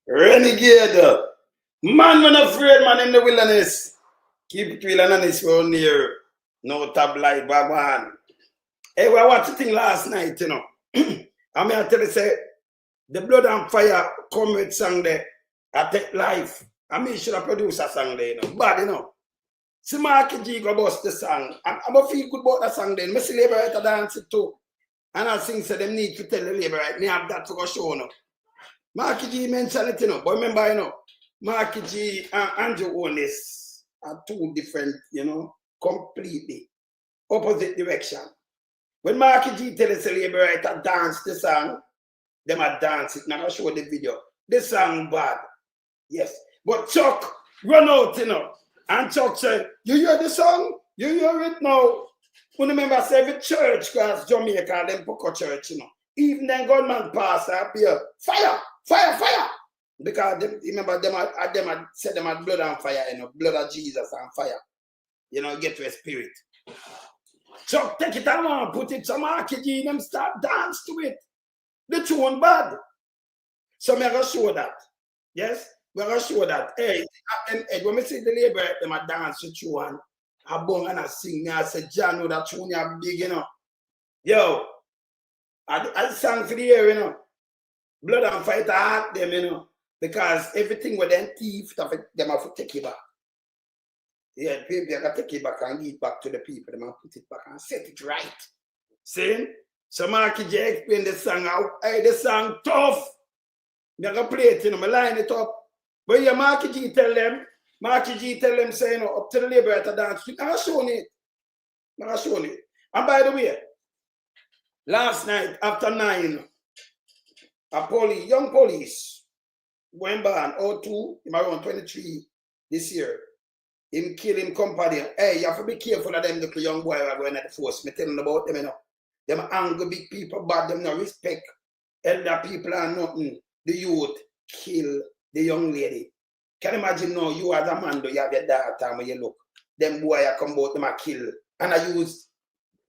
Renegade. Man, man afraid, man, in the wilderness. Keep it real and honest around here. No tabloid, man. Hey, we watched the thing last night, you know. I mean, I tell you, say, the Blood and Fire comrade song there, I take life. I mean, should have produced a song there, you know. Bad, you know. See, Marky G go bust the song. I'm going to feel good about that song then. I see labor right dance it too. And I think, so them need to tell the labor right. Me have that to go show, you know. Marky G mentioned it, you know. But remember, you know, Marky G and Andrew Onis are two different, you know, completely opposite direction. When Marky G tell us a labor right to dance the song, them a dance it. Now I show the video. The song bad. Yes. But Chuck run out, you know. And Chuck said, you hear the song? You hear it now? When remember say every church across Jamaica, them Poco church, you know. Even then gunman pass up here. Fire! Fire! Fire! Because them, remember them said them had blood and fire, you know, blood of Jesus and fire. You know, get to a spirit. Chuck take it along, put it some Marky G, them start dance to it. The tune bad. So I'm going to show that. Yes? We're going to show that. Hey, when we see the labor, them a dance to tune. I bong and I sing. I say, John, know that tune you big, you know. Yo, I sang for the year, you know. Blood and fire to heart them, you know. Because everything with them thief, them have to take it back. Yeah, baby, I got to take it back and give it back to the people. Them have to put it back and set it right. See? So Marky G explain the song out. Hey, the song tough. I'm going to play it, you know, I line it up. But yeah, Marky G tell them, say, you know, up to the Liberator dance. I'm going to show it. And by the way, last night after 9, young police, going born, 02, him around 23 this year. Him kill him company. Hey, you have to be careful of them little young boy who are going at the force. Me telling about them, you know. Them angry big people, but them no respect. Elder people are nothing. The youth kill the young lady. Can you imagine now, you as a man, you have your daughter when you look. Them boy come out, them a kill. And I use,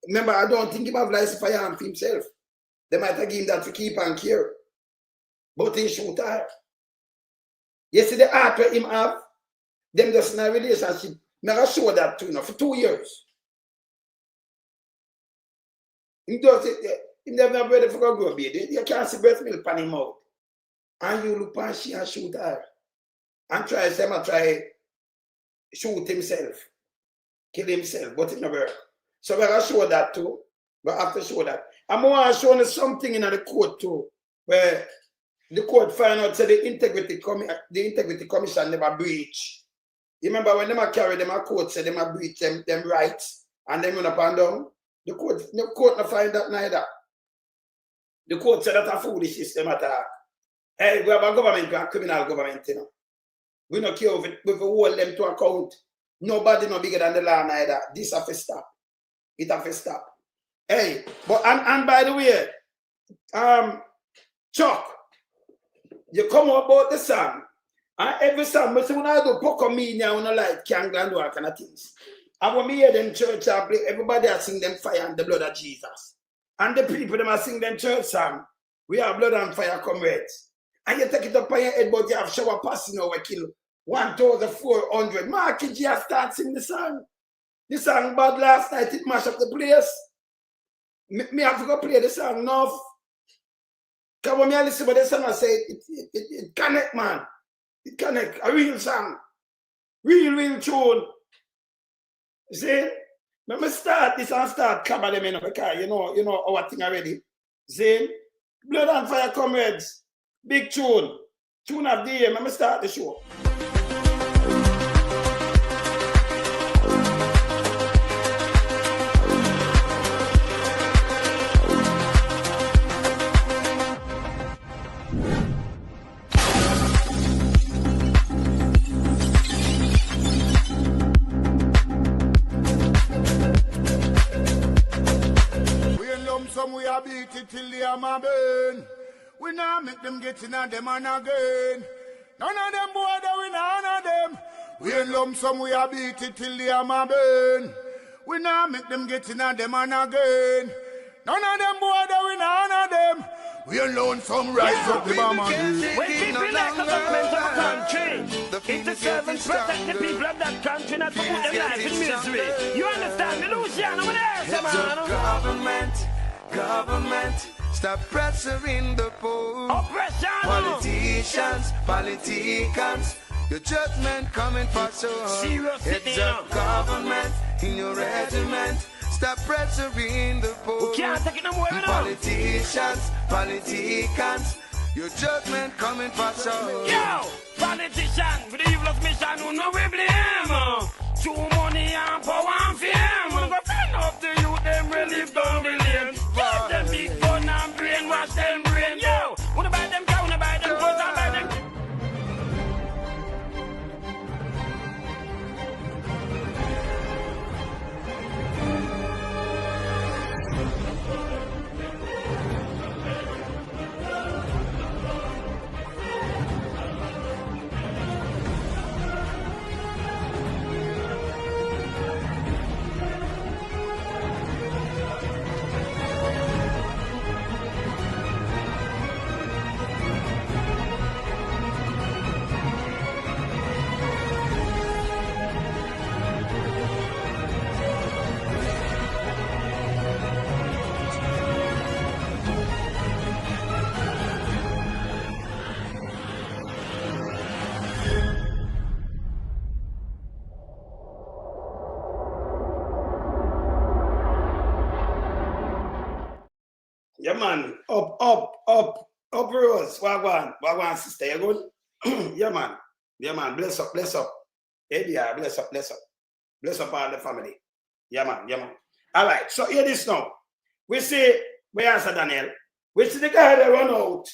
remember, I don't think he have license firearm for himself. They might have given him that to keep and care. But he shoot her. You see the art where him have, them just in a relationship. Never show that to you know, for 2 years. He does it, he never ready for a grow baby. You can't see breast milk on him out. And you look and she and shoot her. And try shoot himself. Kill himself, but it never work. So we're going to show that too. But after show that. I'm going to show you something in the court too. Where the court find out that the integrity commission never breach. You remember when them carry them a court say them a breach them rights and them run up and down? The court not find that neither. The court said that a foolish system attack. Hey, we have a government, we have a criminal government, you know. We don't care if we hold them to account. Nobody no bigger than the law neither. This have to stop. It have to stop. Hey, but and by the way, Chuck, you come up about the song. And every song, but when I do poker me now, when I like can't go and do all kind of things. And when me hear them church, everybody are sing them fire and the blood of Jesus. And the people them are sing them church song. We are blood and fire comrades. And you take it up on your head, but you have shower passing over kill 1,400. Marky G start sing the song. The song bad last night, it mash up the place. Me have to go play the song enough. Because when I listen to the song, I say, it connect, man. It connect. A real song. Real tune. You see? When I start this and start cover them in because you know our thing already. See? Blood and Fire comrades. Big tune. Tune of the year. Let me start the show. We are beat it till the hammer burn. We now make them get in on them and again. None of them boy that we none of them. We in lump sum we are beat it till the hammer burn. We now make them get in on them and again. None of them boy that we none of them. We alone some rise up the bomb. When people elect the government of a country, it's the servants protect the people of that country, not to put their life in misery. You understand? The Luciano over there, man. Government, stop pressuring the poor. Oppression. Politicians, your judgment coming for sure. Serious It's a government in your regiment. Stop pressuring the poor. We can't take it no more now. Politicians, your judgment coming for sure. Yo, politician, with the evilest mission, who know we blame. Too money and power and fame. Wanna go friend up the youth, them relieve down the lane. Give them big gun and brainwash them brain. Yo, wanna buy them cow, wanna buy them clothes and buy them. Yeah, man. Up, Rose. Wagwan, sister. You good? Yeah, man. Bless up. Hey, yeah, bless up. Bless up all the family. Yeah, man. All right. So hear this now. We see, we answer Daniel. We see the guy that run out.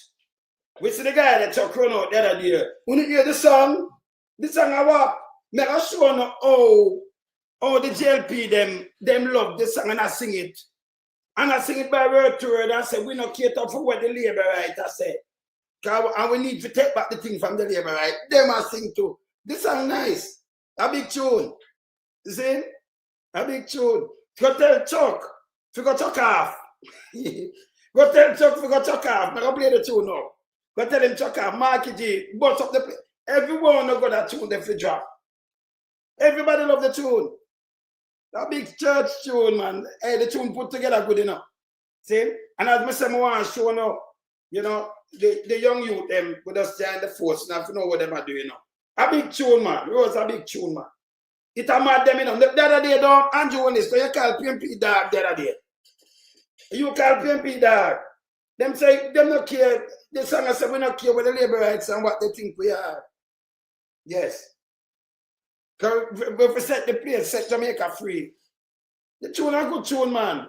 We see the guy that took run out the other day. When you hear the song I walk. Make a show now how the JLP them love the song and I sing it. And I sing it by word to word. I say, we not cater for what the labor right. I say, and we need to take back the thing from the labor right. Them I sing too. This song nice. A big tune. You see? A big tune. Go tell Chuck. If you go chuck off. Go tell Chuck if you go chuck off. I'm going to play the tune now. Go tell him chuck off. Marky G. Bust up the play. Everyone got that tune they fi drop. Everybody love the tune. A big church tune, man. Hey, the tune put together good enough. See? And as I say, I want to show now, you know, the young youth, them, with us join the force, now if you know what them are doing now. A big tune, man. Rose, a big tune, man. It a mad them, you know. The other day, don't Andrew on this, so you call PMP dog the other day. You call PMP dog. Them say, them not care. The song I say, we not care with the labor rights and what they think we are. Yes. Because if we set the place, set Jamaica free. The tune a good tune, man.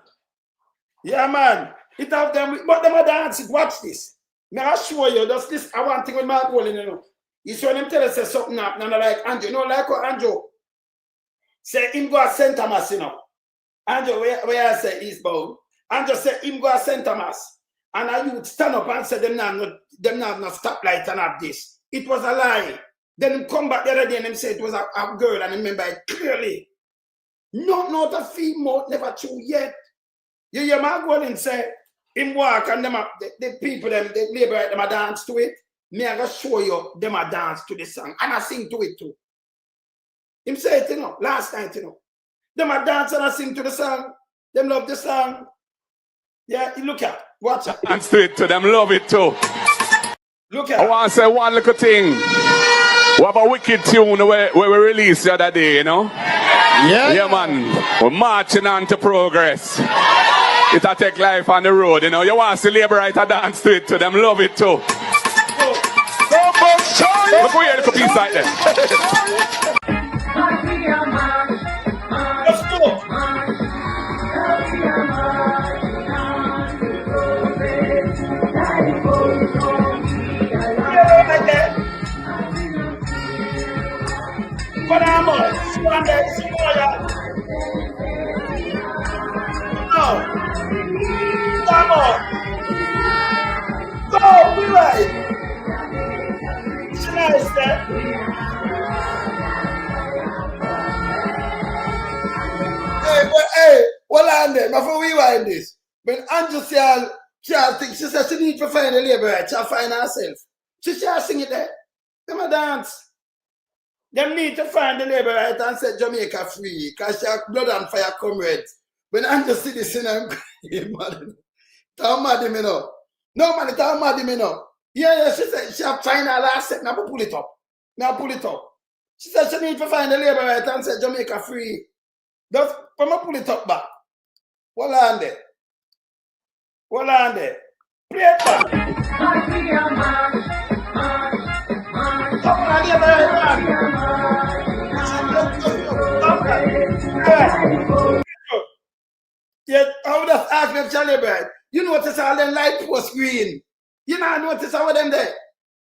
Yeah, man. It have them, but them are dancing. Watch this. May I show you, just this, I want thing with my goal, you know. He's when him tell us say something up, and I like Andrew. You know, like what Andrew say him go to St. Thomas, you know. Andrew, where I say eastbound. Andrew say him go to St. Thomas. And I would stand up and say them not no stoplight and have this. It was a lie. Then him come back the other day and him say it was a girl and I remember it clearly. Not a female, never true yet. You hear my go and say, him walk and them the people, them, the labor, them a dance to it. Me I go show you them a dance to the song. And I sing to it too. Him say it, you know, last night, you know. Them a dance and I sing to the song. Them love the song. Yeah, look at, watch it. Dance to it too, them love it too. Look at. I want to say one little thing. We have a wicked tune where we released the other day, you know? Yeah, man. We're marching on to progress. It'll take life on the road, you know? You want to see labor right a dance to it too. Them love it too. Look where you look a piece like that. Let's go. Come on. Go, be right. It's nice, man. Hey, well, on there. Before we wind this, when Andrew say She said she need to find a labor right. She'll find herself. She sing it there. Them a dance. Them need to find the labor right and set Jamaica free. Because she have blood and fire comrades. When I'm just citizen, I'm mad. Tell mad him, you know. No, man, tell mad him, you know. Yeah, she said she have find her last set. Now pull it up. She said she need to find the labor right and set Jamaica free. Just come and pull it up back. Hold on there. Play it back. Yes, I would have asked them Charlie Bird. You notice all them light post green. You know, notice how them there.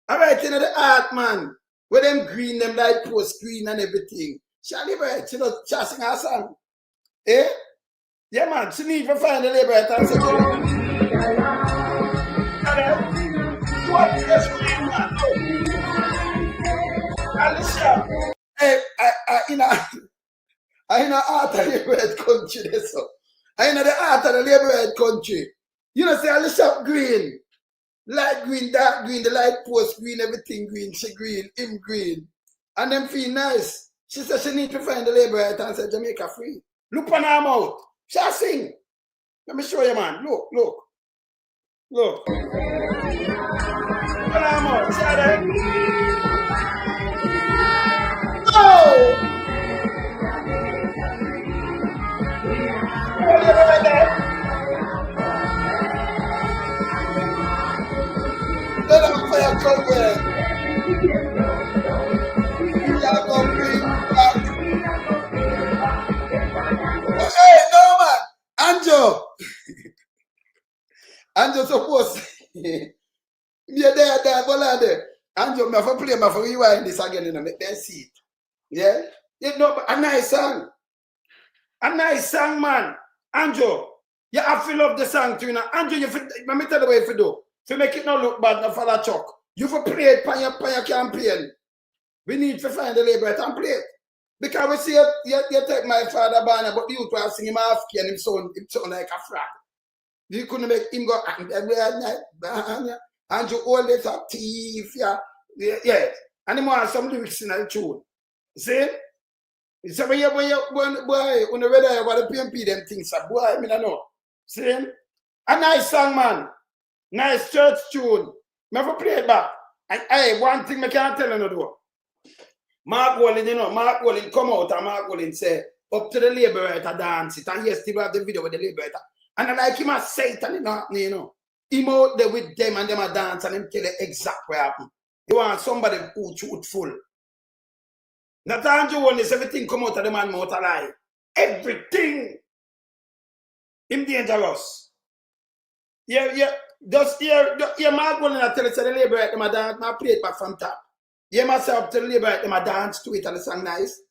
All right, you know the art man. With them green, them light post green and everything. Charlie Bird, she know, she sing her song. Eh? Yeah, man, she need to find the labor and say, what is this green, man? Alicia, hey, I in the art of the labor country, that's so. I know the art of the labor country. You know, say Alicia green, light green, dark green, the light post green, everything green, she green, him green. And them feel nice. She said she need to find the labor and say Jamaica free. Look on her mouth. She sing. Let me show you, man. Look. Look on her mouth. See that? Oh! Let them fire come there. Y'all gonna bring back. Hey, no man. Anjo suppose. Yeah, there, Bolade. Anjo, me for play, me for rewind this again, you know, make them see it. Yeah? You know, a nice song. A nice song, man. Anjo, you have to love the song too, you know. Anjo, let me tell you what you do. To make it not look bad, no for the chuck. You for play it for your campaign. We need to find the labor and play it. Because we see you take my father banner, but you two are singing him half key and him sound like a frog. You couldn't make him go and you hold it up thief, yeah. And him want some lyrics in the tune. See? So when you read about the PMP them things, boy, I mean I know. See? A nice song, man. Nice church tune. Never play it back. And hey, one thing I can't tell you no do. Mark Wallen, you know, Mark Wallen come out and Mark Wallen say, up to the Liberator dance it. And yes, still have the video with the Liberator. And I like him as Satan, you know. Him out there with them and them a dance and him tell you exactly what happened. You want somebody who truthful. Not Andrew one is everything come out of the man mouth alive. Everything. Him dangerous. Yeah. Just here, Mark Wallen I tell you, say the Liberator, them a dance, I play it back from top. You myself to the Liberator, them a dance to it and the song nice.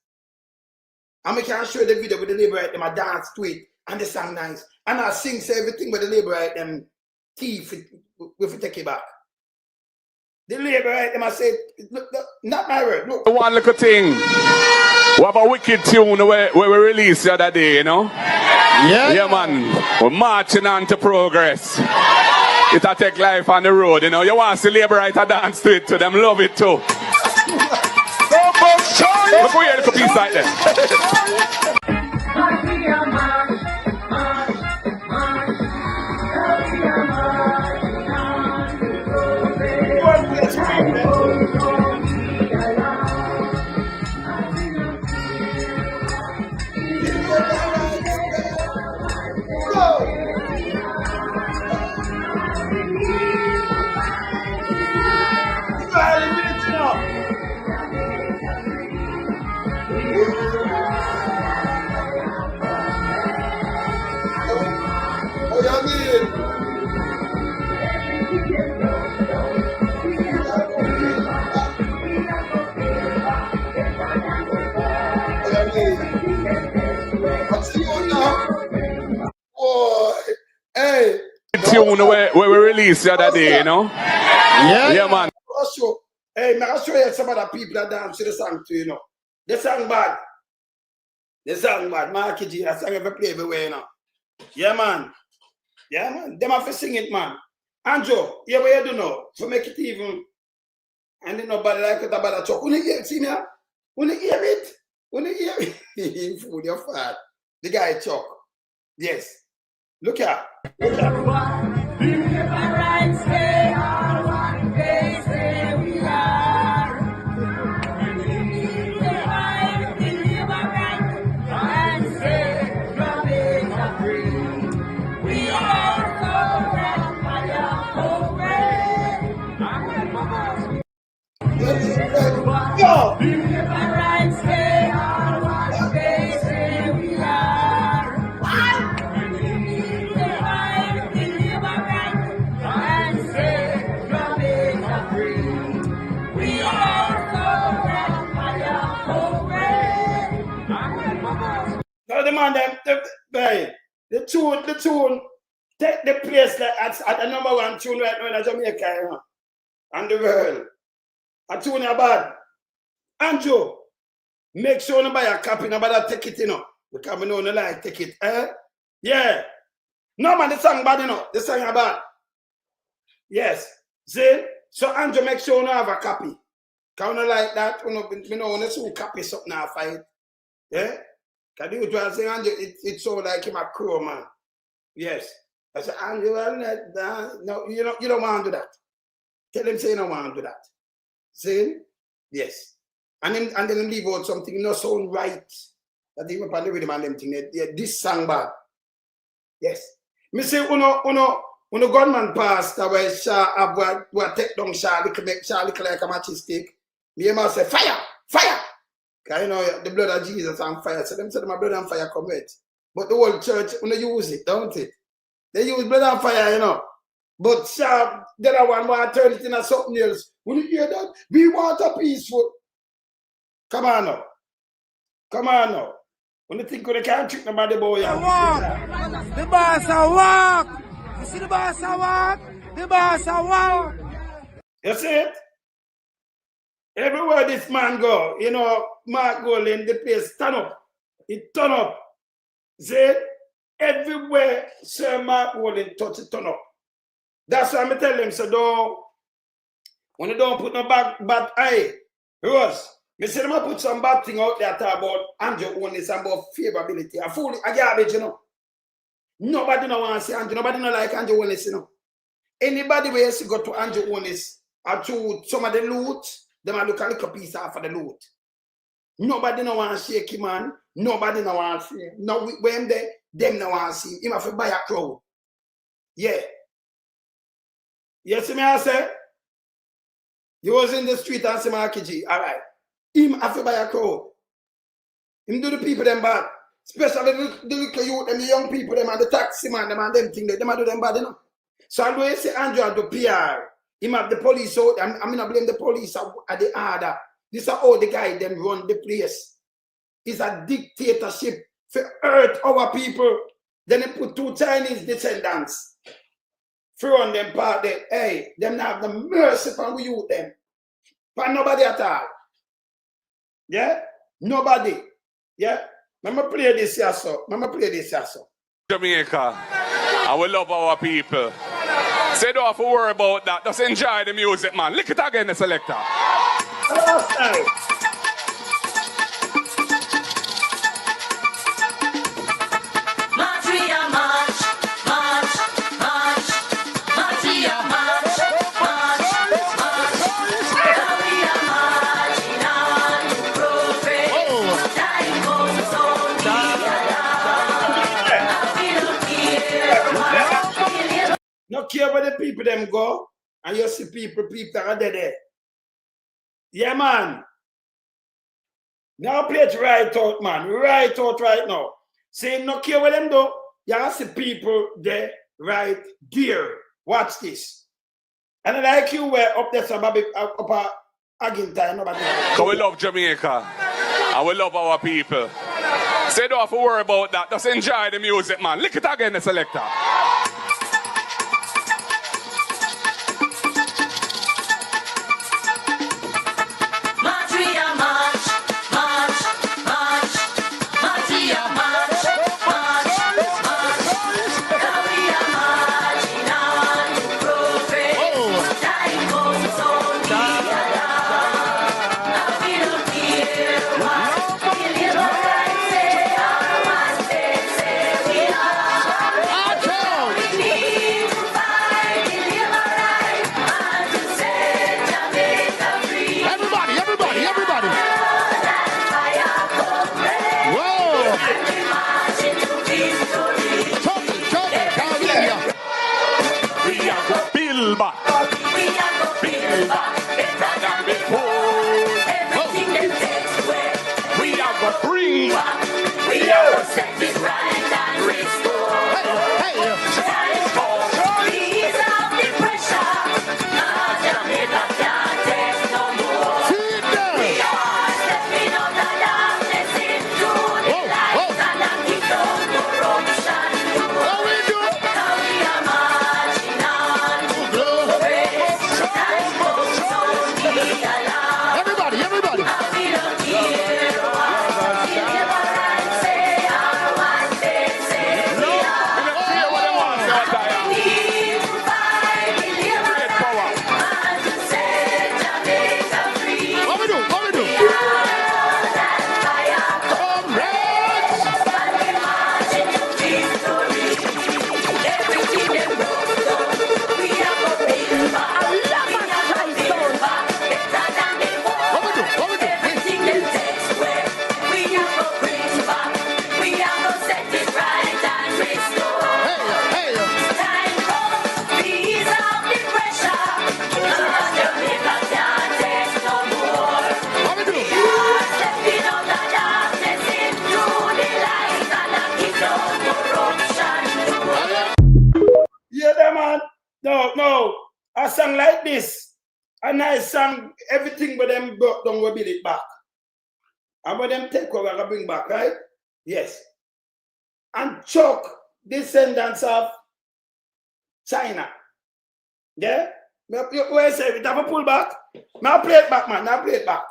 And I can show the video with the Liberator, them a dance to it and the song nice. And I sing say everything with the Liberator, them thief if you take it back. The Liberator, them I say, look, not my word, look. One little thing. We have a wicked tune where we released the other day, you know? Yeah, man. We're marching on to progress. It'll take life on the road, you know. You want to see Liberator dance to it too. Them love it too. Look where you look a piece like that. Hey, tune where we released the other day, you know? Yeah, man. Hey, I'll show you some of the people that dance to the song too, you know. The song bad. Markie G, that song ever play everywhere, you know. Yeah, man. Yeah, man. Them have to sing it, man. Andrew, yeah, what you do now? To make it even. And then nobody like it about a talk. When you hear it, see me? When you hear it? When you hear it? Fool, you're fat. The guy talk. Yes. Look at. Look at. Yo! No, the man, the tune, take the place at the number one tune right now in Jamaica, you know, and the world. A tune is bad. Andrew, make sure you buy a copy, nobody take it, you know, because we know you like take it, eh? Yeah. No, man, the song bad, you know, the song is bad. Yes. See? So, Andrew, make sure you have a copy. Because you like that, you know, you see copy something now fight. Yeah? Because you try to say, Andrew, it's so like him a crow, man. Yes. I said, Andrew, no, you don't want to do that. Tell him, say you don't want to do that. See? Yes. And then leave out something not sound right. That even upon the rhythm and them thing. Yeah, this song bad. Yes. Me say, uno gunman pass that way Shaw what take down Shaw little like a matching stick. Me must say, fire! Fire! Because you know the blood of Jesus on fire. So them say my blood and fire come with. But the whole church, use it, don't it? They use blood and fire, you know. But Shaw, the other one want to turn it into something else. When you hear that, we want a peaceful. Come on now. Come on now. When you think we can't trick nobody, boy. The boss a walk. You see the boss a walk? The boss a walk. You see it? Everywhere this man go, you know, Mark go in the place, turn up. It turn up. See? Everywhere Sir Mark Wolin touch it, turn up. That's why I'm telling him, so don't, when you don't put no bad eye, Rose, me say them put some bad thing out there about Andrew only about favorability. A fool, a garbage, you know. Nobody no want to see Andrew, nobody no like Andrew Willis, you know. Anybody where you go to Andrew Willis or to some of the loot, them a look a little piece off of the loot. Nobody no want to shake him, man. Nobody no want to see him. No, when them no want to see him. He have to buy a crowd. Yeah. You see me, I say? You was in the street and say, Markie G, all right. Him have to buy a crowd. Him do the people them bad. Especially the little youth, them the young people, them and the taxi man, them and them thing, them do them bad, you know. So I do say Andrew do PR. Him have the police out. I mean, I blame the police at the order. This is how the guy them run the place. It's a dictatorship for hurt our people. Then they put 2 Chinese descendants. Throw on them part there. Hey, them not have the mercy for we youth them. For nobody at all. Yeah? Nobody. Yeah? Mama play this here, so. Mama play this here, so. Jamaica, and we love our people. So you don't have to worry about that. Just enjoy the music, man. Lick it again, the selector. No care where the people them go, and you see people that are there. Yeah, man. Now play it right out, man. Right out right now. Say no care where them do, you see people there right there. Watch this. And like you were up there, somebody up again time. Because we love Jamaica. And we love our people. So you don't have to worry about that. Just enjoy the music, man. Lick it again, the selector. nice song, everything with them brought down, we build it back. And when them take over, we bring back, right? Yes. And Chuck, descendants of China. Yeah? Where say it? Have a pull back? Now play it back, man. Now play it back.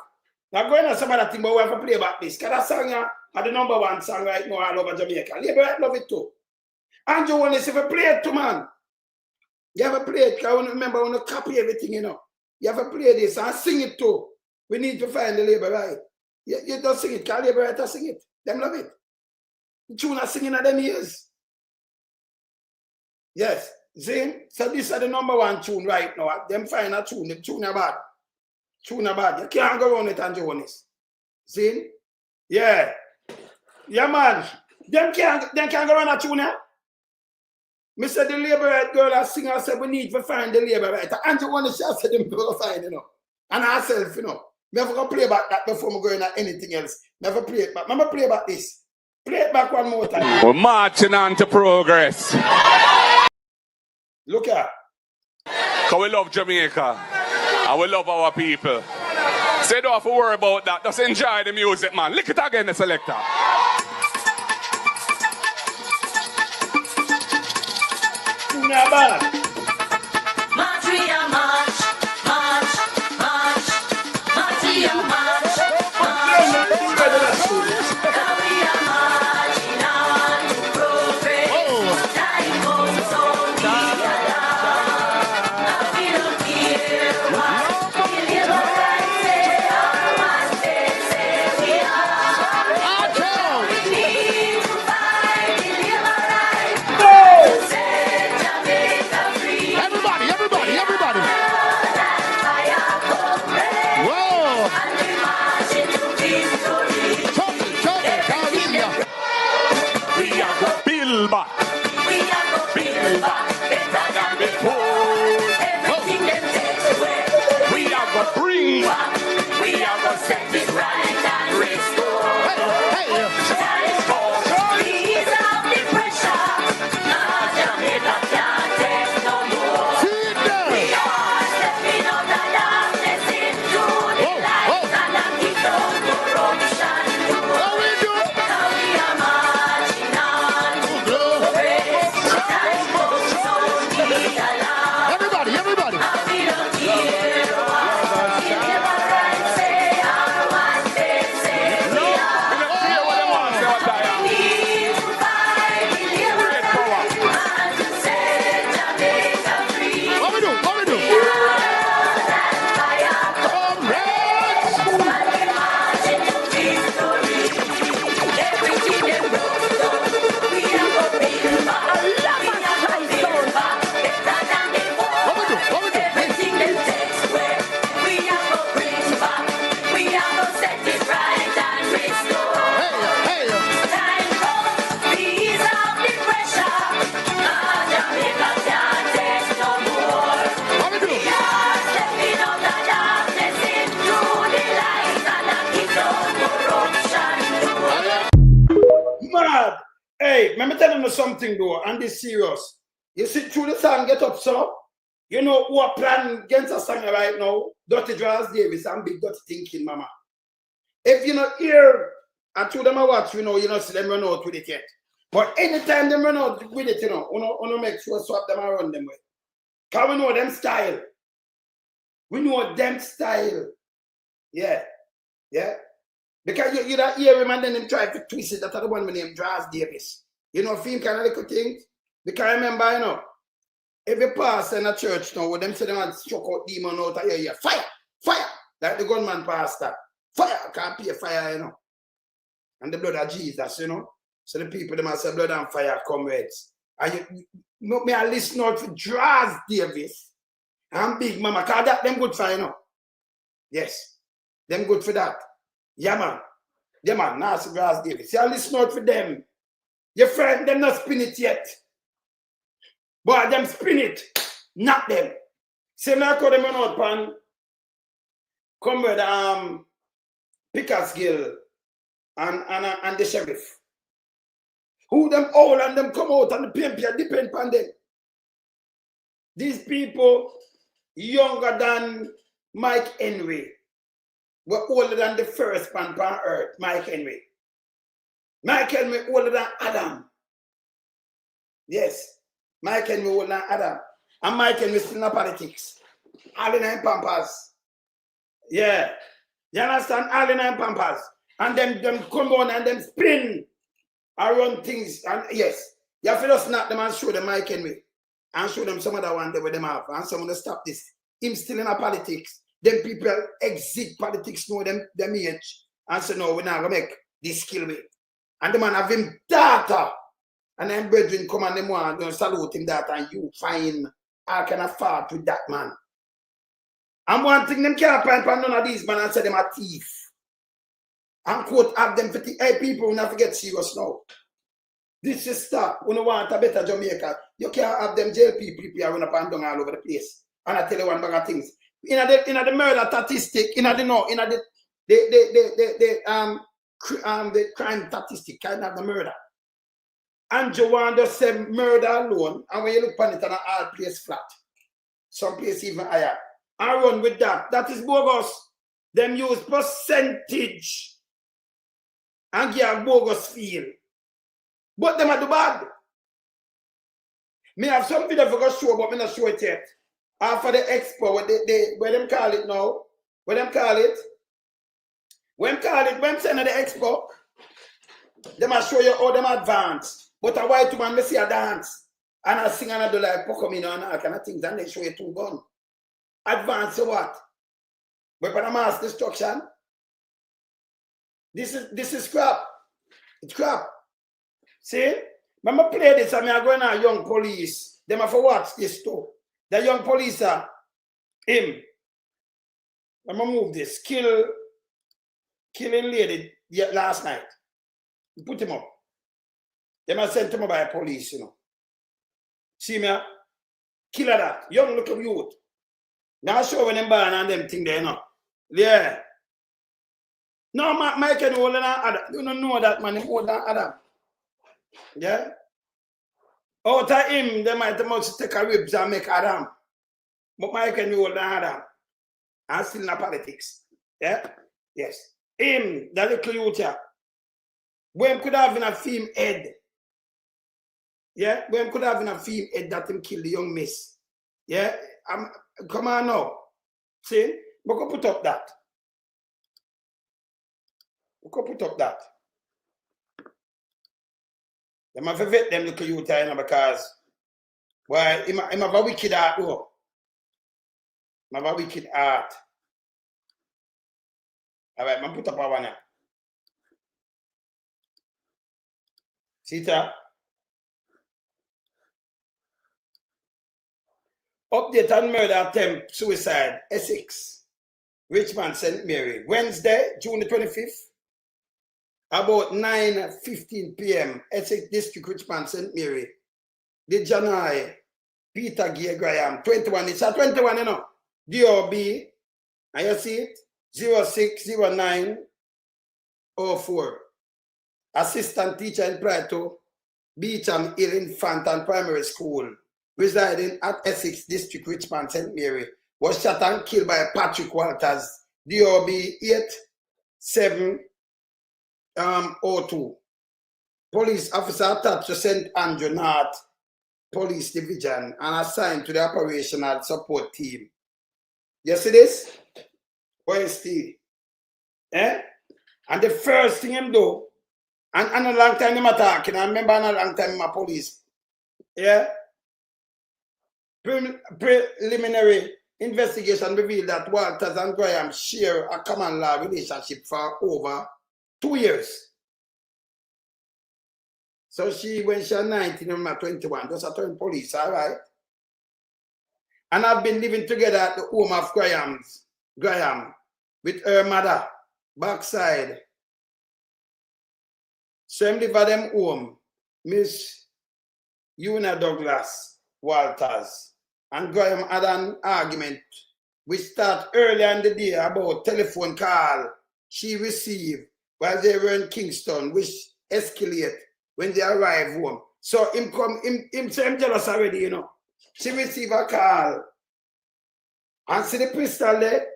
Now going on some other thing, but we have to play back this. Because that song are the #1 song right now all over Jamaica. Labor love it too. And you want to say, if you play it too, man. You have to play it, because I want to remember, I want to copy everything, you know. You have to play this and sing it too. We need to find the labor right. You don't sing it, because labor writer sing it. Them love it. The tune are singing at them ears. Yes. See? So this is the #1 tune right now. Them find a tune. The tune are bad. Tune are bad. You can't go around it and Jonas. See? Yeah. Yeah, man. Them can't go around a tune, yeah? Me said the labor right girl and singer said we need to find the labor right. And you want to share said them people find, you know. And ourselves, you know. Never gonna play back that before we go into anything else. Never play it back. Never play back this. Play it back one more time. We're marching on to progress. Look at. Because we love Jamaica. And we love our people. So you don't have to worry about that. Just enjoy the music, man. Lick it again, the selector. Never. March, we are march, march, march, march, we are march, march, we are marching on to progress. Time goes on, we are we don't care what we live right, say or what they say we are. We need to fight, we live right. To set Jamaica free. Everybody. Whoa. And we march into victory. Hallelujah. We are going to build back. We are going to build back better than before. Everything them take away. We are going to bring back. We are going to set it right and restore. Hey. Time for ease of the pressure. Now Jamaica can't take no more. Sit down. We are stepping out of darkness into the light and a keep down corruption too. What we do? Now we are marching on to progress. Time goes on, we allow. Everybody. We don't care what we live right, say or what they say we are. We don't care what they want to say what I am. We need to fight, we live right, and to set Jamaica free. What we do? That fire Comrades. and we march into victory. Everything they broke down, we are gonna build back. We are gonna build back better than before. What we do? Everything they take away, we are gonna bring back. We are gonna set it right and restore. Hey. Time comes, ease of the pressure. Now Jamaica can't take no more. What we do? We are stepping out of darkness into the light and a keep down corruption too. Mad. Hey, let me tell you something though, and this serious. You see through the song Get Up, so you know who are planning against a song right now? Dirty Draws Davis and Big Dirty Thinking Mama. If you not hear and through them I watch, you know see them run out with it yet. But anytime they run out with it, you know make sure swap them and run them with. Because we know them style. We know them style. Yeah. Because you don't hear him and then him try to twist it. That's the one named Draws Davis. You know, film kind of little things. Because I remember, you know, every pastor in a church now, when them say they want to struck out demon out of your ear. Fire! Like the gunman pastor. Fire! Can't pay fire, you know. And the blood of Jesus, you know. So the people, they must say blood and fire, comrades. And may I listen out for Draws Davis and Big Mama. Because that, them good for, you know. Yes. Them good for that. Yeah, man. Nasty Draws Davis. You listen out for them. Your friend, them not spin it yet. But them spin it. Not them. Say me I call them out pan. Come with Pickersgill and the sheriff. Who them all and them come out and the PMP depend on them. These people younger than Mike Henry were older than the first man on earth, Mike Henry. Mike Henry older than Adam. Yes, Mike Henry older than Adam. And Mike Henry still in politics. All in nine pampers. Yeah. You understand? All in nine pampers. And them come on and them spin around things. And yes, you have to just snap them and show them Mike Henry. And show them some other one there with them have. And someone to stop this. Him still in a politics. Them people exit politics, know them age. And say, no, we're not going to make this skill with. And the man have him data. And then brethren come and them want to salute him that. And you find I can afford with that man. And one thing them can't find for none of these men and say them are thief. And quote have them for the hey people will not forget serious now. This is stop. When you want a better Jamaica, you can't have them JLP prepare run up and down all over the place. And I tell you one bag of things. In the murder statistic, in the crime statistic, kind of the murder. And you want to say murder alone, and when you look on it on all place flat. Some place even higher. I run with that. That is bogus. Them use percentage and give a bogus feel. But them are do bad. Me have some video for go show, but me not show it yet. After the expo, where them call it now? Where them call it? When send the expo, them will show you how them advance. But a white woman, me see a dance. And I sing and I do like Pokemon and all kind of things, and they show you two guns. Advance to what? Weapon of mass destruction. This is crap. It's crap. See? When I play this, I'm going to young police. They have to watch this too. The young police are him. When I move this, killing lady last night. Put him up. They must send him by police, you know. See me? Killer that. Young little youth. Now show when them born and them thing there, you know. Yeah. No, Mike and older than Adam. You don't know that man, he's older than Adam. Yeah? Out of him, they might must take a ribs and make Adam. But Mike and older than Adam. And still in politics. Yeah? Yes. Him, that little youth here. When could have been a film head? Yeah? When could have been a film head that him kill the young miss? Yeah? Come on now. See? We can put up that. We can put up that. They must vet them little youth here because why him have a wicked heart though. Him have a wicked heart. Alright, man put up a one here. See that? Update on murder attempt, suicide, Essex, Richmond, St. Mary. Wednesday, June the 25th, about 9:15 p.m., Essex District, Richmond, St. Mary. The Janai, Peter Gay Graham, 21. It's a 21, you know. DOB, and you see it? 060904. Assistant teacher in Prato, Beecham Hill Infant and Primary School, residing at Essex District, Richmond, St. Mary, was shot and killed by Patrick Walters, DOB 8702. Police officer attached to St. Andrew North Police Division and assigned to the operational support team. You see this? Where's Steve? Eh? And the first thing him do, and a long time him attacking, I remember a long time my police. Yeah? Preliminary investigation revealed that Walters and Graham share a common law relationship for over 2 years. So when she was 19, I'm not 21, just a turn police, all right? And I've been living together at the home of Graham with her mother, backside. So I'm living at them home, Miss Una Douglas Walters. And Graham had an argument which started earlier in the day about telephone call she received while they were in Kingston, which escalated when they arrived home. So him jealous already, you know. She received a call and see the pistol there,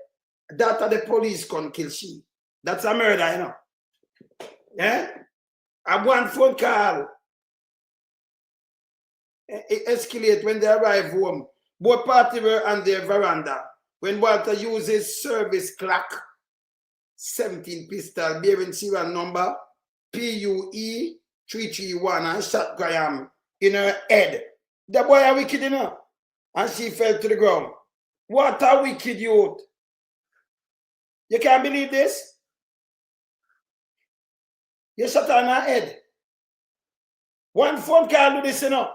that the police can kill she. That's a murder, you know. Yeah? I one phone call. It escalates when they arrive home. Both parties were on their veranda when Walter uses service clock 17 pistol bearing serial number PUE 331 and shot Graham in her head. The boy are wicked, you know. And she fell to the ground. What a wicked youth. You can't believe this? You shot her on her head. One phone call do this, you know.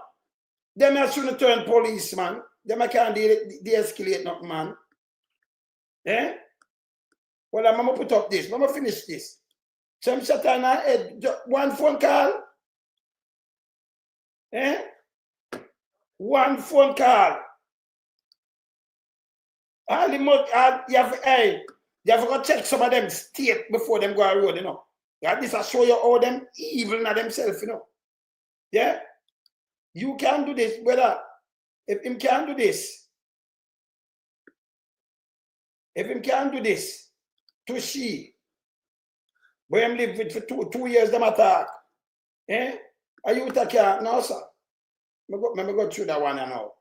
Them are soon turn police, man. Them can't de-escalate nothing, man. Eh? Well, I'm going to put up this. I'm going to finish this. Some shot her on her head. One phone call. Eh? One phone call. All the most, you have to go check some of them state before them go on road, you know. Yeah, this will show you all them evil in themselves, you know. Yeah? You can do this, brother. If him can do this, to she, where him live with for two years, them attack. Eh? Are you attack? No, sir. Let me go through that one now.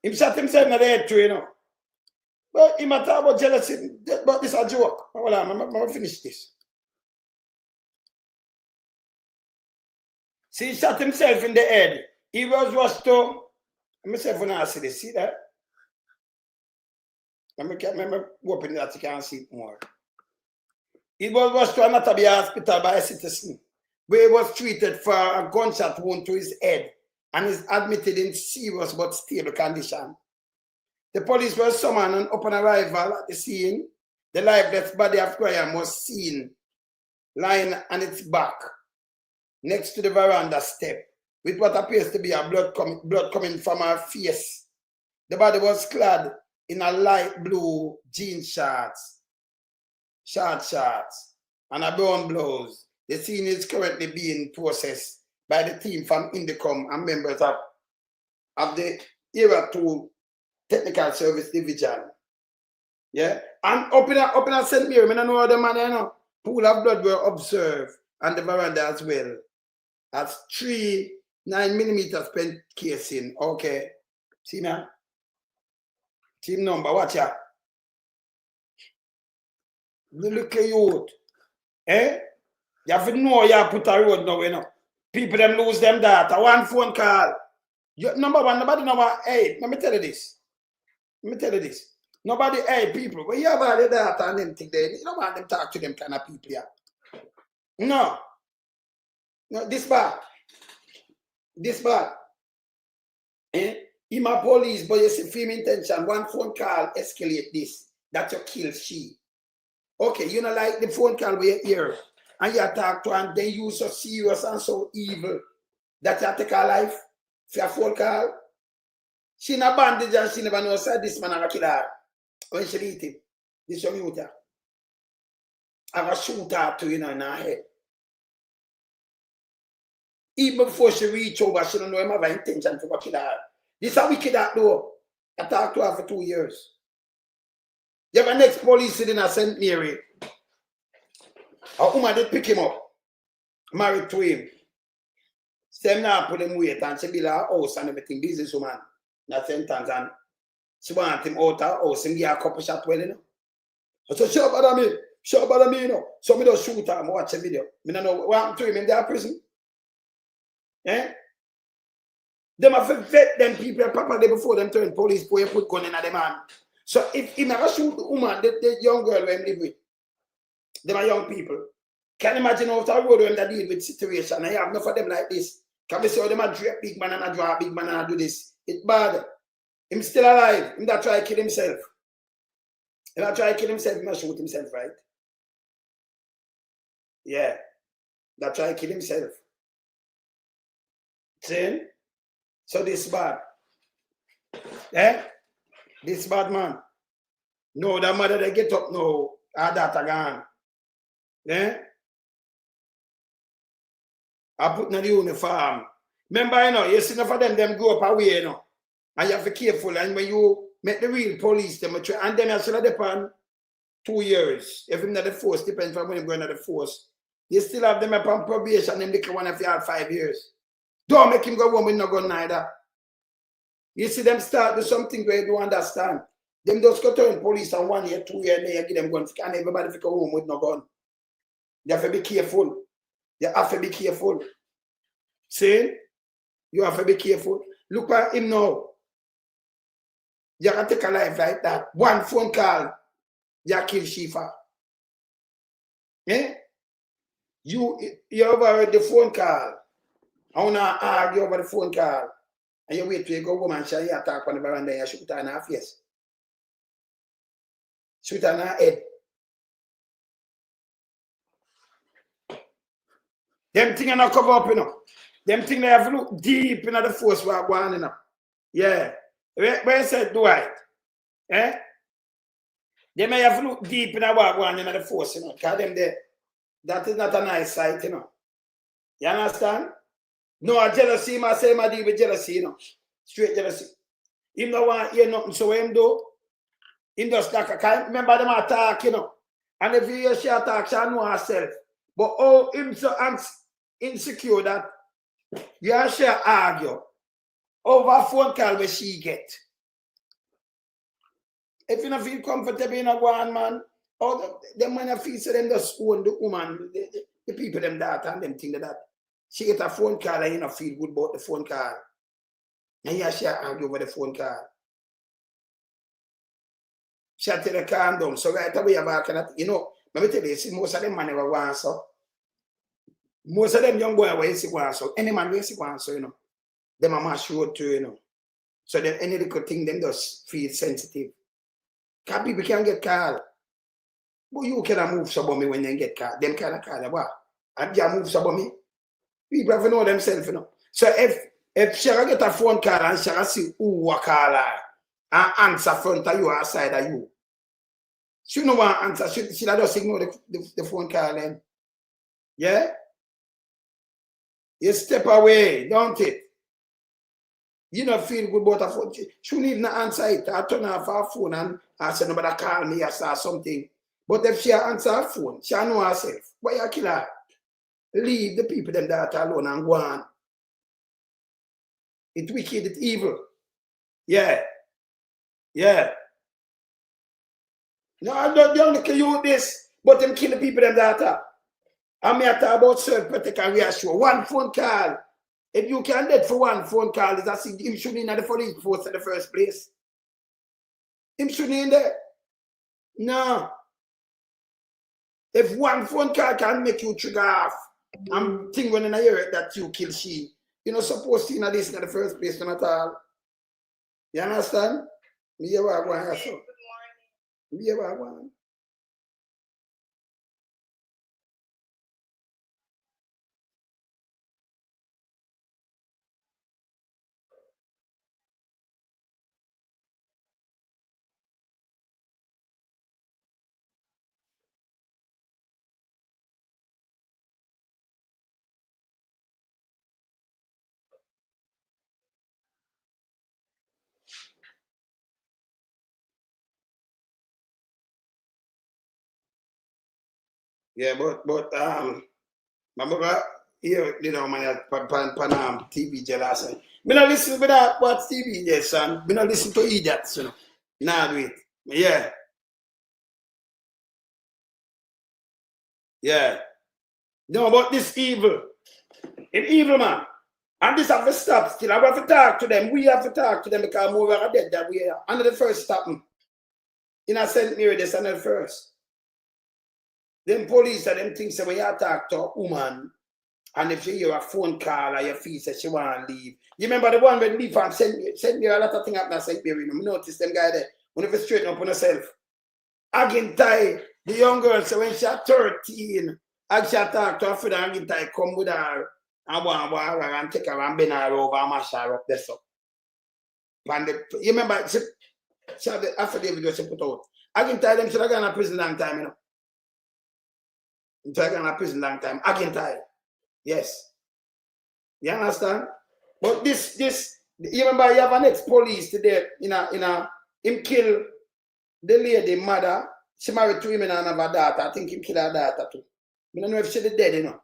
He shot himself in the head too, you know. But he might talk about jealousy, but this is a joke. Hold on, I'm going to finish this. See, he shot himself in the head. He was rushed to, let me see if I see this. See that? Let me open that you can see it more. He was rushed to anatomy hospital by a citizen, where he was treated for a gunshot wound to his head and is admitted in serious but stable condition. The police were summoned, and upon arrival at the scene, the lifeless body of Graham was seen lying on its back next to the veranda step with what appears to be a blood coming from her face. The body was clad in a light blue jean shorts, and a brown blouse. The scene is currently being processed by the team from Indicom and members of the Era 2 Technical Service Division. Yeah? And up in St. Mary, I don't know how the man, you know, pool of blood were observed on the veranda as well. That's 3 9mm spent casing. Okay. See now? Team number, watch out. Look at you. Eh? You have to know you have put a road now, you know. People them lose them data. One phone call. Number one, nobody know. Hey, let me tell you this. Nobody, hey, people, when you have all the data and them thing there, you don't want them talk to them kind of people here. No, this bad. Eh? In my police, but you see film intention, one phone call escalate this. That you kill she. Okay, you know, like the phone call we hear, and you talk to her, and then you so serious and so evil that you take her life for a phone call. She in a bandage and she never knows that this man have a kill her when she beat him. This young youth here. I have a shoot her to, you know, in her head. Even before she reach over, she don't know him have an intention to kill her. This is a wicked act though. I talked to her for 2 years. You have a next police sitting in St. Mary. A woman did pick him up. Married to him. Same now put him wait and she build her house and everything. Businesswoman. That sentence, and she want him out her house and give her a couple shot well, you know. I said, sure bother me, you know. So me just shoot her and watch a video. I don't know what happened to him in their prison. Eh? Them have to vet them people properly before them turn police before you put gun in at them hand. So if he never shoot the woman, the young girl when live with, them are young people. Can you imagine how the road when they deal with situation? I have enough of them like this. Can we say how them a drape big man and a draw big man and a do this? It's bad. Him still alive. Him that try to kill himself. Him that try to kill himself, he must shoot himself, right? Yeah. That try to kill himself. See? So this bad. Eh? This bad man. No, that mother they get up now. All that again. Eh? I put in the uniform. Remember, you know, you see enough of them grow up away, you know. And you have to be careful. And when you make the real police them try, and then I should have depend 2 years. If him not the force, depends from when him going to the force. You still have them upon probation, and they one if you have 5 years. Don't make him go home with no gun neither. You see them start do something where you don't understand. Them just go turn police and 1 year, 2 year, and then you give them guns. And everybody go home with no gun. You have to be careful. You have to be careful. See? You have to be careful. Look at him now. You can take a life like that. One phone call, you kill Shifa. Eh? You over the phone call. I want to argue over the phone call. And you wait till you go home and shall you attack on the veranda and you shoot her in her face. Shoot her in her head. Them things are not cover up, you know. Them things they have to look deep into the force we're going, you know. Yeah. Where said Dwight? Eh? They may have to look deep in what going into the force, you know. Because them there, that is not a nice sight, you know. You understand? No, a jealousy, I say I deal with jealousy, you know. Straight jealousy. Him no want hear nothing, so him do. Him just like a kind. Remember them attack, you know. And if you hear she attack, she know herself. But oh, him so insecure that you and she argue over phone call where she get. If you don't feel comfortable in a one man, oh, them man feel so them just own the woman, the people them that and them think that. She get a phone call and you don't feel good about the phone call. And you she argue over the phone call. She tell her calm down. So right away about that, you know, let me tell you, see, most of them man never want so. Most of them young boy will see one so. Any man will see one so, you know. Them are much road to, you know. So then any little thing them just feel sensitive. Because people can get called. But you cannot move so about me when they get called. Them kind of call what? And you move so about me. People have to know themselves, you know. So if she get a phone call and she see who will call her and answer front of you or side of you, she don't want to answer. She just ignore the phone call then. Yeah? You step away, don't it? You don't feel good about a phone. She need not answer it. I turn off her phone and I say nobody call me or say something. But if she answer her phone, she know herself. Why you kill her? Leave the people them that alone and go on. It's wicked, it's evil. Yeah. Yeah. No, I don't only kill you this, but them kill the people them that are. I may talk about self-protect and reassure. One phone call. If you can dead for one phone call, is that him shouldn't in the police force in the first place. Him shouldn't in there. No. If one phone call can make you trigger off, I'm thinking when I hear it that you kill she, you're not supposed to in this in the first place, not at all. You understand? Me hear what I want to say. Me hear what I want. Yeah, but my brother here, you know, man, pan TV jealous. Me not listen to that what TV yes, son. Me not listen to idiots, you know. Nah, do it. Yeah. Yeah. No, but this evil. It's evil, man. And this have to stop still. I have to talk to them. We have to talk to them because more are dead that we are. And the first stopping. In a St. Mary, this and the first. Them police and them things say when you talk to a woman, and if you hear a phone call or your feel that she want to leave. You remember the one when leave from St. Mary, a lot of things happen at St. Mary. You notice them guy there, when you straighten up on herself. Again, tie the young girl, so when she 13, I she talk to her friend, again, tie come with her and want her and take her and bend her over and mash her up there. So. You remember, she have the affidavit that she put out. Again, tie them, should have gone to prison long time, you know. They're gonna prison long time. I can tie. Yes. You understand? But this, you remember you have an ex-police today in a him kill the lady mother. She married to him and have a daughter. I think him kill her daughter too. I don't know if she did dead, you know.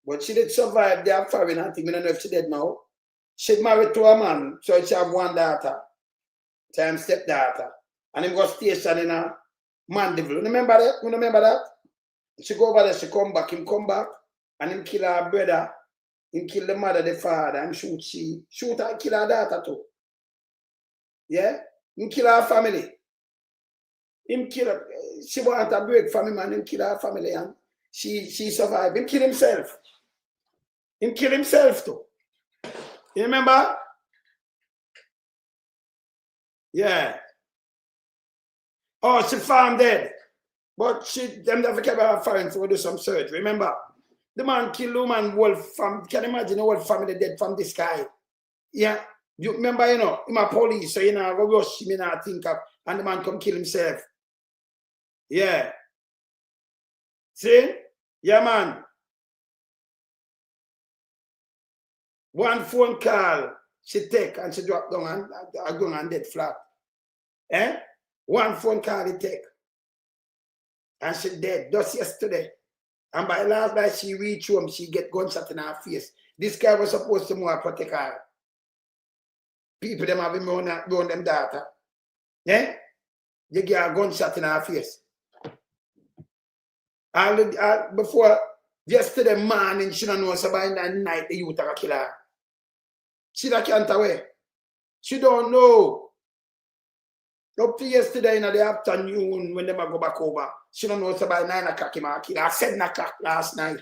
But she did survive the foreign. I think I don't know if she dead now. She married to a man, so she have one daughter. Time stepdaughter. And him go station in a Mandeville. You remember that? You remember that? She go over there, she come back, him come back, and him kill her brother, him kill the mother, the father, and shoot her, kill her daughter too. Yeah? Him kill her family. Him kill her, she want a break from him and him kill her family and she survived. Him kill himself. Him kill himself too. You remember? Yeah. Oh, she found dead. But them never kept her foreign to do some search. Remember? The man killed the woman whole family. Can you imagine the whole family dead from this guy? Yeah. You remember, you know, him a police, so you know, go rush him, you know, think of, and the man come kill himself. Yeah. See? Yeah, man. One phone call she take and she drop down and dead flat. Eh? One phone call he take. And she dead just yesterday. And by last night she reach home, she get gunshot in her face. This guy was supposed to more protect her. People them have been around them daughter. Eh? They get a gunshot in her face. Before yesterday morning, she don't know so by that night the youth are kill her. She that can't away. She don't know. Up to yesterday in the afternoon when they go back over, she don't know so by 9 o'clock he might kill her. 7 o'clock last night.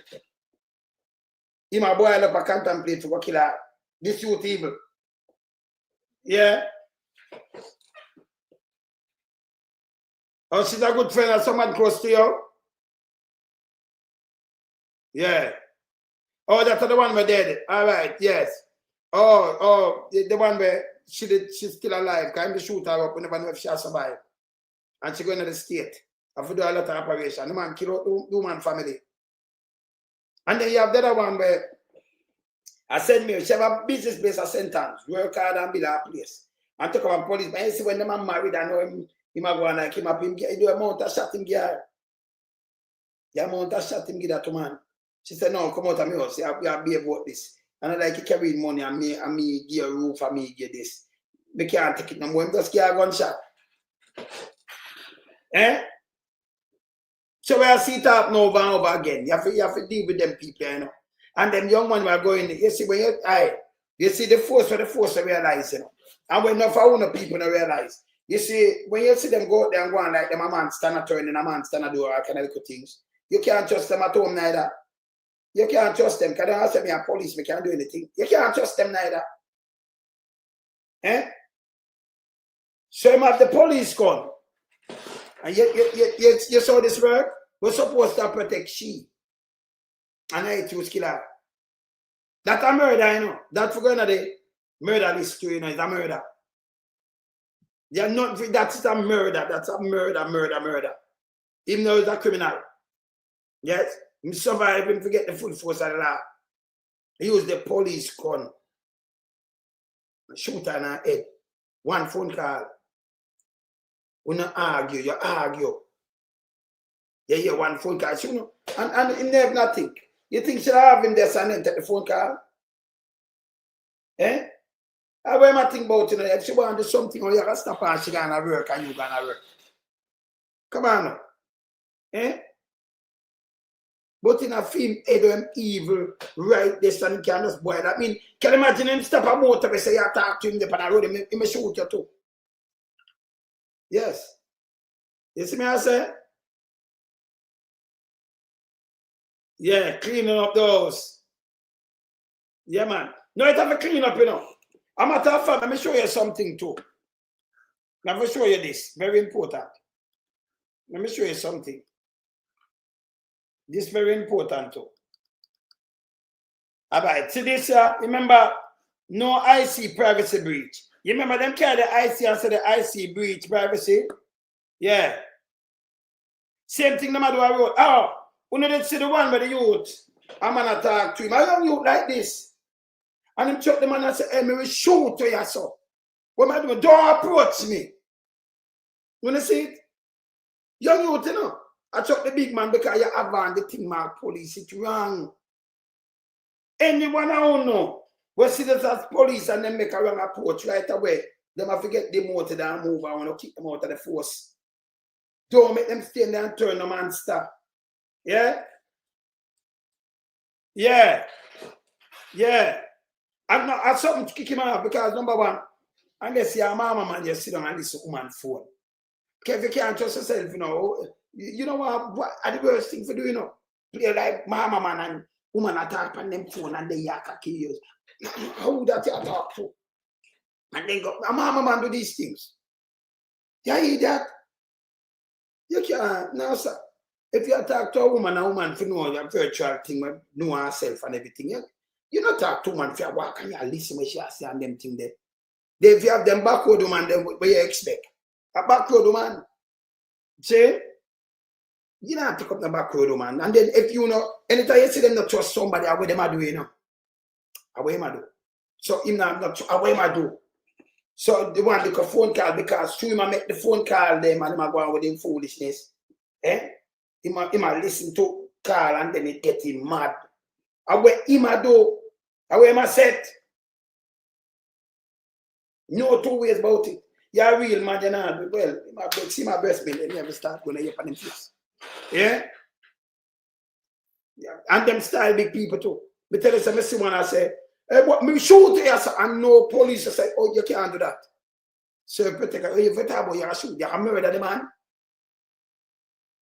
He might boil up a contemplate to go kill her. This youth evil. Yeah. Oh, she's a good friend of someone close to you. Yeah. Oh, that's the one where dead. All right, yes. Oh, the one where she's still alive. Can be shoot her up, we never know if she has survived. And she going to the state. I have to do a lot of operation. The man kill out the woman family. And then you have the other one where I said me, she have a business place at St. Anne's, work hard and build a place. And talk about police. But you see when the man married, I know him might go and like him up, he do a amount of shot him girl. The amount of shot him give that to man. She said, no, come out of my house. You have to be about this. And I like you carry money and me give a roof and me give this. We can't take it no more. Just give a gunshot. Eh? So I see it up over and over again. You have to deal with them people, you know. And them young ones are going, you see when you see the force for the force to realize, you know. And when enough of people don't realize. You see, when you see them go out there and go on like them a man stand a turn and a man stand a do all kind of little things, you can't trust them at home neither. You can't trust them because they don't say me a police, me can't do anything. You can't trust them neither. Eh? So you have the police come. And you saw this work? We're supposed to protect she. And I choose kill her. That's a murder, you know. That's for going to the murder list too, you know, it's a murder. They're not, that's a murder. That's a murder. Even though it's a criminal. Yes? He survived him to get the full force of the law. He used the police gun. Shoot her in her head. One phone call. You don't argue, you argue. You hear one phone call. You know, and he never nothing. You think she'll have him there and then take the phone call? Eh? I will think about, you know, if she want to do something or you can stop her and she gonna work and you gonna work. Come on now. Eh? But in a film, Edom evil, right, this and can just boil. I mean, can you imagine him stop a motor and say you talk to him there on the road, he may shoot you too. Yes. You see me I say? Yeah, cleaning up those. Yeah, man. No, it have to clean up, you know. I'm a tough fan. Let me show you something too. Let me show you this. Very important. Let me show you something. This is very important too. All right. See this, remember, no IC privacy breach. You remember them carry the IC and say the IC breach privacy? Yeah. Same thing no matter what I wrote. Oh, when you did see the one with the youth, I'm gonna talk to him. I young youth like this. And him chuck the man and say, hey, me will shoot to you, so. What am I doing? Don't approach me. You wanna see it? Young youth, you know. I chuck the big man because you have on the thing mark police. It's wrong. Anyone I don't know, we see this as police and then make a wrong approach right away. They have to get demoted and move. I want to kick them out of the force. Don't make them stay there and turn them and stop. Yeah? Yeah. Yeah. I have something to kick him out because number one, unless your mama man just sit down and listen to woman phone. If you can't trust yourself, you know. You know what are the worst thing for doing, you know? Play like mama man and woman attack on them phone and they yak kill. How that you talk to? And then go, mama man do these things. You hear that? You can't, no sir. If you talk to a woman for know your virtual thing, know herself and everything, you not talk to a woman for you walk and you listen when she say and them thing there. If you have them backward woman, then what you expect? A backward woman. See? You don't pick up the backward woman. And then if you know, anytime you see them not trust somebody, what them are doing, you know? What am I do? So him not what am I do? So they want to make a phone call because through him I make the phone call them and him I go on with him foolishness. Eh? Him I listen to call and then it get him mad. And what him I do? And what him I said? No two ways about it. You're a real man, you know. Well, see my breast milk, let me ever start going to yap on them face. Yeah? Yeah. And them style big people too. Me tell you some see one I say, hey, what me shoot here, and no police say, oh, you can't do that. So if you talk about you shoot, you can murder the man.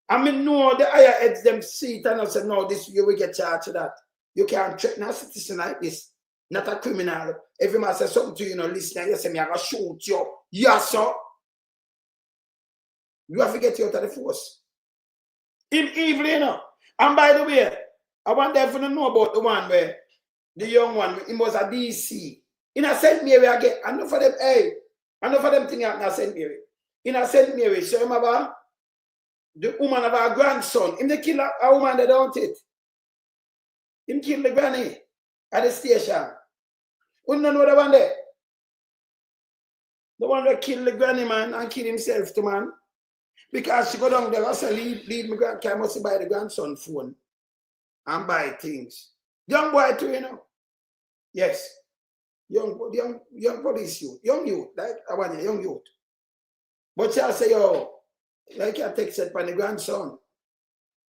I mean, no, the higher heads them see it and I say, no, this you will get charged to that. You can't threaten a citizen like this, not a criminal. Every man says something to you, you know, listen, you say, me, I'm going to shoot you. Yes, sir. You have to get you out of the force. In evil, you know. And by the way, I want them to know about the one where the young one, he was a DC. In a St. Mary again, enough of them, hey, enough of them thing in a St. Mary. In a St. Mary, so remember, the woman of our grandson, him they kill a woman that don't it. Him kill the granny at the station. We don't know the one there. The one that killed the granny man and kill himself to man. Because she go down there, I say, leave my grandson, I must buy the grandson phone and buy things. Young boy too, you know. Yes. Young police youth. Young youth, like I want a young youth. But she say, yo, like you take it by the grandson.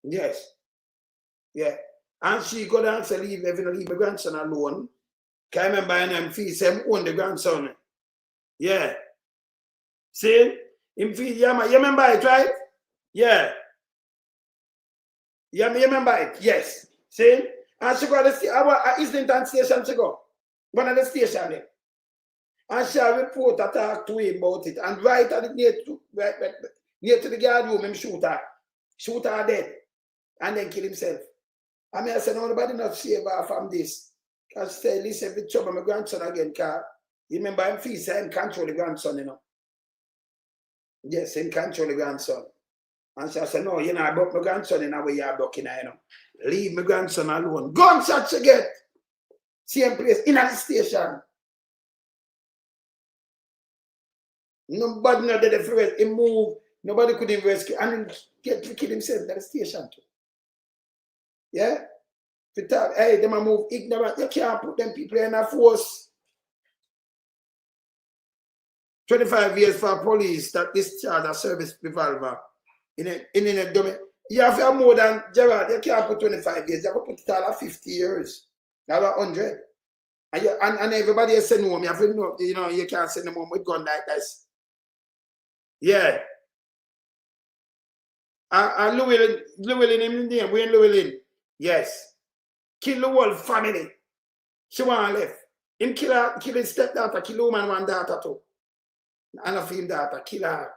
Yes. Yeah. And she go down and say, leave my grandson alone. Can I remember him fees him own the grandson. Yeah. See? Him fees, yeah, you remember it, right? Yeah. Yeah, you remember it? Yes. See? And she go to the Islington station, she go. One of the station there. And she report a talk to him about it. And right at the near to the guard room, him shoot her. Shoot her dead. And then kill himself. I mean, I said, nobody not save her from this. Because she said, listen, if you trouble my grandson again, because you remember him feel say him control the grandson, you know. Yes, him control the grandson. And she said, no, you know, about my grandson in a way you're blocking her, you know. Leave my grandson alone. Gunshot she get. Same place, in at the station. Nobody not did the he move. Nobody could even rescue. And get to kill himself at the station too. Yeah? If you talk, hey, them a move ignorant, you can't put them people in a force. 25 years for police that discharge a service revolver in a dummy. You have to have more than Gerard, you can't put 25 years, you have to put it all at 50 years. Now 100. And everybody is sending home. You have to know, you know, you can't send them home with gun like this. Yeah. And Llewellyn in there, Wayne Llewellyn. Yes. Kill the whole family. She want left. Him kill his stepdaughter, kill the woman one daughter too. And a film daughter, kill her.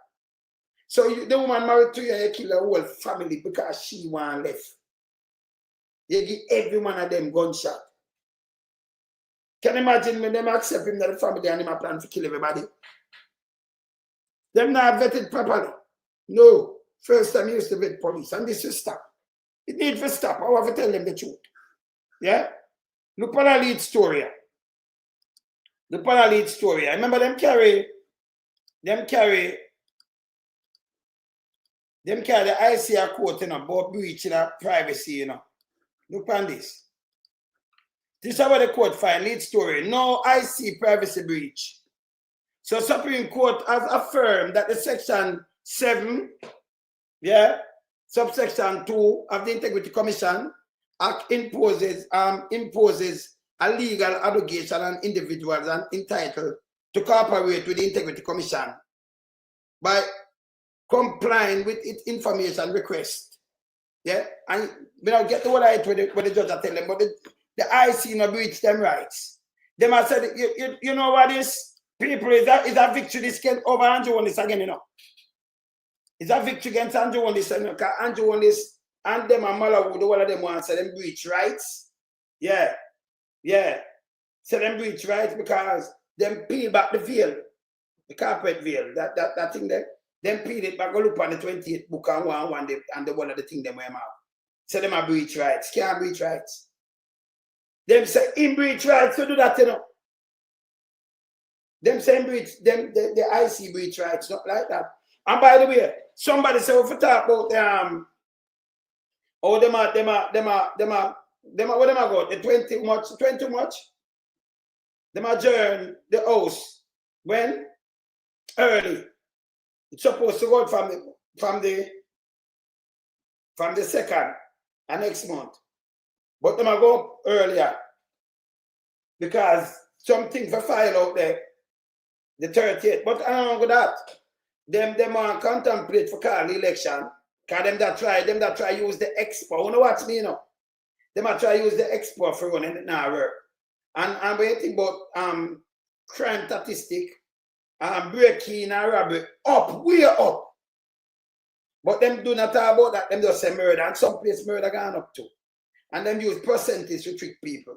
So the woman married to you, you kill the whole family because she want left. You give every one of them gunshot. Can you imagine when them accept him that the family and him a plan to kill everybody? Them not vetted properly. No. First time he used to vet police and this will stop. It needs to stop. I have to tell them the truth. Yeah? Look at the lead story. Look at the lead story. I remember them carry them carry the ICA court, you know, about breaching of privacy, you know. Look on this. This is what the court find, lead story. No IC privacy breach. So Supreme Court has affirmed that the Section 7, subsection 2 of the Integrity Commission Act imposes a legal obligation on individuals and entitled to cooperate with the Integrity Commission by complying with its information request. Yeah, and we don't get to what I what the judge are telling them, but the IC no breach them rights. Them have said, you know what this people is a victory this can over Andrew on this again, you know. It's a victory against Andrew on this, you know, because Andrew on this and them and Malawood, all of them want to say them breach rights. Yeah. So them breach rights because them peel back the veil, the carpet veil, that thing there. Them peel it back, go look on the 28th book and one and the one of the thing them went out. So them are breach rights, can't breach rights. Them say in breach rights to do that, you know. Them same breach, the IC breach rights, not like that. And by the way, somebody said if we talk about what them are got the 20 much. Them adjourn the house when early. It's supposed to go from the second and next month. But them are go earlier because something for file out there, the 30th. But I don't know that. Them are contemplate for call the election. Because them that try use the expo. You know what me, you know? Them that try use the expo for running it now work. And when you think about crime statistic, breaking and robbery way up. But them do not talk about that, them just say murder, and some place murder gone up to. And them use percentage to trick people.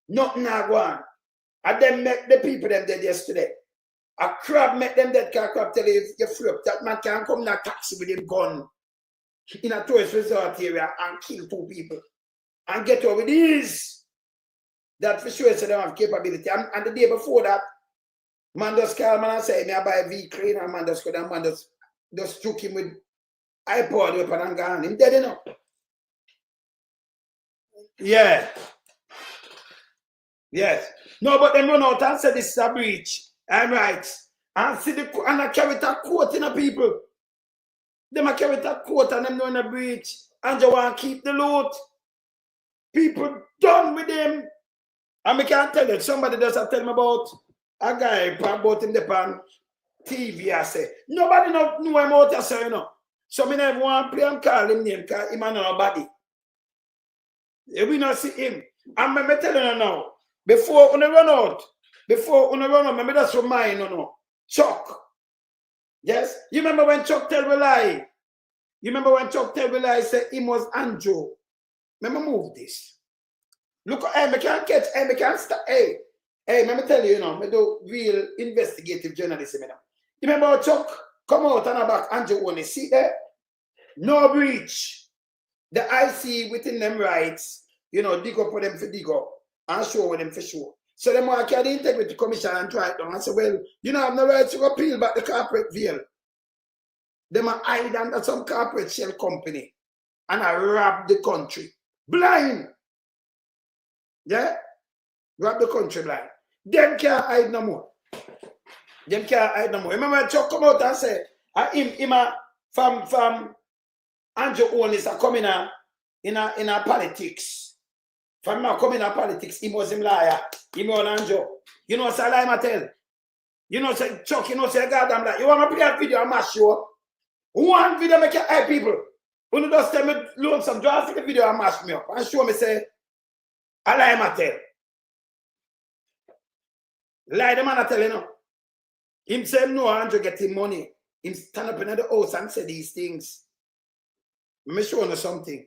Nothing not go on. And them make the people them dead yesterday. A crab make them dead, because crab tell you you're free up. That man can come in a taxi with him gun in a tourist resort area and kill 2 people. And get over this. That for sure, so they have capability. And the day before that, man just call man and say, me I buy a vehicle, and man just go down, man just took him with iPod weapon and gone. Him dead enough. Yeah. Yes. No, but them run out and say this is a breach. I'm right. And see and I carry that quote in the people. Them I carry that quote and them doing a breach. And they want to keep the loot. People done with them. And I can't tell you, somebody does tell me about a guy about him on TV. I say, nobody know him out there, so you know. So I never want to play and call him name because he man nobody. We not see him. And I'm telling you now, before we run out, maybe that's remind you know. Chuck. Yes? You remember when Chuck tell me lie? You remember when Chuck tell me lie, say him was Andrew. Remember move this. Look, hey, I can't catch, hey, I can't stop. Hey, let me tell you, you know, I do real investigative journalism, you know. You remember how Chuck come out and about Andrew only see there? No breach. The IC within them rights, you know, dig up for them for dig up and show with them for sure. So them want to carry the Integrity Commission and try it down and say, well, you know, I have no right to appeal back the corporate veil. Them are hide under some corporate shell company and I rob the country. Blind. Yeah? Rob the country blind. Them can't hide no more. Them can't hide no more. Remember Chuck come out and say, him from Andrew Onis are coming in a politics. From now coming in politics, he was him liar. He was Andrew. You know say lie tell. You know say Chuck, you know say goddamn lie. You want to play a video and mash you up? One video make you hey people. When you just tell me loan some draw the video and mash me up and show me say I lie tell. Lie the man I tell you know. Him say no Andrew get him money. Him stand up in the house and say these things. Let me show you something.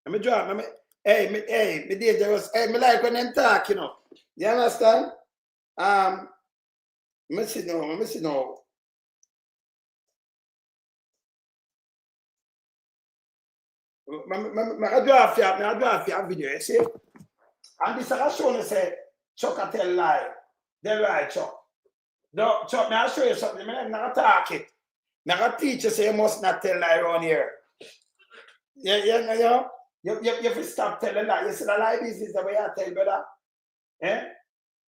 Let me draw. Me dangerous. Hey, me like when them talk, you know. You understand? Let me see now. I draw a video, you see? And this is showing say Chuck tell lie. They lie, Chuck. No, so may I show you something? I'm not talk it. I'm not teach you, so you must not tell lie around here. You have to stop telling lie. You see the lie business the way I tell, brother?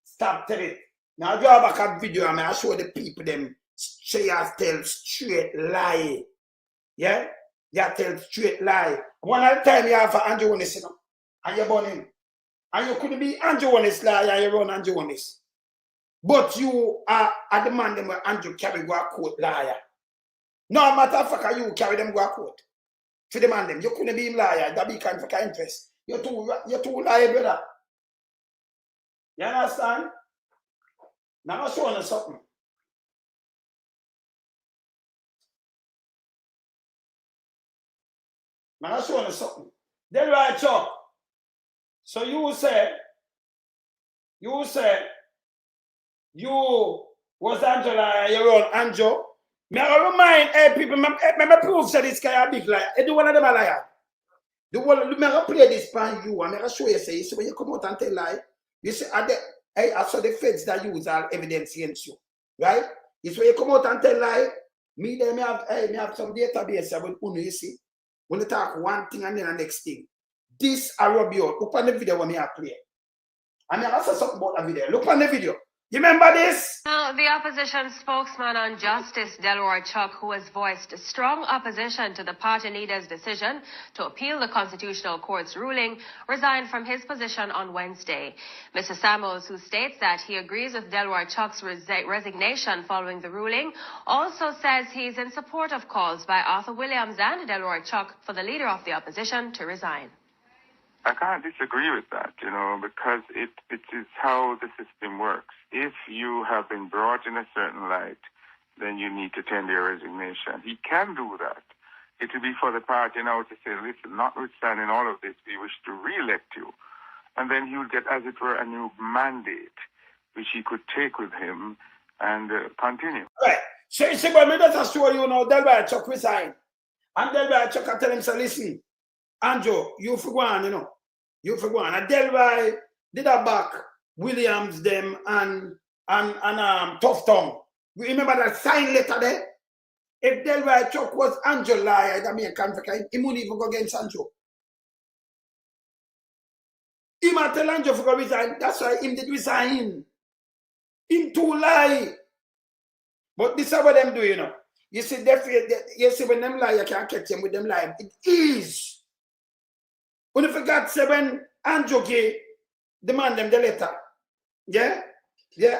Stop telling it. Now draw back a video and I show the people them say you tell straight lie. Yeah? You tell straight lie. One at a time you have Andrew Honest, you know, and you're born in. And you couldn't be Andrew Honest lie and you run Andrew Honest. But you are the man them where Andrew carry go a court liar. No matter of fact you carry them go a court. To the man them. You couldn't be him liar. That be kind of interest. You're too liar, brother. You understand? Now I'm showing you something. Now I'm showing you something. Then right, Chuck. So you say you was Angela, you run Anjo. Me I remind people, me prove that this guy a big liar. Do one of them a liar. The one me I play this pan you and I show you say when you come out and tell lie, you say I saw the feds that use all evidence against you. Right? It's when you come out and tell lie, me there me have some database about you see. When you talk one thing and then the next thing. This I rub you out. Look on the video when me I play. And I say something about the video. Look on the video. You remember this? Now, the opposition spokesman on Justice Delroy Chuck, who has voiced strong opposition to the party leader's decision to appeal the Constitutional Court's ruling, resigned from his position on Wednesday. Mr. Samuels, who states that he agrees with Delroy Chuck's resignation following the ruling, also says he's in support of calls by Arthur Williams and Delroy Chuck for the leader of the opposition to resign. I can't disagree with that, because it is how the system works. If you have been brought in a certain light, then you need to tender your resignation. He can do that. It will be for the party now to say, listen, notwithstanding all of this, we wish to re-elect you. And then he would get, as it were, a new mandate, which he could take with him and continue. Right. So you see, but me just show you now, Delroy Chuck resign. And Delroy Chuck can tell him, say, listen, Andrew, you forgot, you forgot. And Delroy did a back Williams them and Tough Tongue. You remember that sign letter there? If Delroy Chuck was Andrew liar, that mean conflict, he wouldn't even go against Andrew. He might tell Andrew for go resign. That's why him did resign. Him too lie. But this is what them do, You see, when them lie, you can't catch them with them lie. It is. When you forgot, when Andrew gave demand them the letter,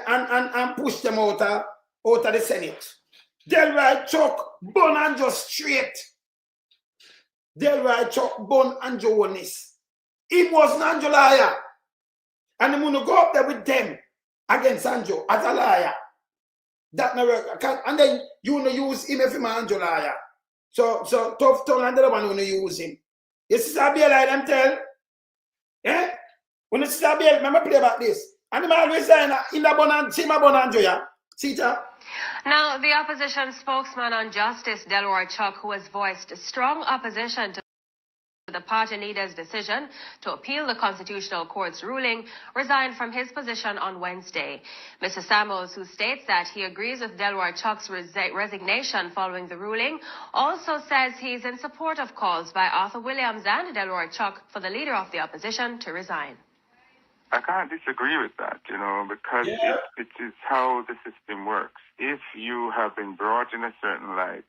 and push them out of the Senate. Delroy Chuck, bun Andrew straight. Delroy Chuck, bun Andrew honest. He wasn't Andrew liar. And I'm going to go up there with them against Andrew as a liar. That never work. And then you want to use him if he's Andrew liar. So Tough Tongue and the other one want to use him. You see that bill like them tell? Yeah? When you see that bill, remember play about this. And I'm always saying in the bonan, see my bonan, yeah? See that? Now, the opposition spokesman on Justice Delroy Chuck, who has voiced strong opposition to the party leader's decision to appeal the Constitutional Court's ruling, resigned from his position on Wednesday. Mr. Samuels, who states that he agrees with Delroy Chuck's resignation following the ruling, also says he's in support of calls by Arthur Williams and Delroy Chuck for the leader of the opposition to resign. I can't disagree with that, because it is how the system works. If you have been brought in a certain light,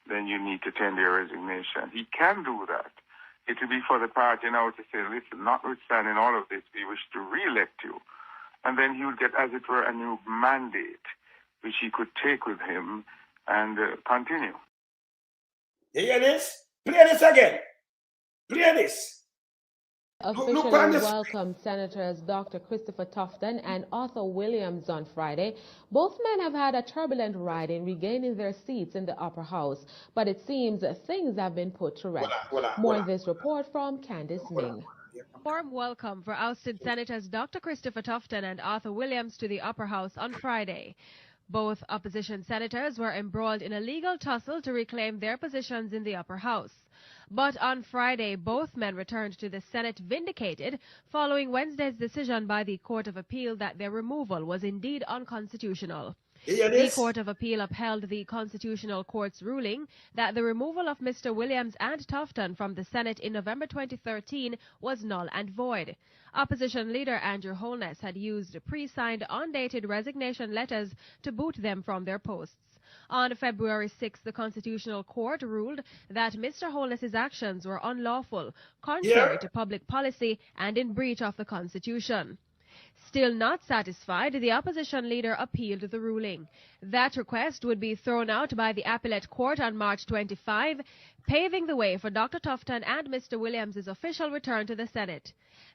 then you need to tender your resignation. He can do that. It will be for the party now to say, listen, notwithstanding all of this, we wish to re-elect you. And then he would get, as it were, a new mandate, which he could take with him and continue. You hear this? Play this again. Play this. Officially welcomed Senators Dr. Christopher Tufton and Arthur Williams on Friday. Both men have had a turbulent ride in regaining their seats in the upper house, but it seems things have been put to rest. More in this report from Candice Ming. Warm welcome for ousted Senators Dr. Christopher Tufton and Arthur Williams to the upper house on Friday. Both opposition senators were embroiled in a legal tussle to reclaim their positions in the upper house. But on Friday, both men returned to the Senate vindicated following Wednesday's decision by the Court of Appeal that their removal was indeed unconstitutional. The Court of Appeal upheld the Constitutional Court's ruling that the removal of Mr. Williams and Tufton from the Senate in November 2013 was null and void. Opposition leader Andrew Holness had used pre-signed, undated resignation letters to boot them from their posts. On February 6, the Constitutional Court ruled that Mr. Holness's actions were unlawful, contrary to public policy and in breach of the Constitution. Still not satisfied, the opposition leader appealed the ruling. That request would be thrown out by the appellate court on March 25, paving the way for Dr. Tufton and Mr. Williams' official return to the Senate.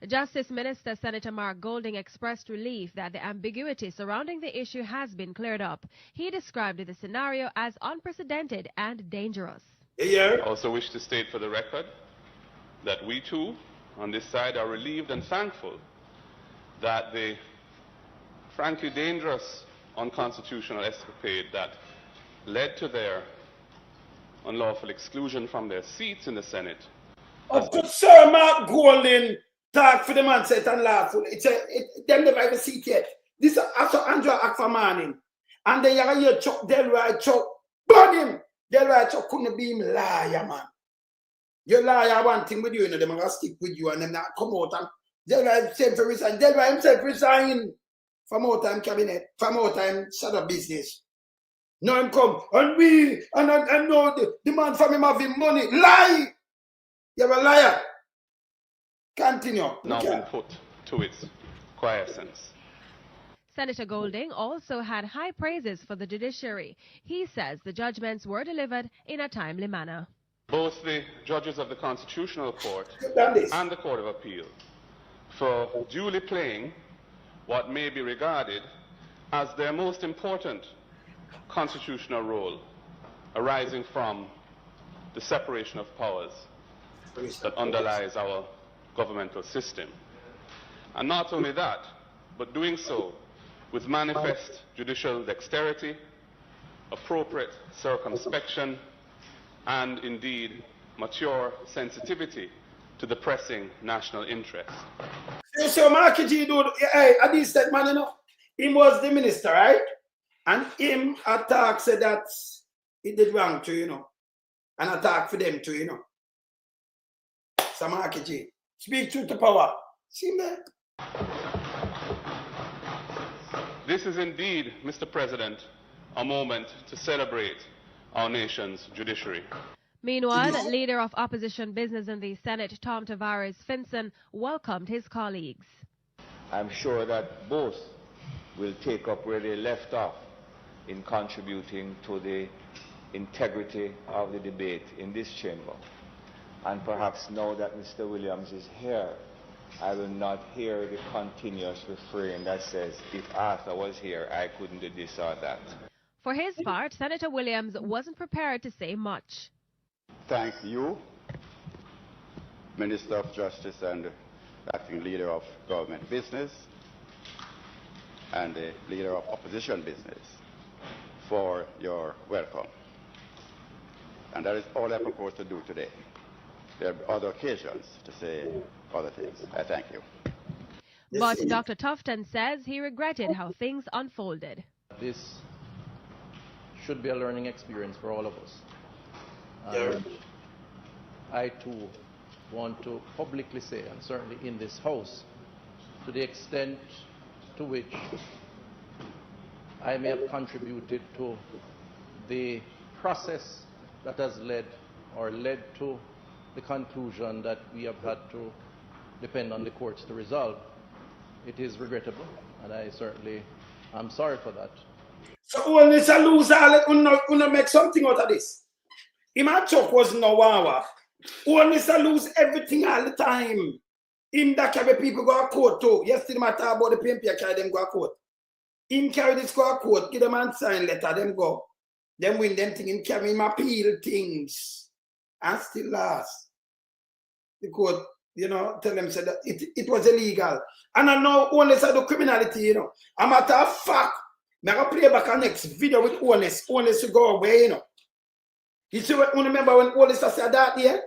Justice Minister Senator Mark Golding expressed relief that the ambiguity surrounding the issue has been cleared up. He described the scenario as unprecedented and dangerous. I also wish to state for the record that we too, on this side, are relieved and thankful that the frankly dangerous unconstitutional escapade that led to their unlawful exclusion from their seats in the Senate. Good Sir Mark Golding talk for the man set and lawful. Them never even see it yet. This is after Andrew Akfamanin. And then you have your Chuck Delroy Chuck. Burn him! Delroy Chuck couldn't be him liar, man. You liar one thing with you, and them are gonna stick with you and them not come out and Delroy himself resign. Delroy himself resign from out time cabinet, from out time shut up business. No him come and we and know the man from him having money. Lie! You're a liar. Continue. Now been put to its quiescence. Senator Golding also had high praises for the judiciary. He says the judgments were delivered in a timely manner. Both the judges of the Constitutional Court and the Court of Appeal for duly playing what may be regarded as their most important constitutional role arising from the separation of powers that underlies our governmental system. And not only that, but doing so with manifest judicial dexterity, appropriate circumspection, and indeed mature sensitivity to the pressing national interest. So Markie G, dude, at this that man, you know, he was the minister, right? And him attack said that he did wrong to, you know, and attack for them too, you know. So Markie G, speak truth to power. See, man. This is indeed, Mr. President, a moment to celebrate our nation's judiciary. Meanwhile, leader of opposition business in the Senate, Tom Tavares Finson, welcomed his colleagues. I'm sure that both will take up where they left off in contributing to the integrity of the debate in this chamber. And perhaps now that Mr. Williams is here, I will not hear the continuous refrain that says, if Arthur was here, I couldn't do this or that. For his part, Senator Williams wasn't prepared to say much. Thank you, Minister of Justice and acting leader of government business and the leader of opposition business for your welcome. And that is all I propose to do today. There are other occasions to say other things. I thank you. But Dr. Tufton says he regretted how things unfolded. This should be a learning experience for all of us. And I too want to publicly say, and certainly in this House, to the extent to which I may have contributed to the process that has led to the conclusion that we have had to depend on the courts to resolve. It is regrettable, and I certainly am sorry for that. So when it's a loser, we'll make something out of this. Him Chuck was no wawa. When it's a lose everything all the time. Him that carry people go to court too. Yesterday I talk about the PMP carry them go to court. Him carry this go to court, give them a sign letter, them go. Them win them thing, him carry him appeal things. And still last. The court, you know, tell them said that it was illegal. And I know only said the criminality, you know. A matter of fact, I'm going to play back a next video with Honest to go away, you know. You see what, remember when Honest said that there?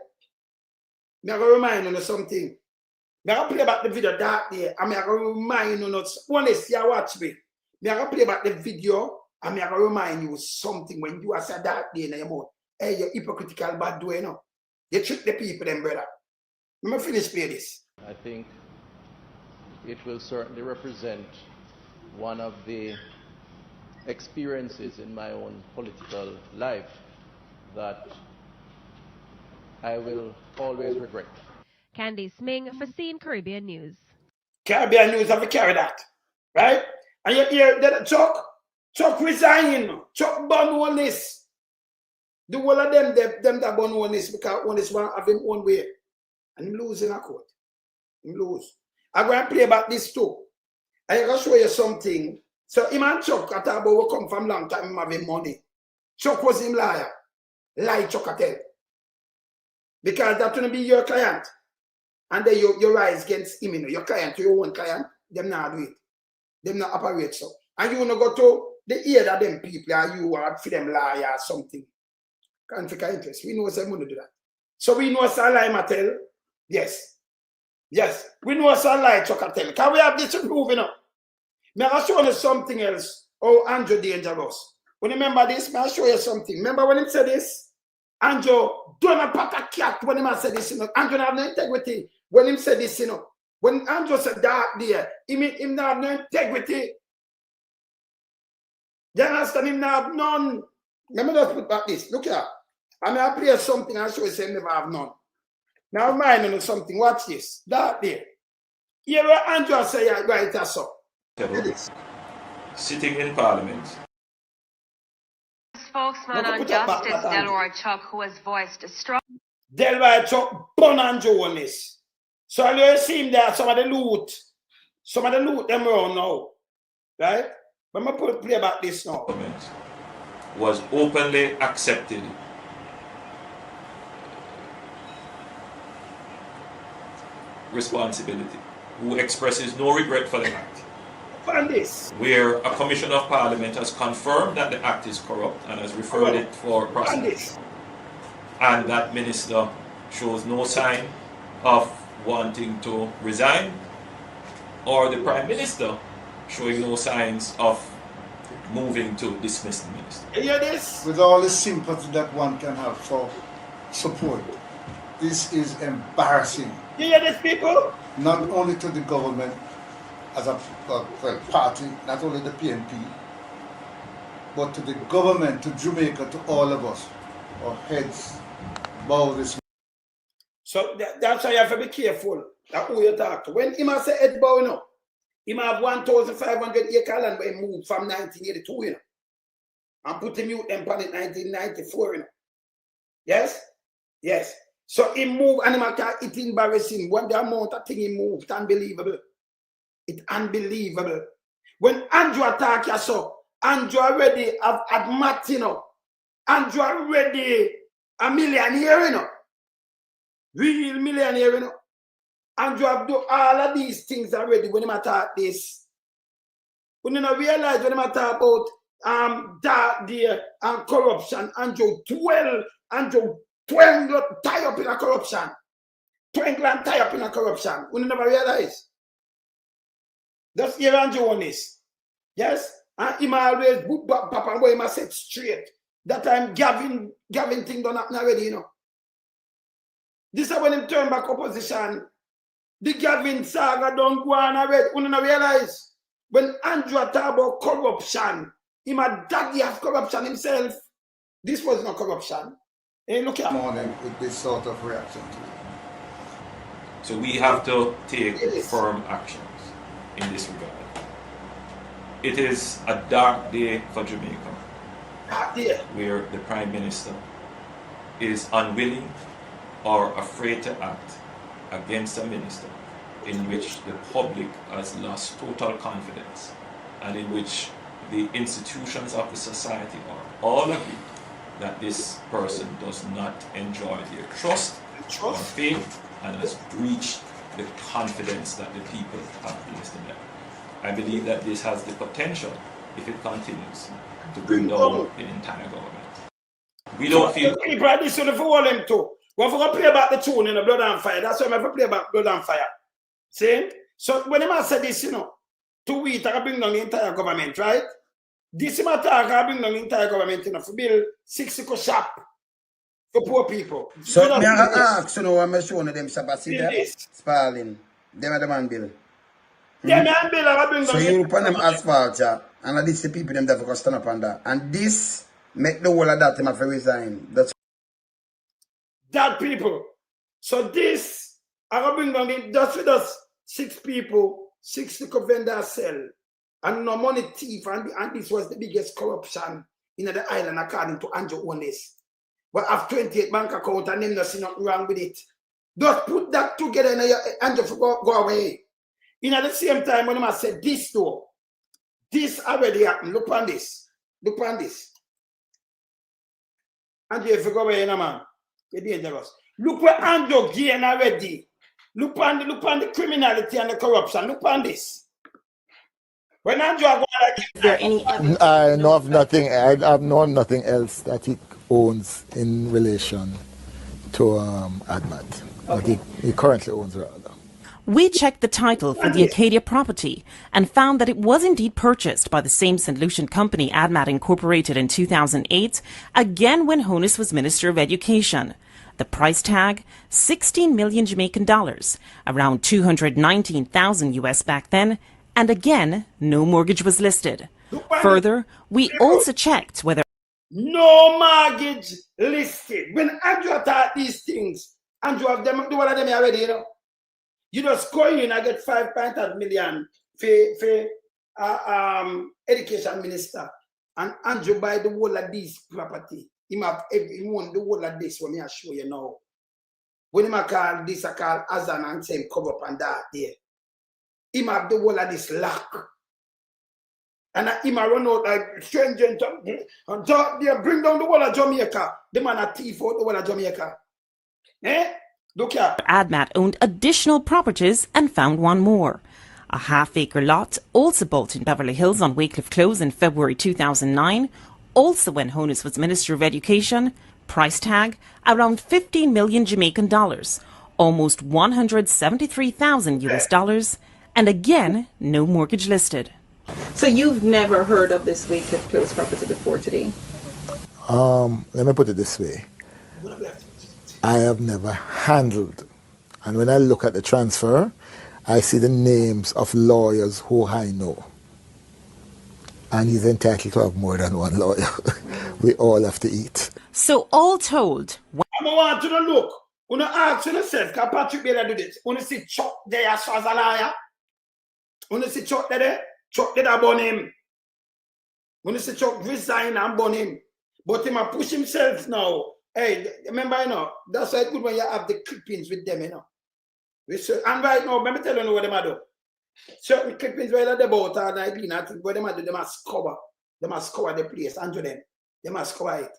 I'm going to remind you of something. I'm going to play back the video that there. I'm going to remind you of Honest, you watch me. I'm going to play back the video I'm going to remind you something when you are said that day in your mouth. Hey, you're hypocritical bad doing, you know. You trick the people, then, brother. Let me finish play this. I think it will certainly represent one of the experiences in my own political life that I will always regret. Candice Ming for Scene Caribbean News. Caribbean News have to carry that, right? And you hear that Chuck resign, Chuck burn one this. The whole of them that burn one this because one is one of them one way. And him lose in a court. Him lose. I'm going to play about this too. I'm going to show you something. So him and Chuck, I thought about will come from long time, him having money. Chuck was him liar. Lie Chuck I tell. Because that's going to be your client. And then you rise against him, you know, your client, your own client, them not do it. Them not operate so. And you want to go to the ear of them people, and you are for them lie or something. Conflict of interest. We know some want to do that. So we know some lie Mattel. Yes. Yes. We know some lie Chuck tell. Can we have this to prove, you know? May I show you something else? Oh, Andrew dangerous. When you remember this, may I show you something? Remember when he said this? Andrew, don't a pat a cat when he said this, you know. Andrew have no integrity. When him said this, you know, when Andrew said that there, he mean him not have no integrity. You understand? Him not have none. Let me just put back this. Look here. I'm going to play something and show you say never have none. Now mind on something. Watch this. That there. Here where Andrew say right that's so. Sitting in Parliament. Spokesman on Justice Delroy Chuck, who has voiced a strong. Delroy Chuck, burn Andrew on this. So you see him there, some of the loot them around now. Right? But I'm going to play about this now. Was openly accepted responsibility, who expresses no regret for the act. Find this. Where a Commission of Parliament has confirmed that the act is corrupt and has referred it for prosecution. And that minister shows no sign of wanting to resign, or the Prime Minister showing no signs of moving to dismiss the minister. You hear this? With all the sympathy that one can have for support, this is embarrassing. You hear this, people? Not only to the government as a party, not only the PNP, but to the government, to Jamaica, to all of us. Our heads bow this. So that's why you have to be careful that who you talk to. When him say head bow, you know, he might have 1,500 acre land where he moved from 1982, you know, and put him out them on it 1994, you know. Yes? Yes. So he moved and it's embarrassing. When the amount of thing he moved, it's unbelievable. It's unbelievable. When Andrew attack you, so Andrew already have admit, you know. Andrew already a millionaire, you know. Real millionaire, you know. Andrew have do all of these things already when he attack this. When you not realize when he attack about that there and corruption, Andrew 12 tie up in a corruption. 12 and tie up in a corruption. When you never realize. That's here Andrew on this. Yes? And he always put back papa and boy must set straight. That time Gavin thing done happen already, you know. This is when him turn back opposition. The Gavin saga don't go on already. You don't realize when Andrew talk about corruption, he had daddy of corruption himself. This was not corruption. Hey, look at morning with this sort of reaction to it. So we have to take firm actions in this regard. It is a dark day for Jamaica, where the Prime Minister is unwilling or afraid to act against a minister in which the public has lost total confidence and in which the institutions of the society are all agree that this person does not enjoy their trust or faith and has breached the confidence that the people have placed in them. I believe that this has the potential, if it continues, to bring down the entire government. We don't feel... This is for them too. We have to play about the tune in the Blood and Fire. That's why we have to play about Blood and Fire. See? So when I say this, you know, 2 weeks, I can bring down the entire government, right? This is my talk. I bring down the entire government to build 60 shop for poor people. So, me ask you know, I'm showing them Sabasi there. this. Spalling. Them are the man bill. Yeah, man, bill, I bring So down you put them asphalt, yeah, and this the people them that for stand up on that. And this make the whole of that them have to resign. That's that people. So this, I will bring down the, just with us 6 people, 6 vendors sell, and no money thief, and this was the biggest corruption in the island according to Andrew Onis. But have 28 bank account and them not see nothing wrong with it. Just put that together and Andrew go away. In at the same time, when I said this though, this already happened. Look on this. Look on this. Andrew, if you go away, man, you're dangerous. Look where Andrew gain already. Look on the criminality and the corruption. Look on this. When Andrew go like is there any evidence? I know of nothing. I've known nothing else that he owns in relation to ADMAT. Okay. He currently owns rather. We checked the title for the Acadia property and found that it was indeed purchased by the same St. Lucian company ADMAT Incorporated in 2008, again when Honus was Minister of Education. The price tag, 16 million Jamaican dollars, around 219,000 US back then, and again, no mortgage was listed. Further, we also checked whether no mortgage listed. When Andrew taught these things, Andrew have them do one of them already, you know. You just go in and get 5.5 million for education minister, and Andrew buy the whole of this property. He won the whole of this one. I show you now. When he call this, I call Azan and say him cover up and that there. He have the whole of this lock. And he run out like stranger and they bring down the whole of Jamaica. The man a thief out the whole of Jamaica. Eh? Look here. ADMAT owned additional properties and found one more. A half-acre lot, also bought in Beverly Hills on Wycliffe Close in February 2009, also when Honus was Minister of Education, price tag around 15 million Jamaican dollars, almost 173,000 US dollars, and again, no mortgage listed. So you've never heard of this Wycliffe Close property before today? Let me put it this way. I have never handled, and when I look at the transfer, I see the names of lawyers who I know. And he's entitled to have more than one lawyer. We all have to eat. So all told, I want you to look. When you ask yourself, can Patrick Bailey do this? When you see Chuck there as a liar, when you see Chuck there burn him. When you see Chuck resign and burn him. But he might push himself now. Hey, remember, you know, that's why it's good when you have the clippings with them, you know. And right now, let me tell you what they do. Certain clippings where they're about all night, I think what they do, they must cover. They must cover the place, and to them. They must cover it.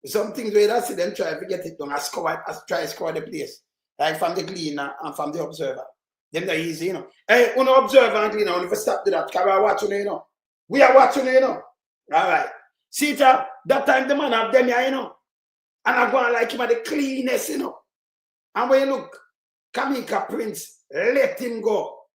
Some things where I see them try to get it done, try to cover the place. Like from the cleaner and from the observer. Them are easy, you know. Hey, when observer and cleaner, when you stop to that, because we are watching you, you know. We are watching you, you know. All right. See, that time the man have them here, you know. And I go on like him at the cleanest, you know. And when you look, Kamika Prince, let him go.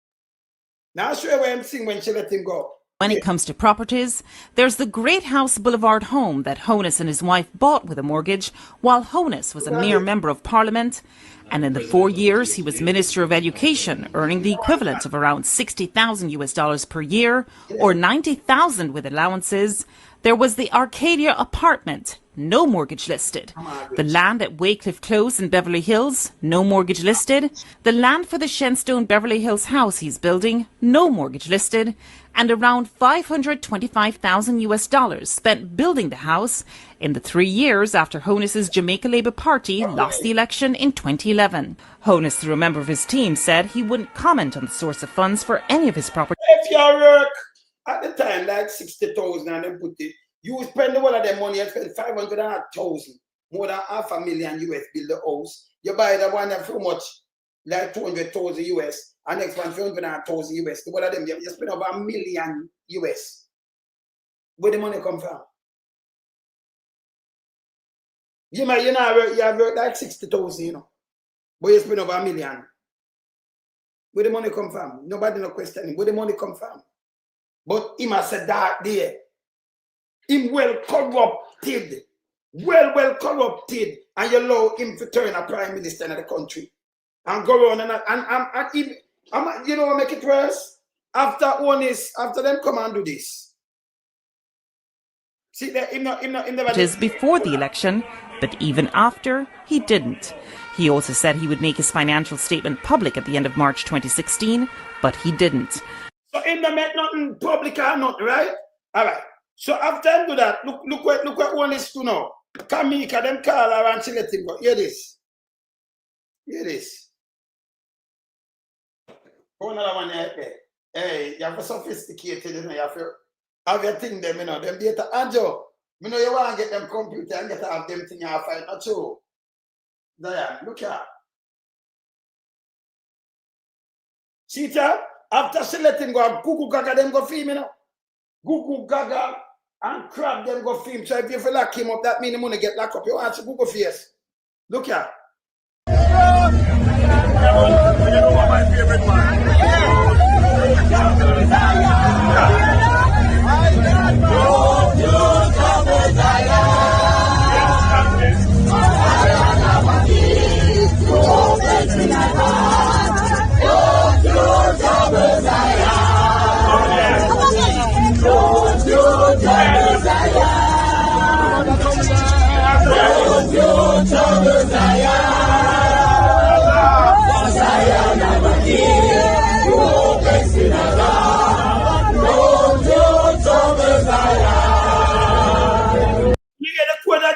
Now I'll show you where I'm seeing when she let him go. when it comes to properties, there's the Great House Boulevard home that Honus and his wife bought with a mortgage while Honus was a mere member of Parliament. And in the 4 years he was Minister of Education, earning the equivalent of around $60,000 per year, or $90,000 with allowances, there was the Arcadia apartment, no mortgage listed. The land at Wycliffe Close in Beverly Hills, no mortgage listed. The land for the Shenstone Beverly Hills house he's building, no mortgage listed. And around $525,000 spent building the house in the 3 years after Honus's Jamaica Labour Party lost the election in 2011. Honus, through a member of his team, said he wouldn't comment on the source of funds for any of his property. If you work at the time like 60,000 and then put it, you spend all of their money and spend 500,000, more than $500,000 US build the house. You buy the one that for much, like 200,000 US, and next one 300,000 US. The one of them you spend over $1 million US. Where the money come from? You might you have worked like 60,000, you know, but you spend over $1 million. Where the money come from? Nobody no questioning. Where the money come from? But him has said that there. Him well corrupted. Well corrupted. And you allow him to turn a prime minister in the country. And go around and you know what make it worse? After them come and do this. See that him never It is before the election, but even after, he didn't. He also said he would make his financial statement public at the end of March 2016, but he didn't. So him don't make nothing public or nothing, right? All right. So after him do that, look what one is to know. Kamika them call her and she let him go. Hear this. Hear this. Another one here. Hey, you have to sophisticated, you know, you have to have your thing them, you know, them data. Anjo, you know you want to get them computer and get to have them thing you have fight, not true. Diane, look here. See that? After she let him go, Gugu Gaga them go film, you know. Gugu Gaga and Crab them go film. So if you feel lock him up, that means the money get locked up. You want to Google face. Look here. You know what my favorite man?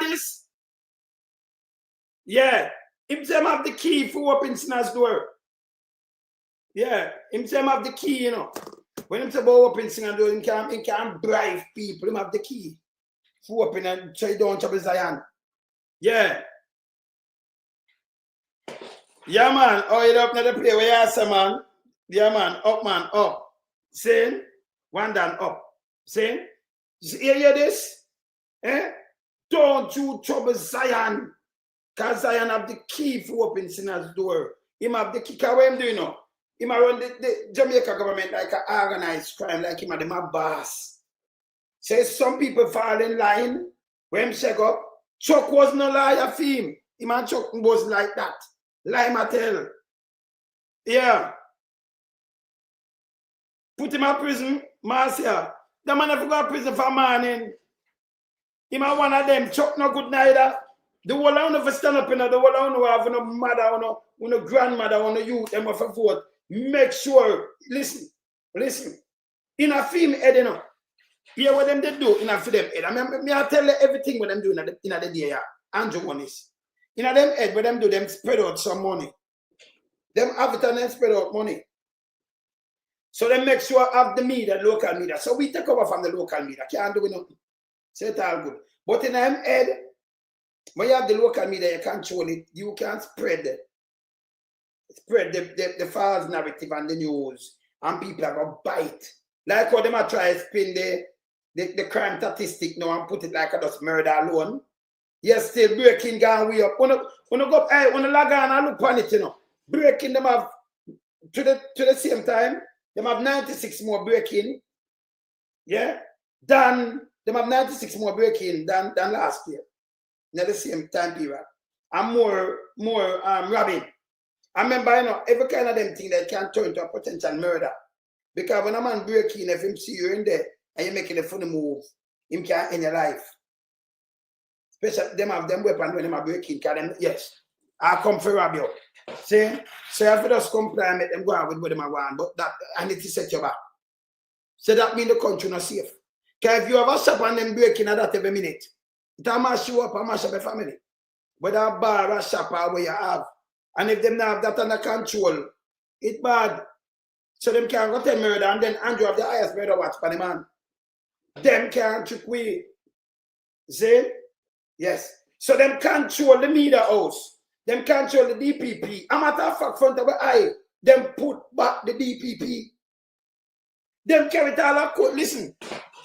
This? Yeah, him say have the key for open Sinner's door. Yeah, him say have the key, you know. When him say about open Sinner's door, he can bribe people. Him have the key for open and so he don't trouble Zion. Yeah. Yeah, man. Oh, you up now the play where you say, man. Yeah, man. Up. Saying, one down, up. Saying, you hear this? Eh? Don't you trouble Zion. Because Zion have the key for open Sinner's door. Him have the key. Because what him do, you know? Him run the Jamaica government like an organized crime, like him a my boss. Say some people fall in line. When him check up, Chuck was no liar for him. Him and Chuck was like that. Lie Mattel. Yeah. Put him in prison, Marcia. The man never go to prison for morning. Him a one of them, Chuck no good neither. The whole of them stand up in the whole of them have no mother, no grandmother, no youth, them have a vote. Make sure, listen. In a film head, you know. Hear what them they do in a film head. I tell you everything what them do in the day, yeah. Andrew one is. In a them head, what them do, them spread out some money. Them have it and then spread out money. So they make sure have the media, local media. So we take over from the local media. Can't do nothing. So it's all good. But in them head, when you have the local media, you control it. You can spread the false narrative and the news. And people are going to bite. Like how they might try to spin the crime statistic now and put it like a just murder alone. Yes, still breaking gone way up. When you go, hey, when you log on and look on it, you know. Breaking them have, to the same time, them have 96 more breaking. Yeah? Them have 96 more breaking than last year. At the same time period. And more robbing. I remember, you know, every kind of them thing that can turn to a potential murder. Because when a man break in, if him see you in there and you're making a funny move, him can't end your life. Especially them have them weapons when them are breaking. Yes, I come for rob you. See? So if you just comply and make them go on with what them are going, but that I need to set you back. So that means the country not safe. Because if you have a shop and them breaking at that every minute, it will mash you up and mash up a family. Whether a bar or a shop or where you have. And if them not have that under control, it's bad. So them can't go to murder and then Andrew have the highest murder watch for the man. Them can't trick we. See? Yes. So them control the media house. Them control the DPP. A matter of fact, front of the eye, them put back the DPP. Them carry it all up court. Listen,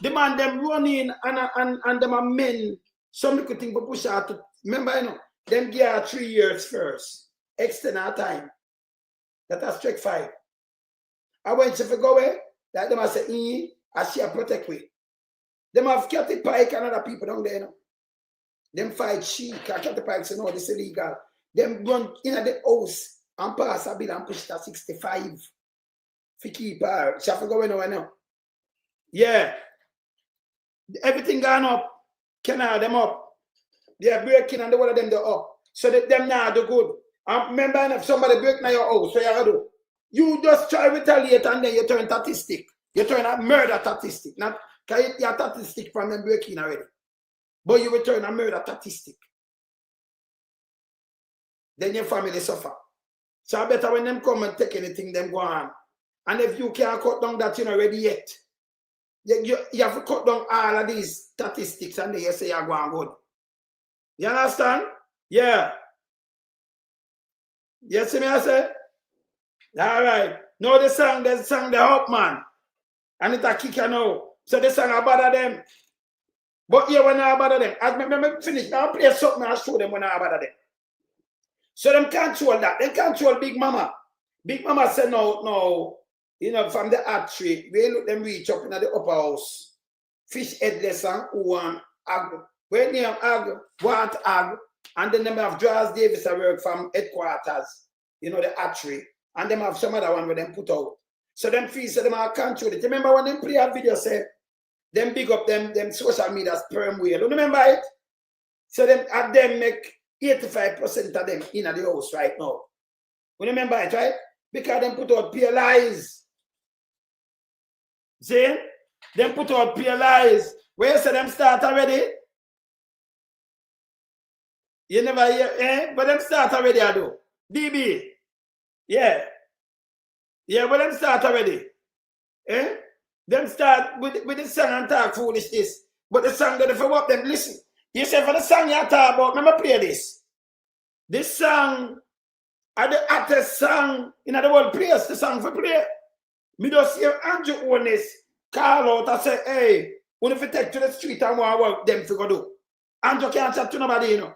the man them run in and them are men. Some little thing for push out to, remember, you know, them give her 3 years first. Extend our time. That has strike 5. I went to go away. Like them I say, as she protect we. Them have Catty Pike and other people down there, you know. Them fight she, Catty Pike say no, this is illegal. Them run in the house and pass a bill and push it at 65. For keep her. She have to go anywhere now. Yeah. Everything gone up. Canal them up. They are breaking and the one of them they're up. So that them now do good. And remember if somebody break now your house, what you gotta do? You just try to retaliate and then you turn statistic. You turn a murder statistic. Not because you're statistic from them breaking already. But you return a murder statistic. Then your family suffer. So I better when them come and take anything, them go on. And if you can't cut down that, you're not ready yet. You have to cut down all of these statistics and then you say you're going good. You understand? Yeah. You see me I say? All right. No, the song the up man. And it's a kicker now. So the song about them. But yeah, when I bother them, as me finish, I'll play something I'll show them when I bother them. So them control that. They control Big Mama. Big Mama said no, you know, from the archery, we look them reach up in the upper house. Fish headless and who want ag. When they have ag, want ag, and then them have Drawers Davis a work from headquarters, you know, the archery, and them have some other one where them put out. So them feel so them are control it. Remember when them play a video say, them big up them social media sperm whale. You remember it? So them make 85% of them in the house right now. You remember it, right? Because them put out pure lies. See? Them put out pure lies. Where you say them start already? You never hear, eh? But them start already, I do. DB. Yeah. Yeah, but them start already. Eh? Them start with the song and talk foolishness. But the song that if you want them, listen. You say for the song you talk about, remember play this. This song are the hottest song in the world place, the song for play. Me just hear Andrew Onis call out and say, hey, when if you take to the street and want to work, them figure do. Andrew can't chat to nobody, you know.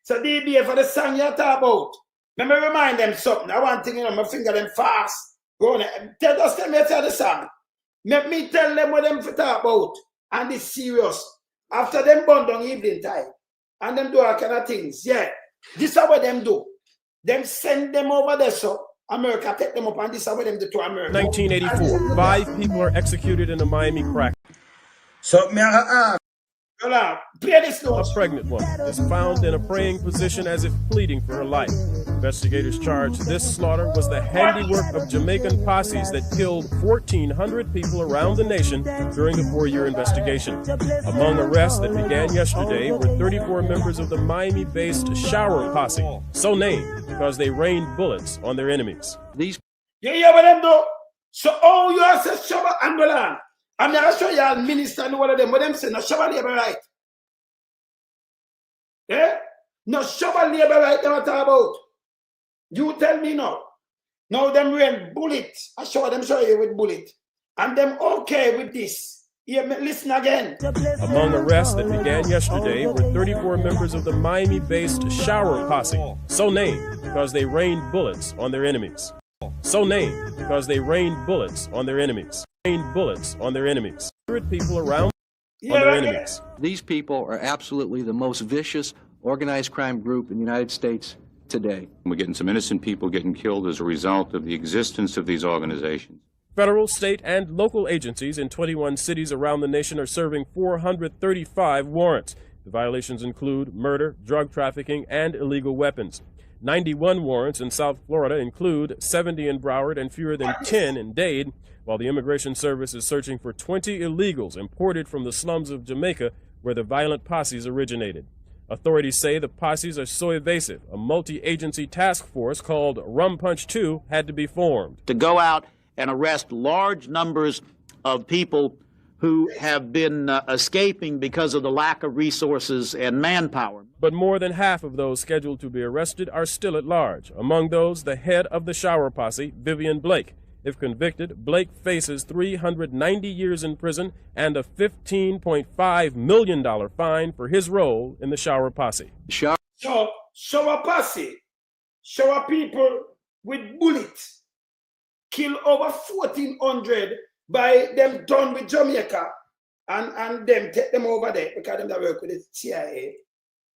So DB for the song you talk about. Let me remind them something. I want to, you know, my finger them fast. Go on. Tell us them tell the song. Let me tell them what them to talk about. And it's serious. After them burn down evening time. And them do all kind of things. Yeah. This is what them do. Them send them over there, so America take them up, and this is what them do to America. 1984. 5 people are executed in a Miami crack. So, play this A pregnant woman is found in a praying position as if pleading for her life. Investigators charge this slaughter was the handiwork of Jamaican posses that killed 1,400 people around the nation during the 4-year investigation. Among arrests that began yesterday were 34 members of the Miami-based Shower Posse, so named because they rained bullets on their enemies. You hear what them do? So, oh, you are a shower ambulance. I'm going to show you a minister and one of them. What them say, no shower labor right. Eh? No shower labor right, them talk about. You tell me now. Now them rain bullet. I show you with bullet. And them okay with this. Listen again. Among arrests that began yesterday were 34 members of the Miami-based Shower Posse, so named because they rained bullets on their enemies. So named because they rained bullets on their enemies. Rained bullets on their enemies. 100 people around on their enemies. These people are absolutely the most vicious organized crime group in the United States today. We're getting some innocent people getting killed as a result of the existence of these organizations. Federal, state, and local agencies in 21 cities around the nation are serving 435 warrants. The violations include murder, drug trafficking, and illegal weapons. 91 warrants in South Florida include 70 in Broward and fewer than 10 in Dade, while the Immigration Service is searching for 20 illegals imported from the slums of Jamaica where the violent posses originated. Authorities say the posses are so evasive, a multi-agency task force called Rum Punch 2 had to be formed. To go out and arrest large numbers of people who have been escaping because of the lack of resources and manpower. But more than half of those scheduled to be arrested are still at large. Among those, the head of the Shower Posse, Vivian Blake. If convicted, Blake faces 390 years in prison and a $15.5 million fine for his role in the Shower Posse. Shower Posse, shower people with bullets, kill over 1,400 by them done with Jamaica and them take them over there because them that work with the CIA.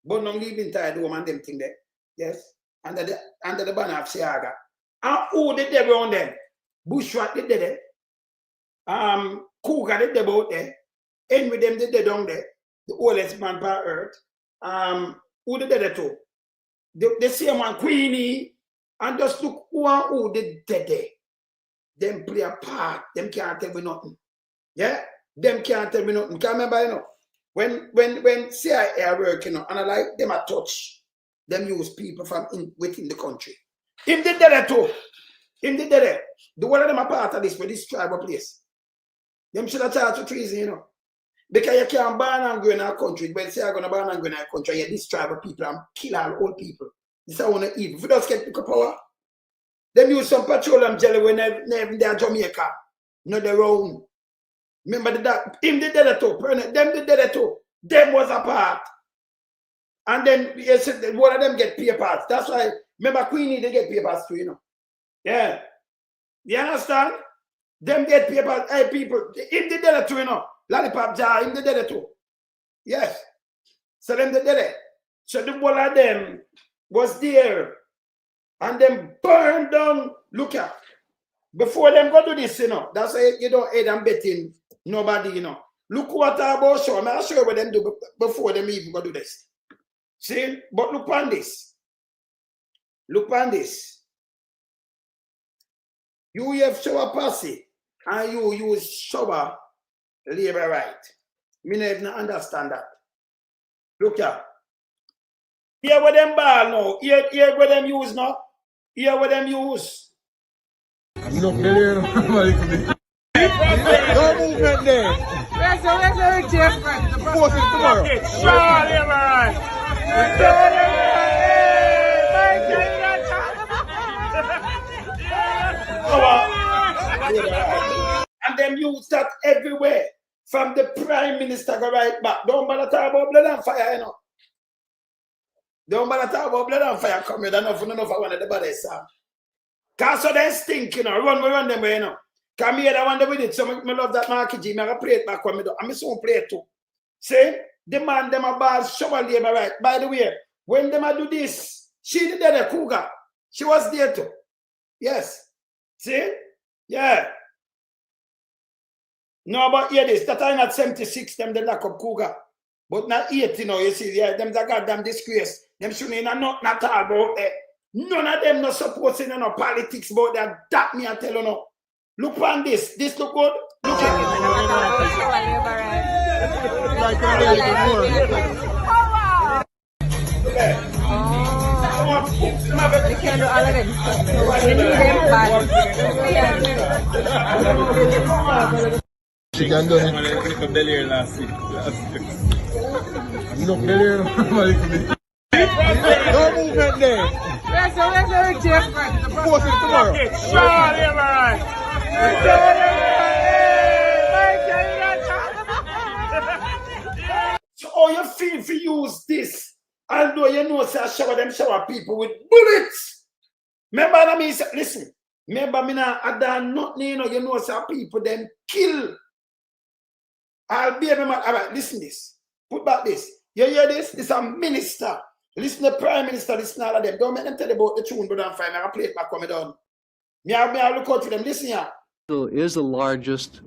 But no leaving tired home and them thing there. Yes. Under the banner of Siaga. And who did they around them? Bushrat did they there. Cougar did they out there. And with them did they down there. The oldest man by earth. Who did they too? The same one, Queenie. And just look who did they there. Them play a part. Them can't tell me nothing. Yeah? Them can't tell me nothing. Can't remember, you know. When CIA are working, and I like them a touch, them use people from within the country. Him did that too. Him did that. The one of them are part of this for this tribal place. Them should have charged for treason, you know. Because you can't ban and go in our country. When say I'm gonna ban and go in our country, yeah, this tribal people and kill all old people. This is how I wanna eat. If you don't get pick up power, them use some petroleum jelly when they're Jamaica. Not their own. Remember that him did that too. Them did that too. Them was a part. And then one of them get papers. That's why remember Queenie they get papers too, you know. Yeah. You understand? Them get papers. Hey people, him did that too, you know. Lollipop jar, him did that too. Yes. So them did that. So the one of them was there. And them burned down. Look at. Before them go do this, you know. That's why you don't aid and betting nobody, you know. Look what I about show. I'll show you what them do before them even go do this. See? But look on this. Look on this. You have shower posse and you use shower labor right. Me never understand that. Look at. Here what them ball now. Here what them use now. Here what them use. No movement there. Where's the different? Force it tomorrow. And them use that everywhere. From the Prime Minister go right back. Don't bother talk about blood and fire, you know. Don't bother talk about blood and fire come here. Enough for one of the body, sir. Cause so they stink, you know. Run them way, you know. Come here, I wonder with it. So I love that Markie G. I play it back when me do. I'm so play it too. See? The man them a ball shower labor right. By the way, when them a do this, she did that a cougar. She was there too. Yes. See? Yeah. No, but hear this. That time at 76, them they lock up cougar. But not 80, you know, you see, yeah, them that goddamn disgrace. Them shouldn't have not at all about it. None of them not supposing no politics about that. That me I tell you no. Look on this. This look good. Look at it. She can do it. Last week. No movement there. Where's the different? Force it tomorrow. So how you feel if you use this? Although you know say shower people with bullets. Remember that me say, listen. Remember me now I done nothing, you know say people then kill. I'll be a man. All right, listen this. Put back this. You hear this? This is a minister. Listen to the Prime Minister, listen to all of them. Don't make them tell you about the tune, brother, and fine. I'll play it back when I'm done. I look out for them. Listen here. Is the largest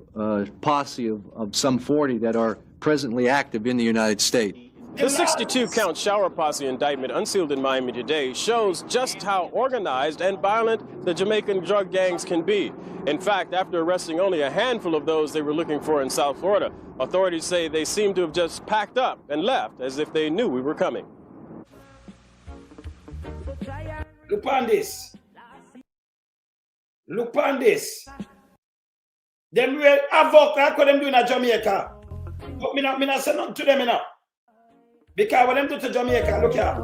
posse of some 40 that are presently active in the United States. The 62-count shower posse indictment unsealed in Miami today shows just how organized and violent the Jamaican drug gangs can be. In fact, after arresting only a handful of those they were looking for in South Florida, authorities say they seem to have just packed up and left as if they knew we were coming. Look on this. Look on this. Them will havoc like what them doing in Jamaica. But me not say nothing to them enough. Because what them do to Jamaica, look here.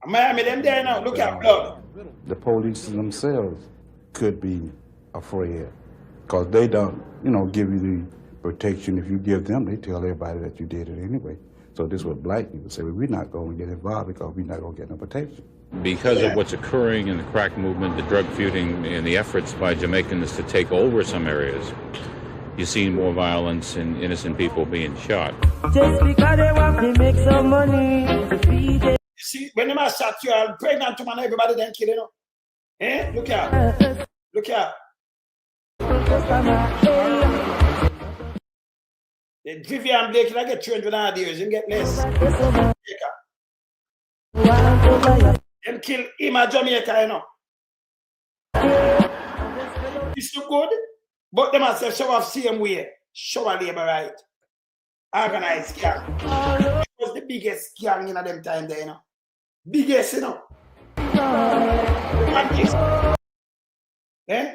Miami, them there now, look at blood. The police themselves could be afraid because they don't, give you the protection. If you give them, they tell everybody that you did it anyway. So this would black people say, well, we're not going to get involved because we're not going to get no protection. Because of what's occurring in the crack movement, the drug feuding, and the efforts by Jamaicans to take over some areas, you see more violence and innocent people being shot. Just because they want to make some money to feed it. You see, when they must shot you, a pregnant woman, everybody then kill, you know. Eh? Look here. Look here. The Vivian Blake, I get 300 ideas, you get less. Them kill him at Jamaica, you know. It's too good, but them must say show off same way. Show a labor right. Organized gang. It was the biggest gang in them time there, you know. Biggest, you know. Eh?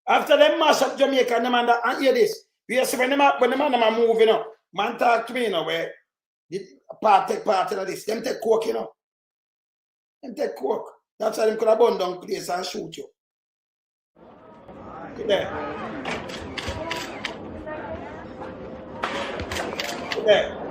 After them mash up Jamaica, and them and hear this. You see when the man move, you know, man talk to me, you know, where the take part of this. Them take coke, you know. Them take coke. That's why them could have burn down place and shoot you. There. There.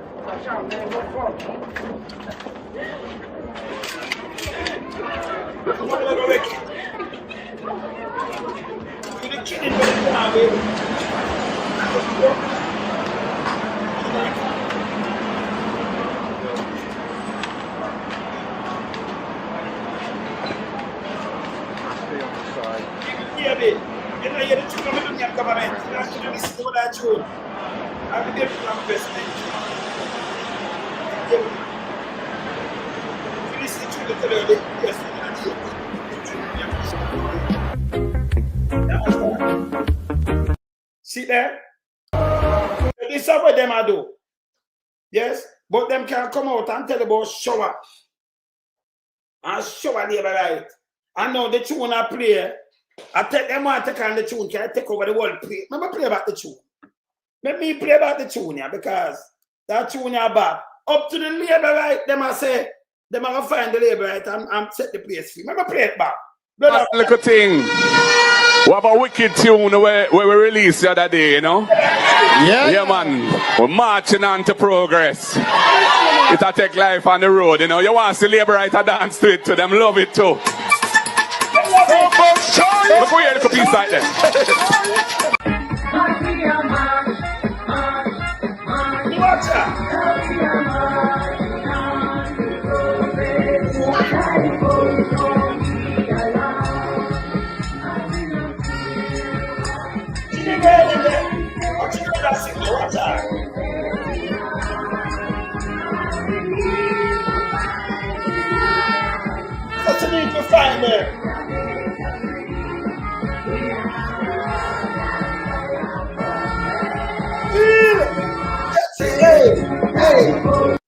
See there? This is what them I do. Yes? But them can come out and tell about shower. And shower labor right. I know the tune I play. I take them one take on the tune. Can I take over the world play? Remember play about the tune. Let me play about the tune here because that tune here bad. Up to the labor right, them I say, them I gonna find the labor right and set the place free. Remember play it back. Little thing. We have a wicked tune where we released the other day, you know? Yeah, man. We're marching on to progress. It'll take life on the road, you know? You want to see labor right dance to it, to them love it too. Look where you look a piece like that. Watch out. What's the need to find there? Hey.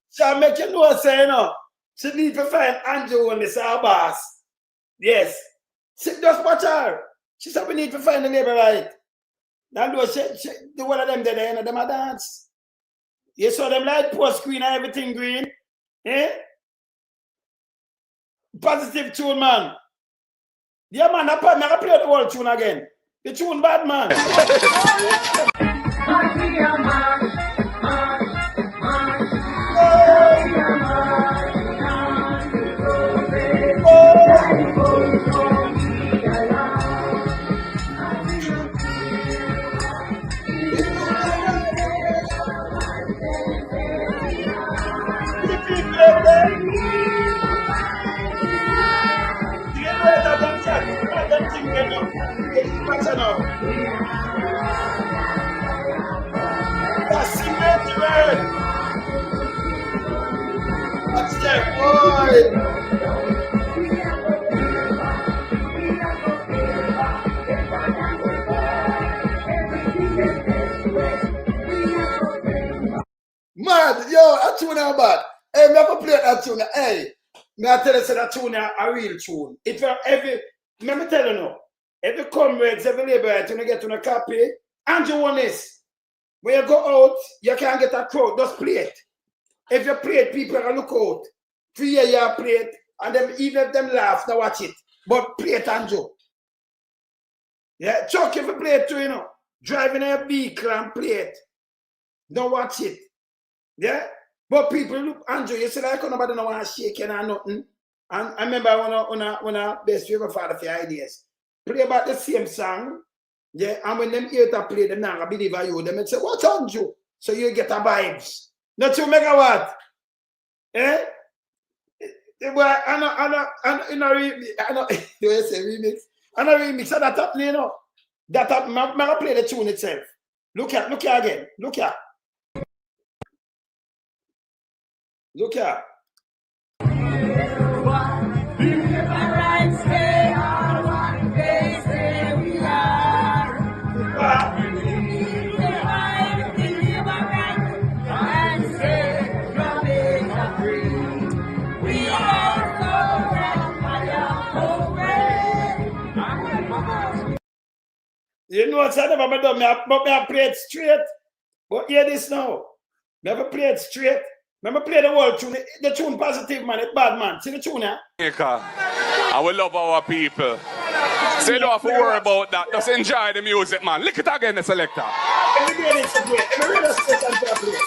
So I make you know say, you know, she need to find Andrew and Miss our boss. Yes. She just watch her. She said we need to find the labor right. Now do the one of them there, you know, them a dance. You saw them light post green and everything green. Eh? Positive tune, man. Yeah, man, I'm gonna play the whole tune again. The tune bad, man. Mad, yo, that tune is bad. Hey, me have to play that tune. Hey, me I tell you, say that tune is a real tune. If you every, let me tell you now, every comrades, every labor, you get to a copy, and you want this. When you go out, you can't get a crowd, just play it. If you play it, people are look out. 3 years you play it, and them, even if them laugh, now watch it. But play it and Joe. Yeah, Chuck, if you play it too, you know, driving a vehicle and play it. Don't watch it. Yeah? But people look, Andrew, you see like nobody don't want to shake and nothing. And I remember when I best favorite father for ideas. Play about the same song. Yeah, and when them hear to play, them not believe you. Them say, "What's on you?" So you get a vibes. Not 2 megawatt. Eh? Well, I know, you say remix. I know remix. So that up, you know. That up, I play the tune itself. Look here again. Look here. Look here. You know what's I never done? I play it straight. But hear this now. Never play it straight. Remember play the whole tune. The tune positive, man. It's bad, man. See the tune, yeah? And we love our people. So you don't have to worry about that. Just enjoy the music, man. Lick it again, the selector. Every day it's a great. Every day it's a great.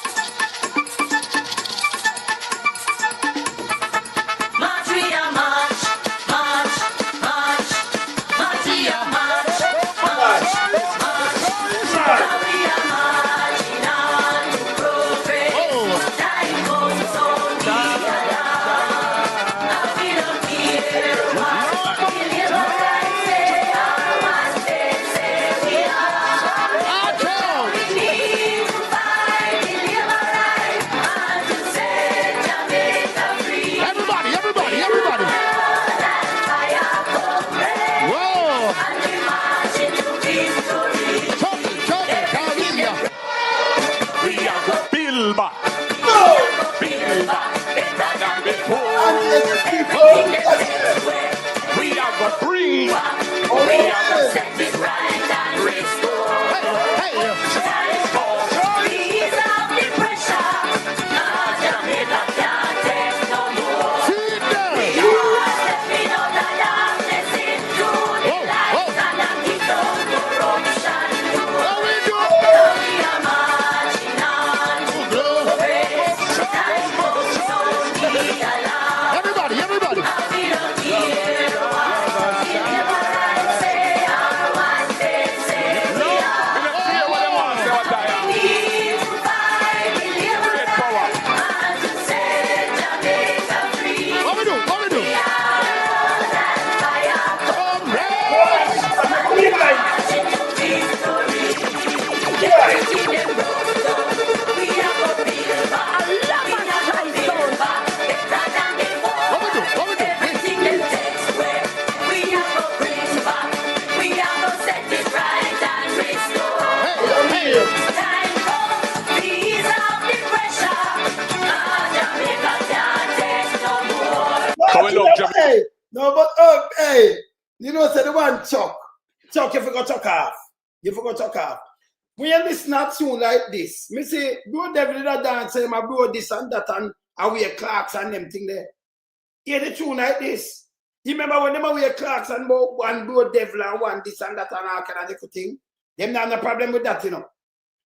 We are going to bring, we are going to set it right and restore. Ease up the pressure. Jamaica can't take no more. We are stepping out of darkness into the light and keep down corruption. We are marching on to progress. Time goes on, we allow. Everybody. No, but hey, you know, say the one Chuck, you forgot Chuck off. You forgot Chuck off. When you listen to tune like this, me say, bro, devil did a dance, say, my bro, this and that, and I wear clocks and them thing there. Hear the tune like this. You remember when them wear clocks and one bro, devil, and one this and that, and all kind of thing? Them not have no problem with that, you know.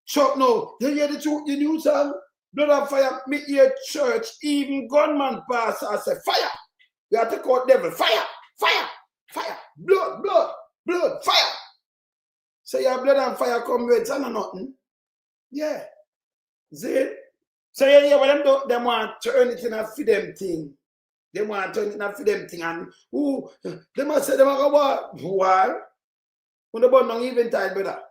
Chuck, no, you hear the tune, the new song, Blood of Fire, me hear church, even gunman pass, I say, fire. You have to call devil, fire, fire, fire, blood, blood, blood, fire. So your blood and fire come with and nothing. Yeah. See? So you hear what them do? They want to turn it in a feed them thing. They want to turn it in a feed them thing. And who? They must say, they must go, what? Why? When the burn down even time, brother.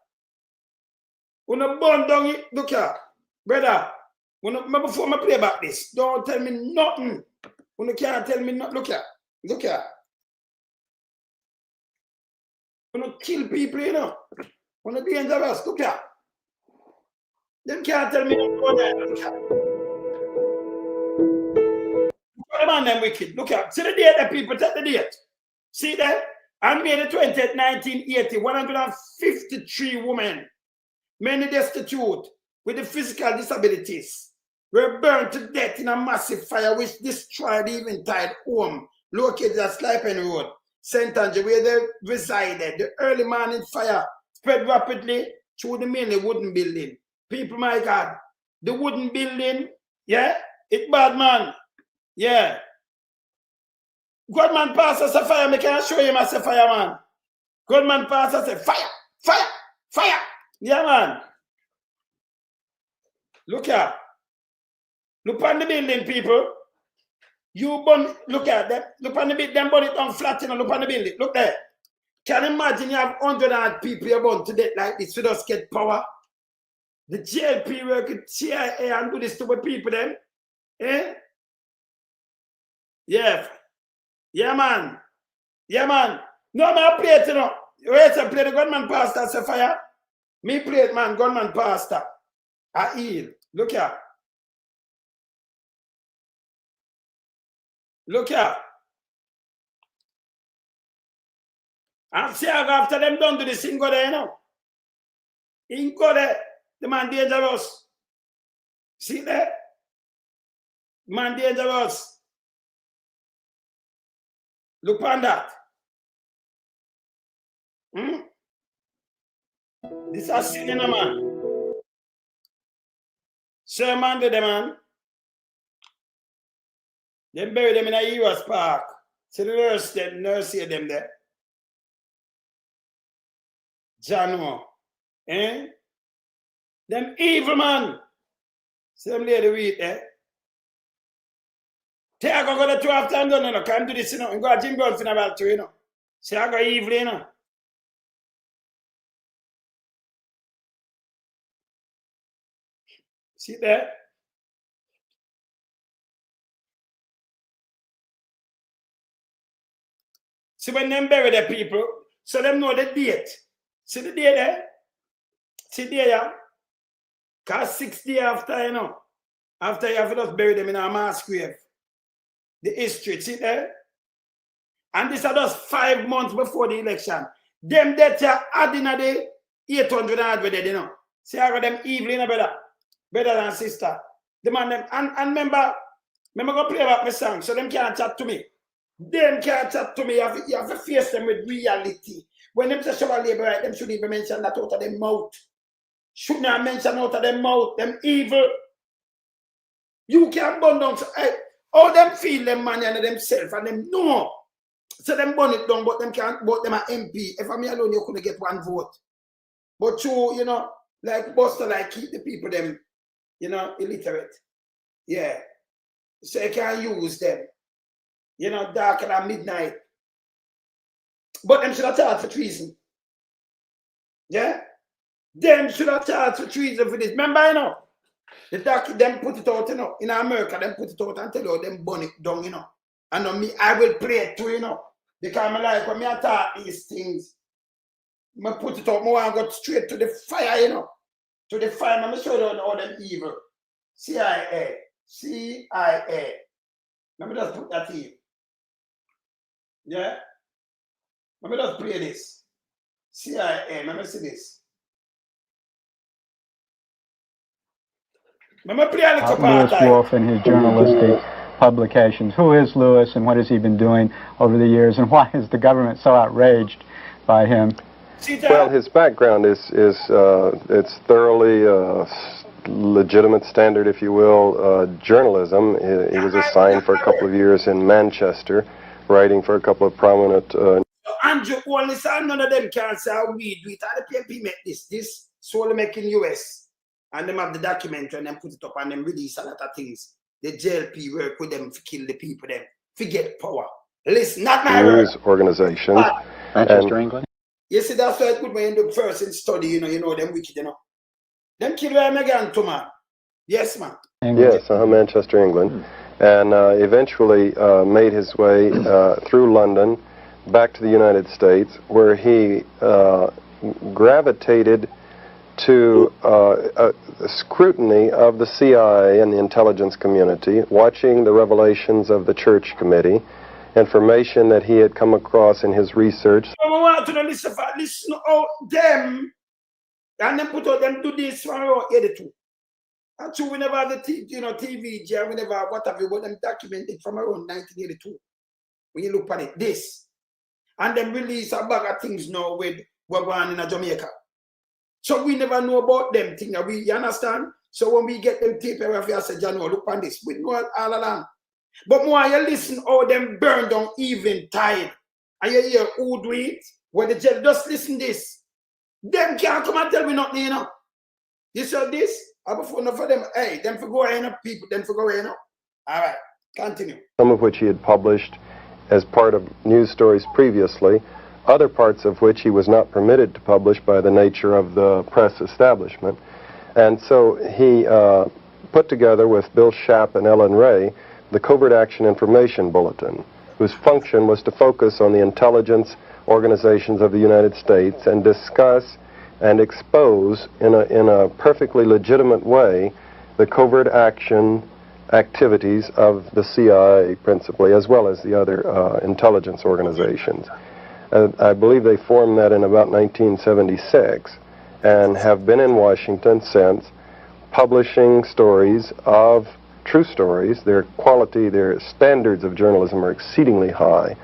When the burn down, look here, brother. Before I play back this, don't tell me nothing. When you can't tell me nothing, look here. When you kill people, you know. When you're dangerous, look here. Them can't tell me nothing. Look here. The man them wicked. Look here. See the date that people take the date. See that? On May the 20th, 1980, 153 women, many destitute with the physical disabilities, were burned to death in a massive fire which destroyed the Eventide home located at Slipen Road, St. Andrew, where they resided. The early morning fire spread rapidly through the mainly wooden building. People, my God, the wooden building, yeah, It's bad, man. Yeah. Good man pastor say fire. Me can show him I say fire, man. Good man pastor say fire, fire, fire. Yeah, man. Look at. Look on the building, people. You burn, look at them. Look on the building, them burn it on flat, you know. Look on the building. Look there. Can you imagine you have 100 people you burn to death like this to just get power? The JLP work with CIA and do this to the people then. Eh? Yeah. Yeah, man. Yeah, man. No, man, I play it, you know. Wait, I play the gunman pastor, say fire. Me play it, man, gunman pastor. I heal. Look here. Look here. And see after them done to this, in go there, you know. In go there. The man dangerous. See there? Man dangerous. Look on that. This is sin in a man. Sir, man, the man. They bury them in a US Park. See the nurse them there. Jano. Eh? Them evil man. See them lady with eh? Take I go to 12 times done, you know. Can't do this, you know. And go to Jim Golf in about 2, you know. See I go evil, you know. See there? See when them bury the people, so them know the date. See the date there? See there, yeah? Because 6 days after, you know, after you have just bury them in a mass grave. The history, see there? And this is just 5 months before the election. Them that you add in a day, 800 and with it, you know. See, I got them evil, you know, brother and sister. The man them, and remember go play about my song, so them can't chat to me. Them can't chat to me. You have to face them with reality. When them say show labor, right, them shouldn't even mention that out of their mouth. Should not mention out of their mouth. Them evil. You can't burn down. So, hey, how them feel them man and themselves and them know. So them burn it down, but them can't vote them an MP. If I'm alone, you couldn't get 1 vote. But you know, like Buster, like keep the people them, you know, illiterate. Yeah. So you can't use them. You know, darker than midnight. But them should have charged for treason. Yeah? Them should have charged for treason for this. Remember, you know, the dark, them put it out, you know, in America, them put it out and tell you them burn it down, you know. And on me, I will pray it too, you know. Because I like when me attack these things, I put it out more and go straight to the fire, you know. To the fire, I'm show you all them evil. CIA. CIA. Let me just put that in. Yeah? Let me just play this. CIA. Let me see this. Let me play a little part. Lewis Wolf and his journalistic publications. Who is Lewis and what has he been doing over the years, and why is the government so outraged by him? Well, his background is it's thoroughly legitimate, standard, if you will, journalism. He was assigned for a couple of years in Manchester, writing for a couple of prominent. Andrew, only say none of them can say how we do it. And the PNP make this solely making US, and them have the documentary and them put it up and them release a lot of things. The JLP work with them to kill the people, them to get power. Listen, not my news organization. Manchester, England. You see, that's why it's good when you do first in study, you know, them wicked, you know. Them kill them again, too, man. Yes, man. England. Yes, Manchester, England. And eventually made his way through London back to the United States, where he gravitated to a scrutiny of the CIA and the intelligence community, watching the revelations of the Church Committee, information that he had come across in his research. I want to listen to them, and then put out them do this from our editor. And so we never have the TV, we never have what have you, but them documented from around 1982. When you look at it, this. And then release a bag of things now with what going on in Jamaica. So we never know about them things. You understand? So when we get them tape, we say, John, look on this. We know it all along. But more you listen how them burn down even tide. And you hear who do it, when the jail just listen this. Them can't come and tell me nothing, you know. This or this, I before enough for them. Hey, them for go in up, people, them for go in up. All right, continue. Some of which he had published as part of news stories previously, other parts of which he was not permitted to publish by the nature of the press establishment. And so he put together with Bill Schaap and Ellen Ray the Covert Action Information Bulletin, whose function was to focus on the intelligence organizations of the United States and discuss and expose in a perfectly legitimate way the covert action activities of the CIA principally, as well as the other intelligence organizations. I believe they formed that in about 1976 and have been in Washington since, publishing stories of true stories. Their quality, their standards of journalism are exceedingly high.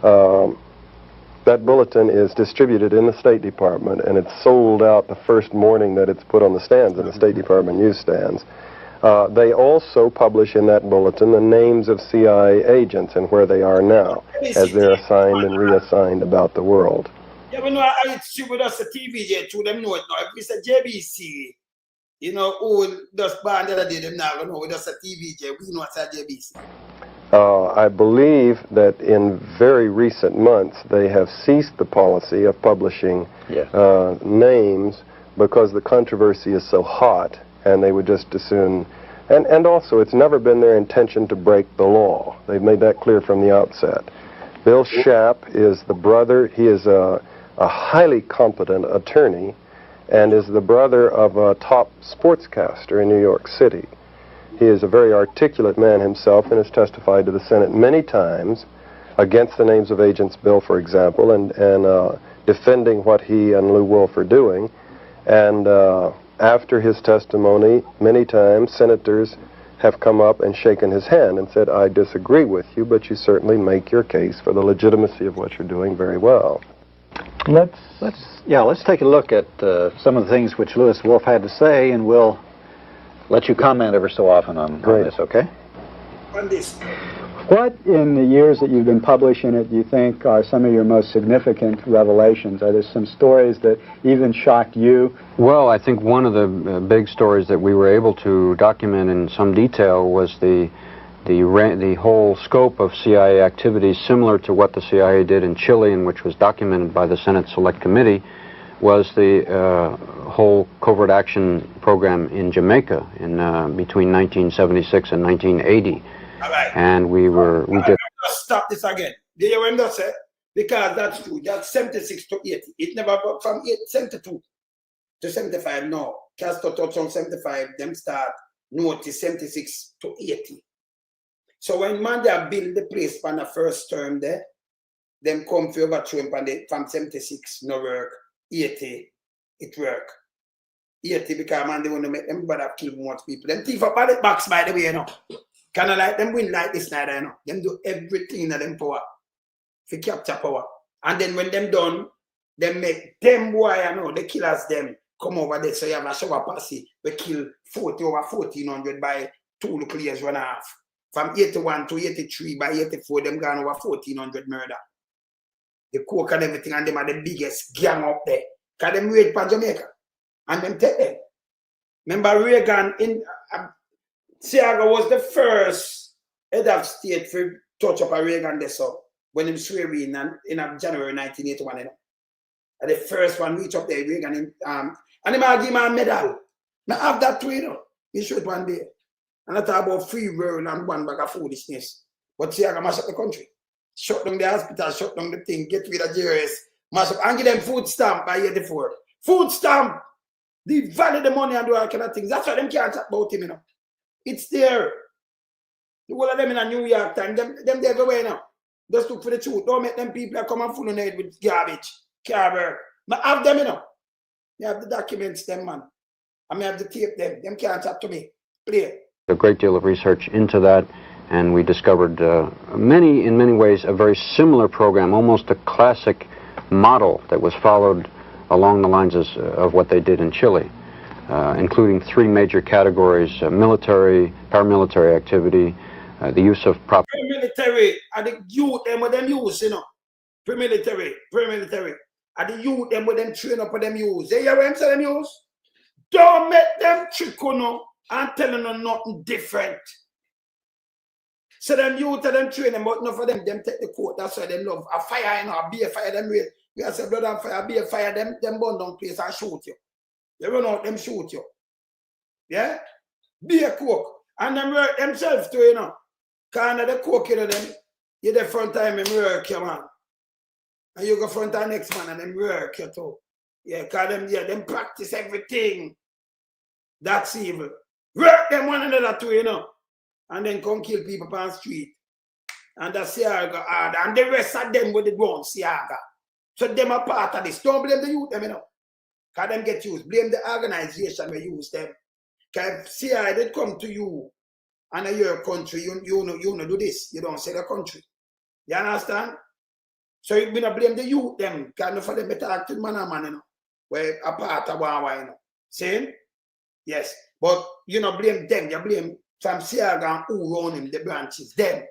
That bulletin is distributed in the State Department, and it's sold out the first morning that it's put on the stands in the State Department newsstands. They also publish in that bulletin the names of CIA agents and where they are now, as they're assigned and reassigned about the world. Yeah, but no, I see with us a TV to them know it now. If it's a JBC, you know, who does band that day, them now know with us a TVJ, we know it's a JBC. I believe that in very recent months they have ceased the policy of publishing names because the controversy is so hot, and they would just as soon. And also, it's never been their intention to break the law. They've made that clear from the outset. Bill Schaap is the brother. He is a highly competent attorney and is the brother of a top sportscaster in New York City. He is a very articulate man himself and has testified to the Senate many times against the names of Agents Bill, for example, and defending what he and Lew Wolf are doing. And after his testimony, many times senators have come up and shaken his hand and said, I disagree with you, but you certainly make your case for the legitimacy of what you're doing very well. Let's take a look at some of the things which Lewis Wolf had to say, and we'll let you comment ever so often on this, okay? On this. What, in the years that you've been publishing it, do you think are some of your most significant revelations? Are there some stories that even shocked you? Well, I think one of the big stories that we were able to document in some detail was the whole scope of CIA activities, similar to what the CIA did in Chile, and which was documented by the Senate Select Committee, was the whole covert action program in Jamaica in between 1976 and 1980. All right. And we did. Just stop this again. Do you hear what I said? Because that's true. That's 76 to 80. It never got from 72 to 75. No. Cast out on 75, them start notice 76 to 80. So when Mandela build the place for the first term there, them come for overthrow from 76, no work. 80, it work. 80 because man, they want to make them brother kill more people. Them thief up ballot box, by the way, you know. Kind of like them win like this night, you know. Them do everything in them power to capture power. And then when them done, them make them boy, you know, the killers them come over there. So you have a shower posse, we kill 40 over 1400 by 2 little years, 1.5. From 81 to 83, by 84, them gone over 1400 murder. The coke and everything, and them are the biggest gang up there. Because them raid for Jamaica. And them take them. Remember Reagan in Seaga was the first head of state for touch up a Reagan there, so when him swear in January 1981, you know. And the first one reach up there, Reagan in, and him give him a medal. Now have that too, you know. He shoot one day. And I talk about free world and one bag of foolishness. But Seaga mash up the country. Shut down the hospital, shut down the thing, get rid of JRS, mash up, and give them food stamp by 84. Food stamp! They value the money and do all kind of things. That's why them can't talk about him, you know. It's there. The whole of them in a New York time, them there everywhere now. Just look for the truth. Don't make them people come and full on it with garbage, carver. But have them, you know. They have the documents, them, man. I have the tape, them. Them can't talk to me. Play. A great deal of research into that, and we discovered in many ways, a very similar program, almost a classic model that was followed along the lines of what they did in Chile. including 3 major categories: military, paramilitary activity, the use of Paramilitary, and the youth them with them use, you know. Paramilitary. And the youth them with them train up with them use. They hear what I'm saying them use? Don't make them trick you know and telling them nothing different. So them youth them train them, but not for them take the court. That's why they love a fire, you know, a beer fire them real. We have said blood and fire, beer fire, them burn down place and shoot you. They run out, them shoot you. Yeah? Beer coke. And them work themselves too, you know. Kind of the coke, you know, them, you the front time them work you, man. And you go front time next man and them work you too. Yeah, cause them, yeah, them practice everything. That's evil. Work them one another too, you know. And then come kill people on the street. And that's Siaga hard. And the rest of them with the ground, Siaga. So them are part of this. Don't blame the youth, them, you know. Because them get used. Blame the organization we use them. Because CI did come to you and in your country, you know do this. You don't say the country. You understand? So you don't blame the youth them. Because for them to talk to man and man, you know. Where a part of one, you know. See? Yes. But you know, blame them. You blame from Siaga and who run him, the branches. Them.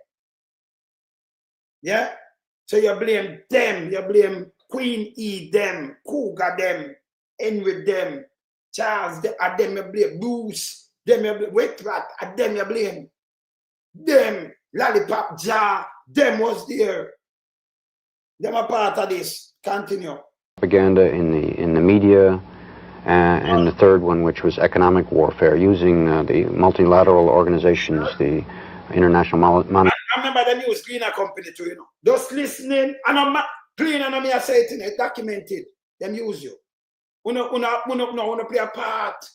Yeah? So you blame them. You blame Queen E them, Cougar them, Henry them, Charles them, and them you blame, Bruce, them you blame, Wet Rat, and them you blame. Them, Lollipop Jar, them was there. Them are part of this. Continue. Propaganda in the media, and the third one, which was economic warfare, using the multilateral organizations, the international monetary. I remember them use cleaner company too, you know. Just listening, and I'm cleaner, and I say it in it, documented. Them use you. Una play a part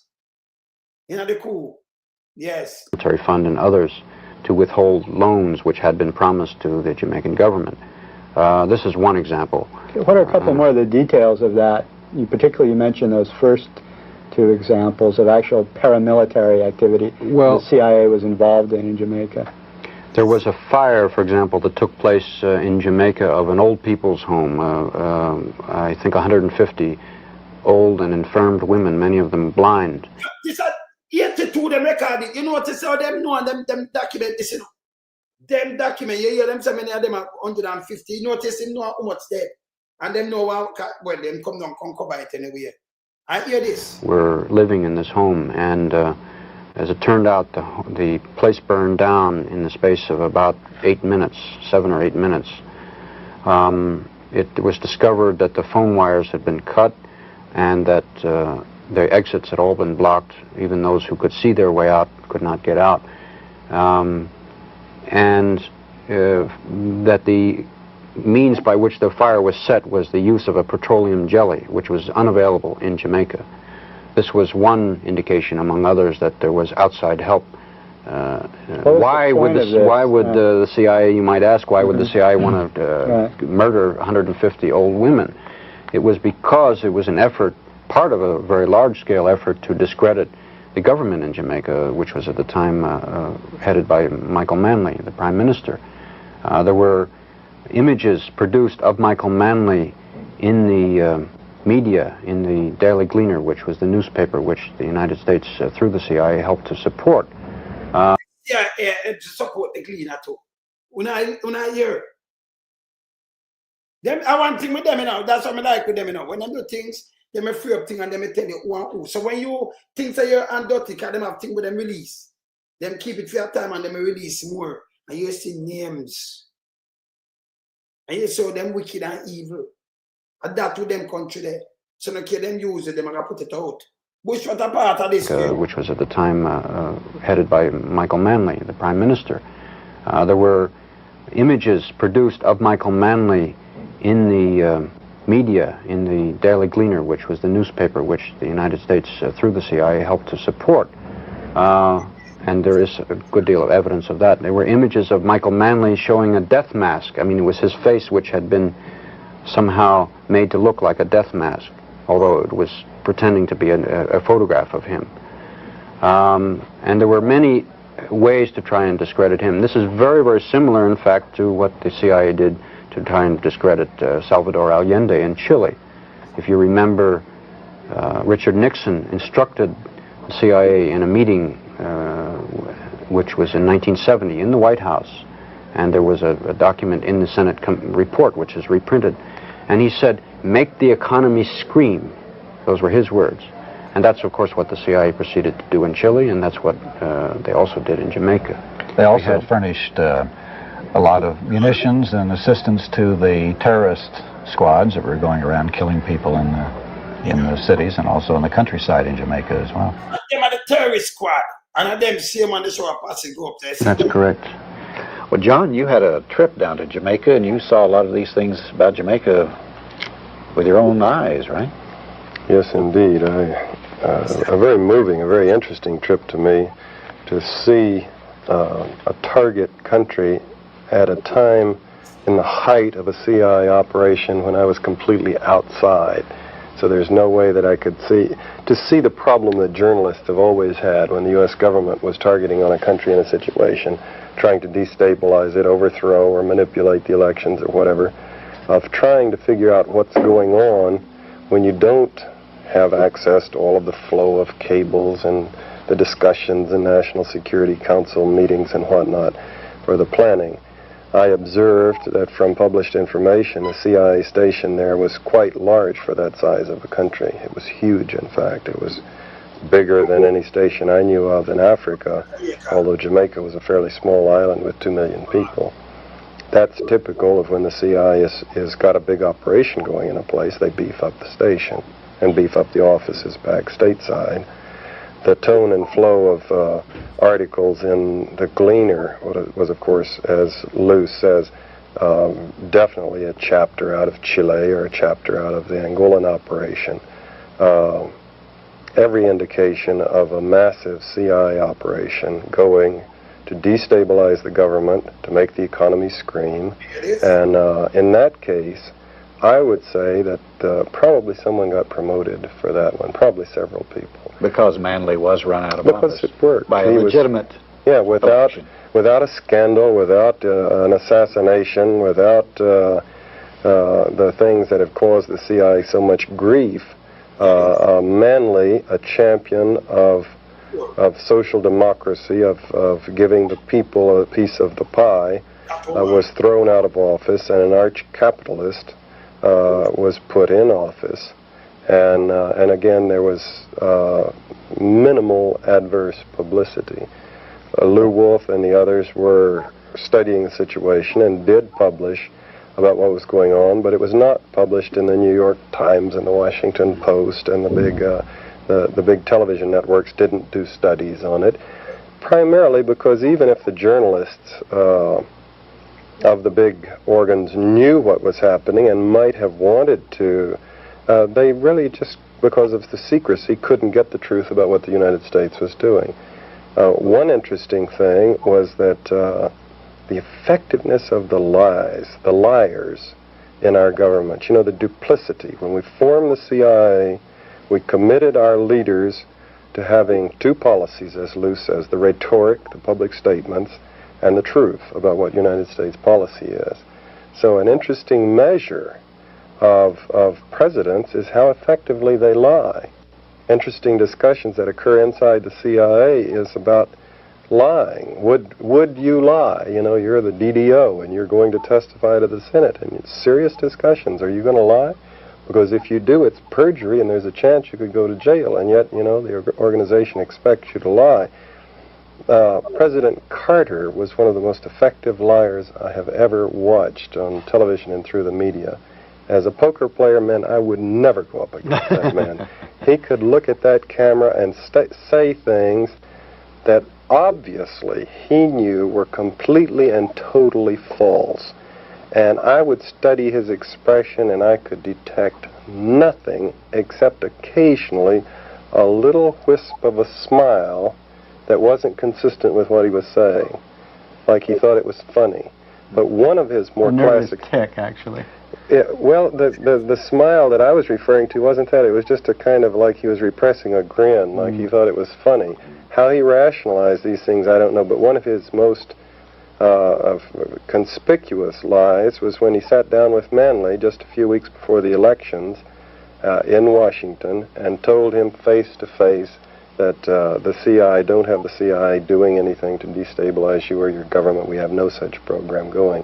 in the coup. Yes. Military fund and others to withhold loans which had been promised to the Jamaican government. This is one example. What are a couple more of the details of that? You particularly mentioned those first 2 examples of actual paramilitary activity the CIA was involved in Jamaica. There was a fire, for example, that took place in Jamaica of an old people's home. I think 150 old and infirmed women, many of them blind. This are 82 them recorded. You notice how them know and them document this, you know. Them document, you hear them say many of them are 150. You notice them know how much dead. And them know how, well, them come down, come cover it anyway. I hear this. We're living in this home, and as it turned out, the place burned down in the space of about 8 minutes, 7 or 8 minutes. It was discovered that the phone wires had been cut and that the exits had all been blocked. Even those who could see their way out could not get out. That the means by which the fire was set was the use of a petroleum jelly, which was unavailable in Jamaica. This was one indication, among others, that there was outside help. Why would the CIA, you might ask, why would the CIA want to murder 150 old women? It was because it was an effort, part of a very large-scale effort to discredit the government in Jamaica, which was at the time headed by Michael Manley, the Prime Minister. There were images produced of Michael Manley in the media, in the Daily Gleaner, which was the newspaper which the United States, through the CIA, helped to support. To support the Gleaner too. When I hear them, I want thing with them, you know. That's what I like with them, you know. When I do things, they may free up things and they may tell you who and who. So when you think that you're dirty, because them have things with them release, them keep it for your time and they may release more. And you see names. And you saw them wicked and evil. And that to them country there. So no care them use it, them are going to put it out. Bush was a part of this. Which was at the time headed by Michael Manley, the Prime Minister. There were images produced of Michael Manley in the media, in the Daily Gleaner, which was the newspaper which the United States, through the CIA, helped to support. And there is a good deal of evidence of that. There were images of Michael Manley showing a death mask. I mean, it was his face which had been somehow made to look like a death mask, although it was pretending to be a photograph of him. And there were many ways to try and discredit him. This is very, very similar, in fact, to what the CIA did to try and discredit Salvador Allende in Chile. If you remember, Richard Nixon instructed CIA in a meeting which was in 1970 in the White House, and there was a document in the Senate report which is reprinted, and he said, "Make the economy scream." Those were his words. And that's, of course, what the CIA proceeded to do in Chile, and that's what they also did in Jamaica. They also furnished a lot of munitions and assistance to the terrorist squads that were going around killing people in the cities and also in the countryside in Jamaica as well. Them are the terrorist squad, and them same on the show a passing go up there. That's correct. Well, John, you had a trip down to Jamaica, and you saw a lot of these things about Jamaica with your own eyes, right? Yes, indeed. A very moving, a very interesting trip to me to see a target country at a time in the height of a CIA operation when I was completely outside. So there's no way that I could see the problem that journalists have always had when the U.S. government was targeting on a country in a situation, trying to destabilize it, overthrow or manipulate the elections or whatever, of trying to figure out what's going on when you don't have access to all of the flow of cables and the discussions in National Security Council meetings and whatnot for the planning. I observed that from published information, the CIA station there was quite large for that size of a country. It was huge, in fact. It was bigger than any station I knew of in Africa, although Jamaica was a fairly small island with 2 million people. That's typical of when the CIA has got a big operation going in a place, they beef up the station and beef up the offices back stateside. The tone and flow of articles in the Gleaner was, of course, as Lou says, definitely a chapter out of Chile or a chapter out of the Angolan operation. Every indication of a massive CIA operation going to destabilize the government, to make the economy scream. And in that case, I would say that probably someone got promoted for that one, probably several people. Because Manley was run out of office. Because it worked. By a legitimate without a scandal, without an assassination, without the things that have caused the CIA so much grief, Manley, a champion of social democracy, of giving the people a piece of the pie, was thrown out of office, and an arch-capitalist was put in office. And again, there was minimal adverse publicity. Lou Wolfe and the others were studying the situation and did publish about what was going on, but it was not published in the New York Times and the Washington Post, and the big television networks didn't do studies on it, primarily because even if the journalists of the big organs knew what was happening and might have wanted to, they really just, because of the secrecy, couldn't get the truth about what the United States was doing. One interesting thing was that the effectiveness of the liars in our government, you know, the duplicity. When we formed the CIA, we committed our leaders to having two policies, as Lou says, the rhetoric, the public statements, and the truth about what United States policy is. So an interesting measure of presidents is how effectively they lie. Interesting discussions that occur inside the CIA is about lying. Would you lie? You know, you're the DDO and you're going to testify to the Senate, and it's serious discussions. Are you going to lie? Because if you do, it's perjury and there's a chance you could go to jail, and yet, you know, the organization expects you to lie. President Carter was one of the most effective liars I have ever watched on television and through the media. As a poker player, man, I would never go up against that man. He could look at that camera and say things that obviously he knew were completely and totally false. And I would study his expression and I could detect nothing except occasionally a little wisp of a smile that wasn't consistent with what he was saying, like he thought it was funny. But one of his more classic tick, actually. Yeah, well, the smile that I was referring to wasn't that. It was just a kind of like he was repressing a grin, like he thought it was funny. How he rationalized these things, I don't know, but one of his most conspicuous lies was when he sat down with Manley just a few weeks before the elections in Washington and told him face to face, that the CI, don't have the CI doing anything to destabilize you or your government. We have no such program going,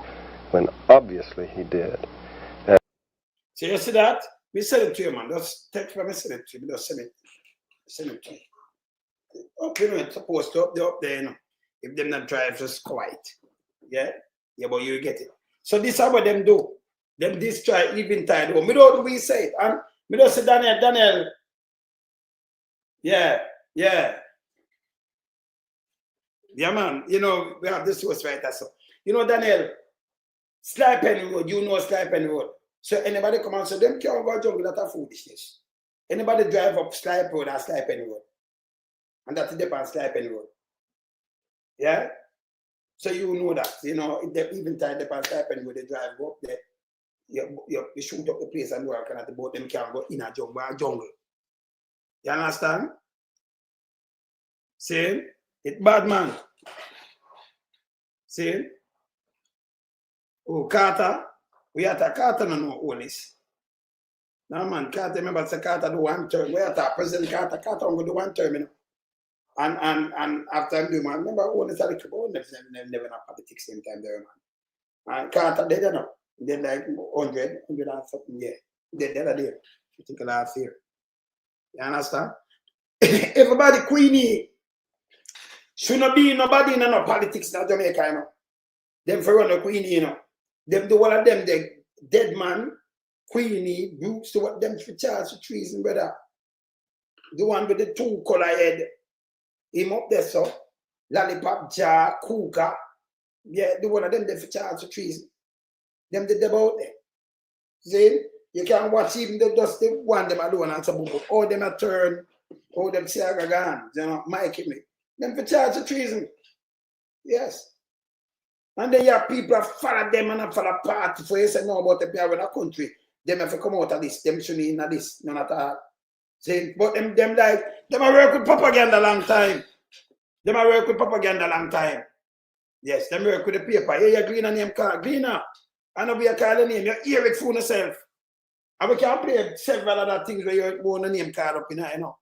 when obviously he did. And so you see that? We send it to you, man. Just text me, send it to you. Just send it to you. Up, you know, it's supposed to up there, you know. If them not drive, just quiet. Yeah? Yeah, but you get it. So this is what them do. Them destroy even time. We don't we say it. And we don't say Daniel. Yeah. Yeah, man. You know, we have this source right there. So, you know, Daniel, Sly Penny Road, you know Sly Penny Road. So anybody come and say, them can't go jungle, that's a foolishness. Anybody drive up Sly Road or Sly Penny Road. And that's the on Sly Penny Road. Yeah? So you know that. You know, if they even time the Sly Penny Road, they drive up there. You shoot up the place and work and at the boat, them can't go in a jungle. You understand? See? It's bad, man. See? Oh, Carter. We are at Carter no all this. No, man. Carter, remember, it's Carter do one term. We are at President Carter. Carter will do one term, you know. And after I'm doing, man, remember, all this other people, never have politics same time there, man. And Carter, they don't know. They like 100 and something, yeah. They're there. I think last year. You understand? Everybody, Queenie. Should not be nobody in no politics in Jamaica, you know. Them for run the Queenie, you know. Them do all of them, the dead man, Queenie, Brooks, to what them for charge for treason, brother. The one with the 2 color head. Him up there, so. Lollipop, Jar, Cougar. Yeah, the one of them they for charge for treason. Them did about there. See? You can't watch even just the one them alone and some book. All them a turn, all them see a gun, you know, Mikey me. Them for charge of treason. Yes. And then you have people follow them and follow party for you say no about the people in the country. Them have to come out of this, them shouldn't in this, none at all. See? But them like, them a work with propaganda long time. Them a work with propaganda long time. Yes, them work with the paper. Yeah, you Gleaner name card. Gleaner. I know we are calling name. You hear it for yourself. And we can play several other things where you want a name card up in there, you know.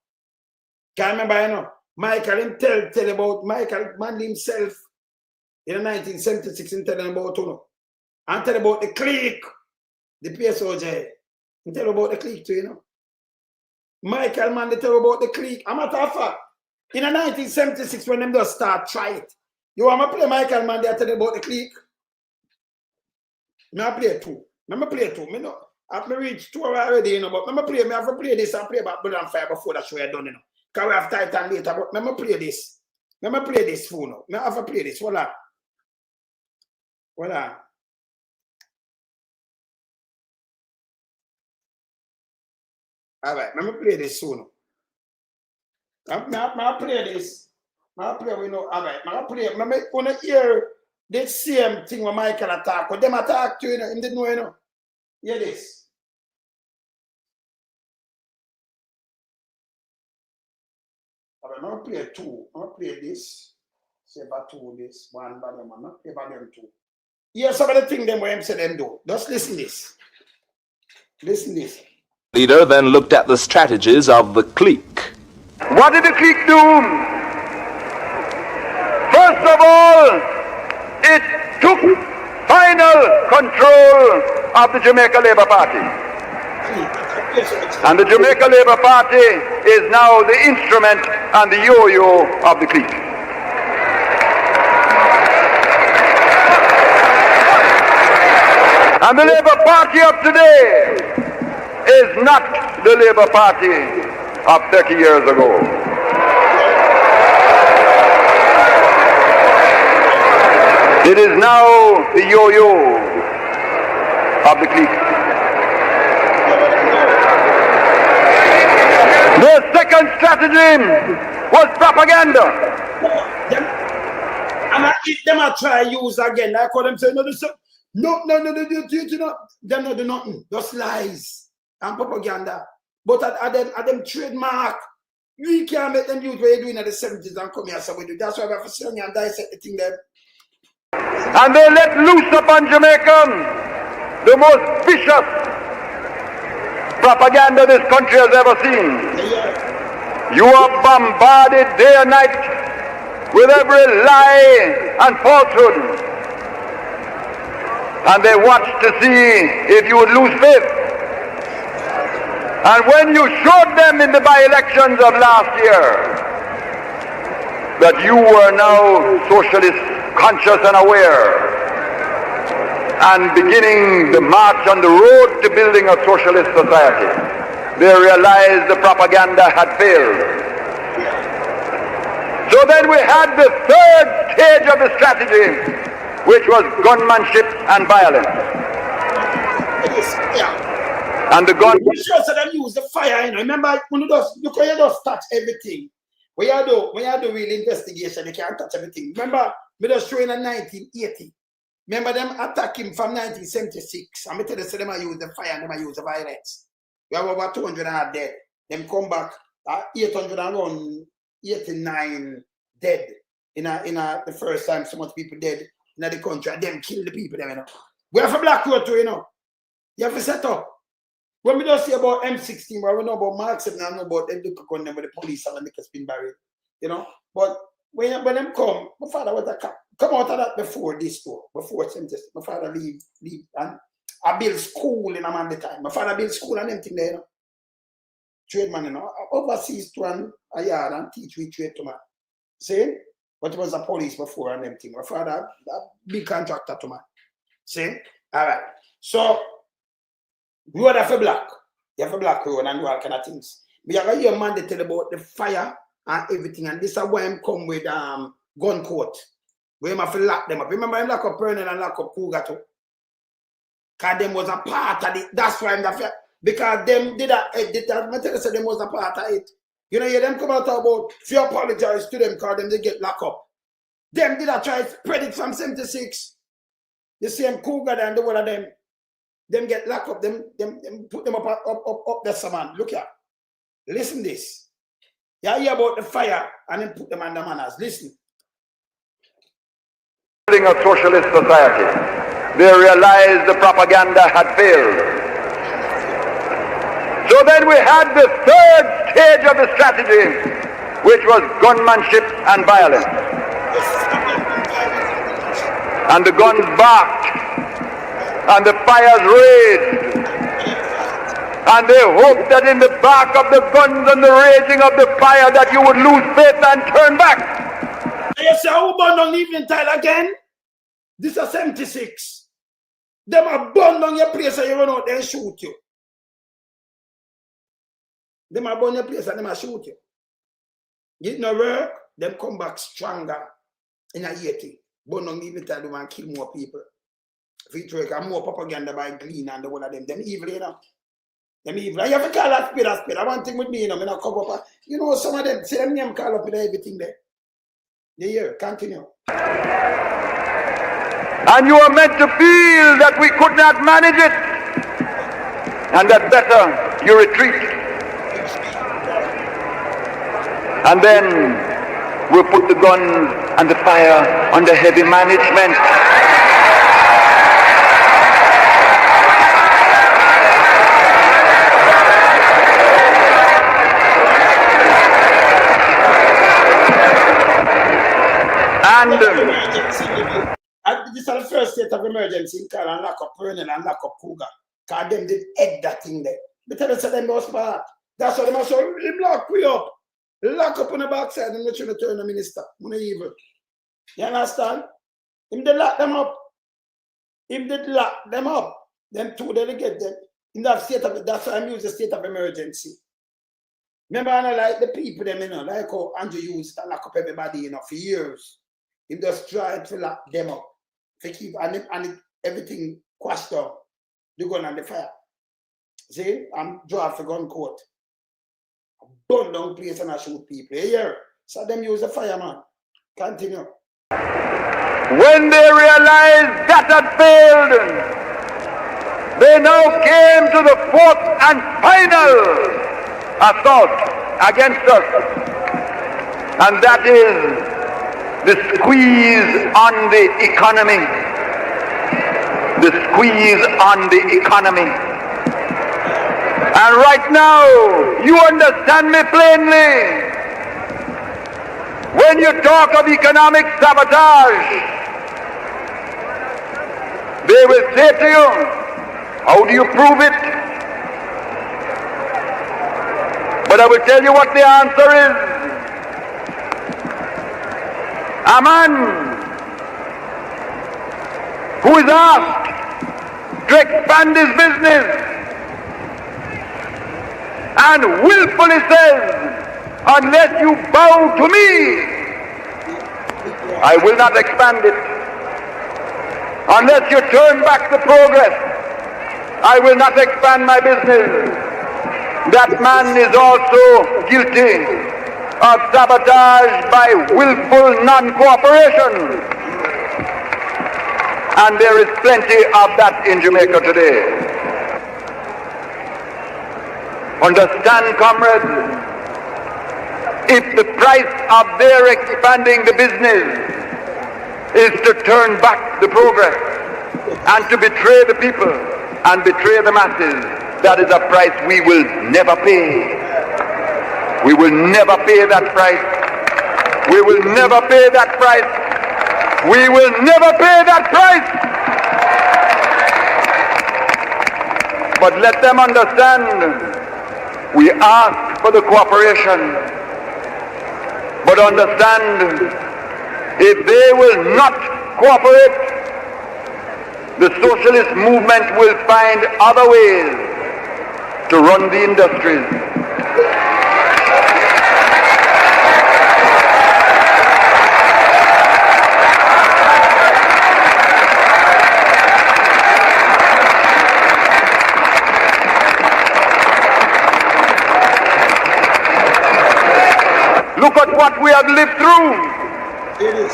Can't remember, you know. Michael him tell about Michael Manley himself in 1976 and tell about, you know. And tell about the clique, the PSOJ. And tell about the clique too, you know. Michael Manley tell about the clique. A matter of fact, in 1976 when them just start try it. You want to play Michael Manley and tell about the clique? I play two. I play two. I know. I've reached 2 hours already, you know, but I have to play this and play about Blood and Fire before that show is done, you know. Because we have Titan later, but I play this. I play this phone now. I have to play this. Voila. Voila. All right, I play this soon. I play this. I play, you know, all right. I play. I want to hear the same thing when Michael attack. When them attack to you know, him didn't know, you know. Hear this. I'm going to play 2. I'm going to play this. Say about 2 this. One by them. I'm going to play by them 2. Here's some of the things them where say them do. Just listen this. Listen this. Leader then looked at the strategies of the clique. What did the clique do? First of all, it took final control of the Jamaica Labour Party. And the Jamaica Labour Party is now the instrument and the yo-yo of the clique. And the Labour Party of today is not the Labour Party of 30 years ago. It is now the yo-yo of the clique. The second strategy was propaganda. And if them I try use again, I call them say, no, they're not do nothing. Just lies and propaganda. But at them trademark, we can't make them use what you're doing at the 70s and come here so we do. That's why we have to sit and dissect the thing there. And they let loose upon Jamaica the most vicious propaganda this country has ever seen. You are bombarded day and night with every lie and falsehood. And they watch to see if you would lose faith. And when you showed them in the by-elections of last year that you were now socialist conscious and aware and beginning the march on the road to building a socialist society, they realized the propaganda had failed. So then we had the third stage of the strategy, which was gunmanship and violence. And the gun. We sure so them use the fire, you know. Remember, when you just touch everything. When you do real investigation, you can't touch everything. Remember, we just showing in 1980. Remember them attack him from 1976. And I tell you, so them use the fire and them use the violence. We have over 200 are dead. Them come back 889 dead in the first time so much people dead in the country. And them kill the people them, you know. We have a black road too, you know. You have to set up. When we don't say about M16, where we know about Marks and I know about them with the police and make a spin barrel, you know. But when them come, my father was a cop. Come out of that before this tour, before 76. My father leave, and I build school in a man the time. My father build school and everything there, you know. Trade man, you know. Overseas to a yard and teach we trade to man. See? But it was a police before and everything. My father, a big contractor to man. See? All right. So, road have a black. You have a black road and do all kind of things. We have a young man that tell about the fire and everything. And this is why I'm come with gun court. We have to lock them up. Remember him lock up Pernell and lock up Cougar too? Because them was a part of it. That's why I'm the because them did that. I tell you, so them was a part of it. You know, them come out about if you apologize to them because them they get locked up. Them did that try to spread it from 76. The same Cougar and the one of them. Them get locked up, them put them up there, man. Look here. Listen this. You hear about the fire and then put them under manners. Listen. Building a socialist society, they realized the propaganda had failed. So then we had the third stage of the strategy, which was gunmanship and violence. And the guns barked. And the fires raged. And they hoped that in the bark of the guns and the raging of the fire that you would lose faith and turn back. You say, who burn down evening tile again? This is 76. Them are burn down your place and you run out there and shoot you. Them are burn your place and them are shoot you. It no work, them come back stronger in a 80. Burn down evening tile and kill more people. Feature and more propaganda by Glean and the one of them. Them evil, you know. Them evil. And you have to call that spade a spade. I want thing with me, you know, I come up. You know, some of them, see them name call up with everything there. You hear, continue. And you are meant to feel that we could not manage it. And that better you retreat. And then we'll put the guns and the fire under heavy management. This is the first state of emergency in Cal and lock up Pernell and lock up Cougar. Because them did head that thing there. But tell us that them was part. That's why they must say, lock we up. Lock up on the backside and let you turn the minister. When evil. You understand? Him did lock them up. Him did lock them up. Them two delegate them. In that state of that's why I use the state of emergency. Remember, I like the people them, you know, like how Andrew used to lock up everybody, you know, for years. He just tried to lock them up. To keep and everything quashed down. The gun and the fire. See? I'm draft for gun court. I burn down place and I shoot people. Here. So them use the fireman. Continue. When they realized that had failed, they now came to the fourth and final assault against us. And that is the squeeze on the economy. The squeeze on the economy. And right now, you understand me plainly. When you talk of economic sabotage, they will say to you, how do you prove it? But I will tell you what the answer is. A man who is asked to expand his business and willfully says, unless you bow to me, I will not expand it. Unless you turn back the progress, I will not expand my business. That man is also guilty of sabotage by willful non-cooperation. And there is plenty of that in Jamaica today. Understand, comrades, if the price of their expanding the business is to turn back the progress and to betray the people and betray the masses, that is a price we will never pay. We will never pay that price. We will never pay that price. We will never pay that price. But let them understand, we ask for the cooperation. But understand, if they will not cooperate, the socialist movement will find other ways to run the industries. Look at what we have lived through. It is.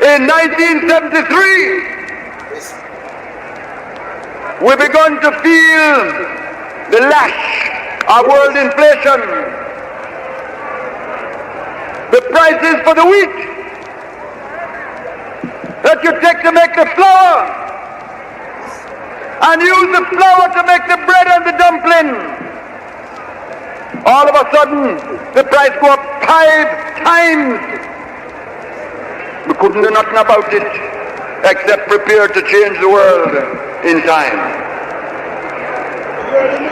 In 1973, we begun to feel the lash of world inflation. The prices for the wheat that you take to make the flour and use the flour to make the bread and the dumpling. All of a sudden, the price go up 5 times. We couldn't do nothing about it except prepare to change the world in time.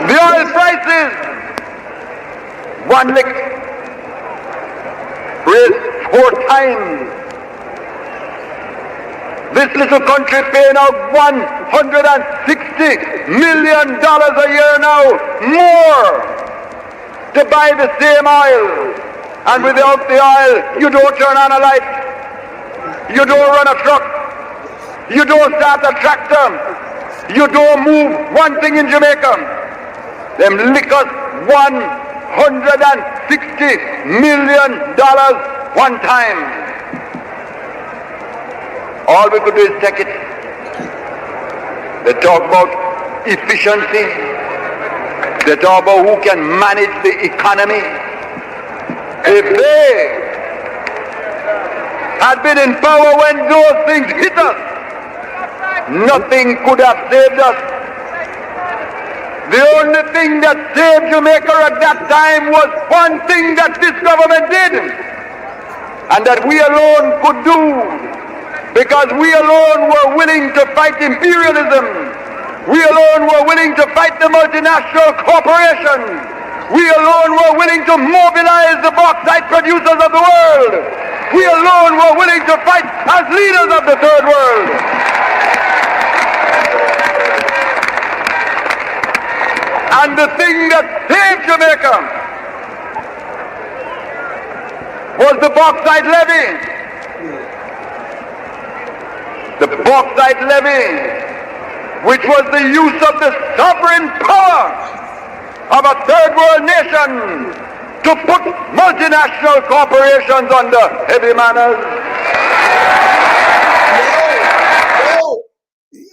The oil prices, one lick, raised 4 times. This little country paying out $160 million a year now, more, to buy the same oil. And without the oil, you don't turn on a light, you don't run a truck, you don't start a tractor, you don't move one thing in Jamaica. Them lick us $160 million one time. All we could do is take it. They talk about efficiency. They talk about who can manage the economy. If they had been in power when those things hit us, nothing could have saved us. The only thing that saved Jamaica at that time was one thing that this government did, and that we alone could do, because we alone were willing to fight imperialism. We alone were willing to fight the multinational corporations. We alone were willing to mobilize the bauxite producers of the world. We alone were willing to fight as leaders of the third world. And the thing that saved Jamaica was the bauxite levy. The bauxite levy, which was the use of the sovereign power of a third world nation to put multinational corporations under heavy manners.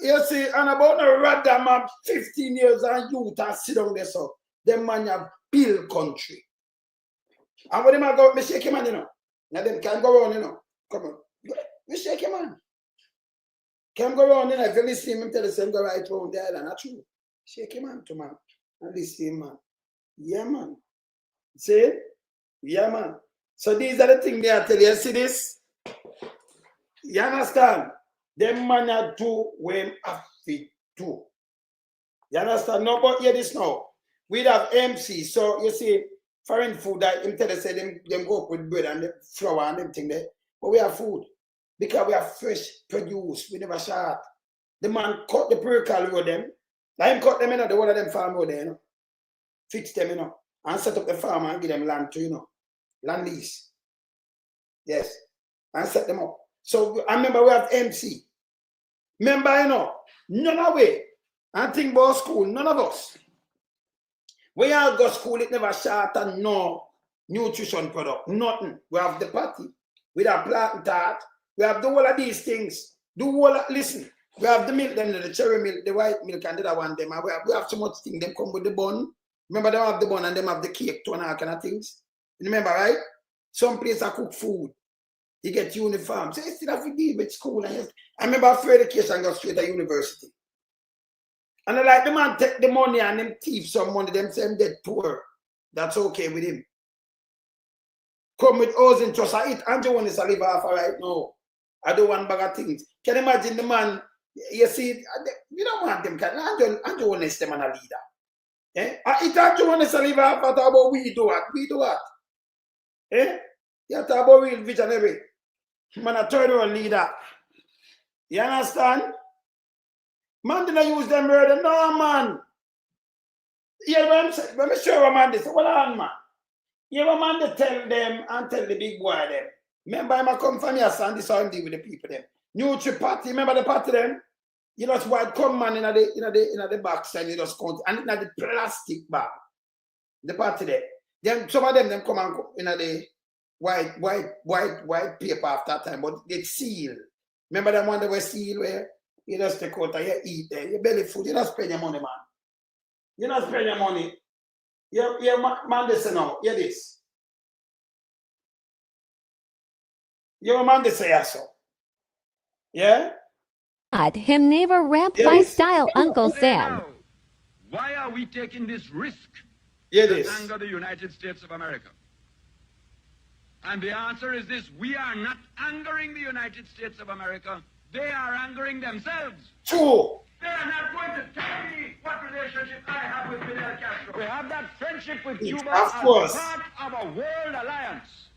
You see, and about a rather man 15 years and youth are sit down there, so them man have build country. And when them a go, me shake him man, you know. Now them can go around, you know. Come on. Me shake him man. Can go around, you know, if you listen him tell the same go right around the island, not true. Shake him hand to man. And this same man. Yeah, man. See? Yeah, man. So these are the things they are telling you. See this? You understand? Them man are do when I fit do. You understand? No, but hear this now. We have MC. So you see, foreign food that him tell us say them go up with bread and the flour and them thing there. But we have food. Because we have fresh produce. We never short. The man cut the perical road them. Let him cut them, you know, the one of them farm road there, you know. Fix them, you know. And set up the farm and give them land too, you know. Land lease. Yes. And set them up. So I remember we have MC. Remember, you know, none of we. And think about school, none of us. We all go school, it never short and no nutrition product. Nothing. We have the party. We have plant tart. We have the whole of these things. The whole of, listen, we have the milk, them, the cherry milk, the white milk, and the other one, them. And we have so much things. Them come with the bun. Remember, they have the bun and them have the cake, two and all kind of things. You remember, right? Some place I cook food. You get uniform. So you still have to deal with school. And I remember after education got straight to university. And I like the man take the money and them thief some money, them say them dead poor. That's okay with him. Come with housing trust. I eat Andrew one is a live off right now. I do one bag of things. Can you imagine the man, you see, you don't want them. Andrew one is the man a leader. Eh? I eat Andrew one is a live off, but about we do what? We do what? Eh? You talk about real visionary. Man a third world leader. You understand? Man didn't use them murder. No, man. Yeah, let me show you, man, this. Hold on, man. You have a man to tell them and tell the big boy them. Remember, I'm come from your son, this is how I deal with the people them. Nutri party, remember the party them? You just white come man in the box and you just count and in the plastic bag. The party there. Then some of them come and in the white paper after time, but it's sealed. Remember that one that was sealed where you just take out and you eat there. You belly food, you don't spend your money, man. You don't spend your money. Man, listen now, hear this. Your man, they say so. Yeah? Him neighbor ramp by style, Uncle Sam. Why are we taking this risk to anger the United States of America? And the answer is this: we are not angering the United States of America. They are angering themselves. True. They are not going to tell me what relationship I have with Fidel Castro. We have that friendship with Cuba as part of a world alliance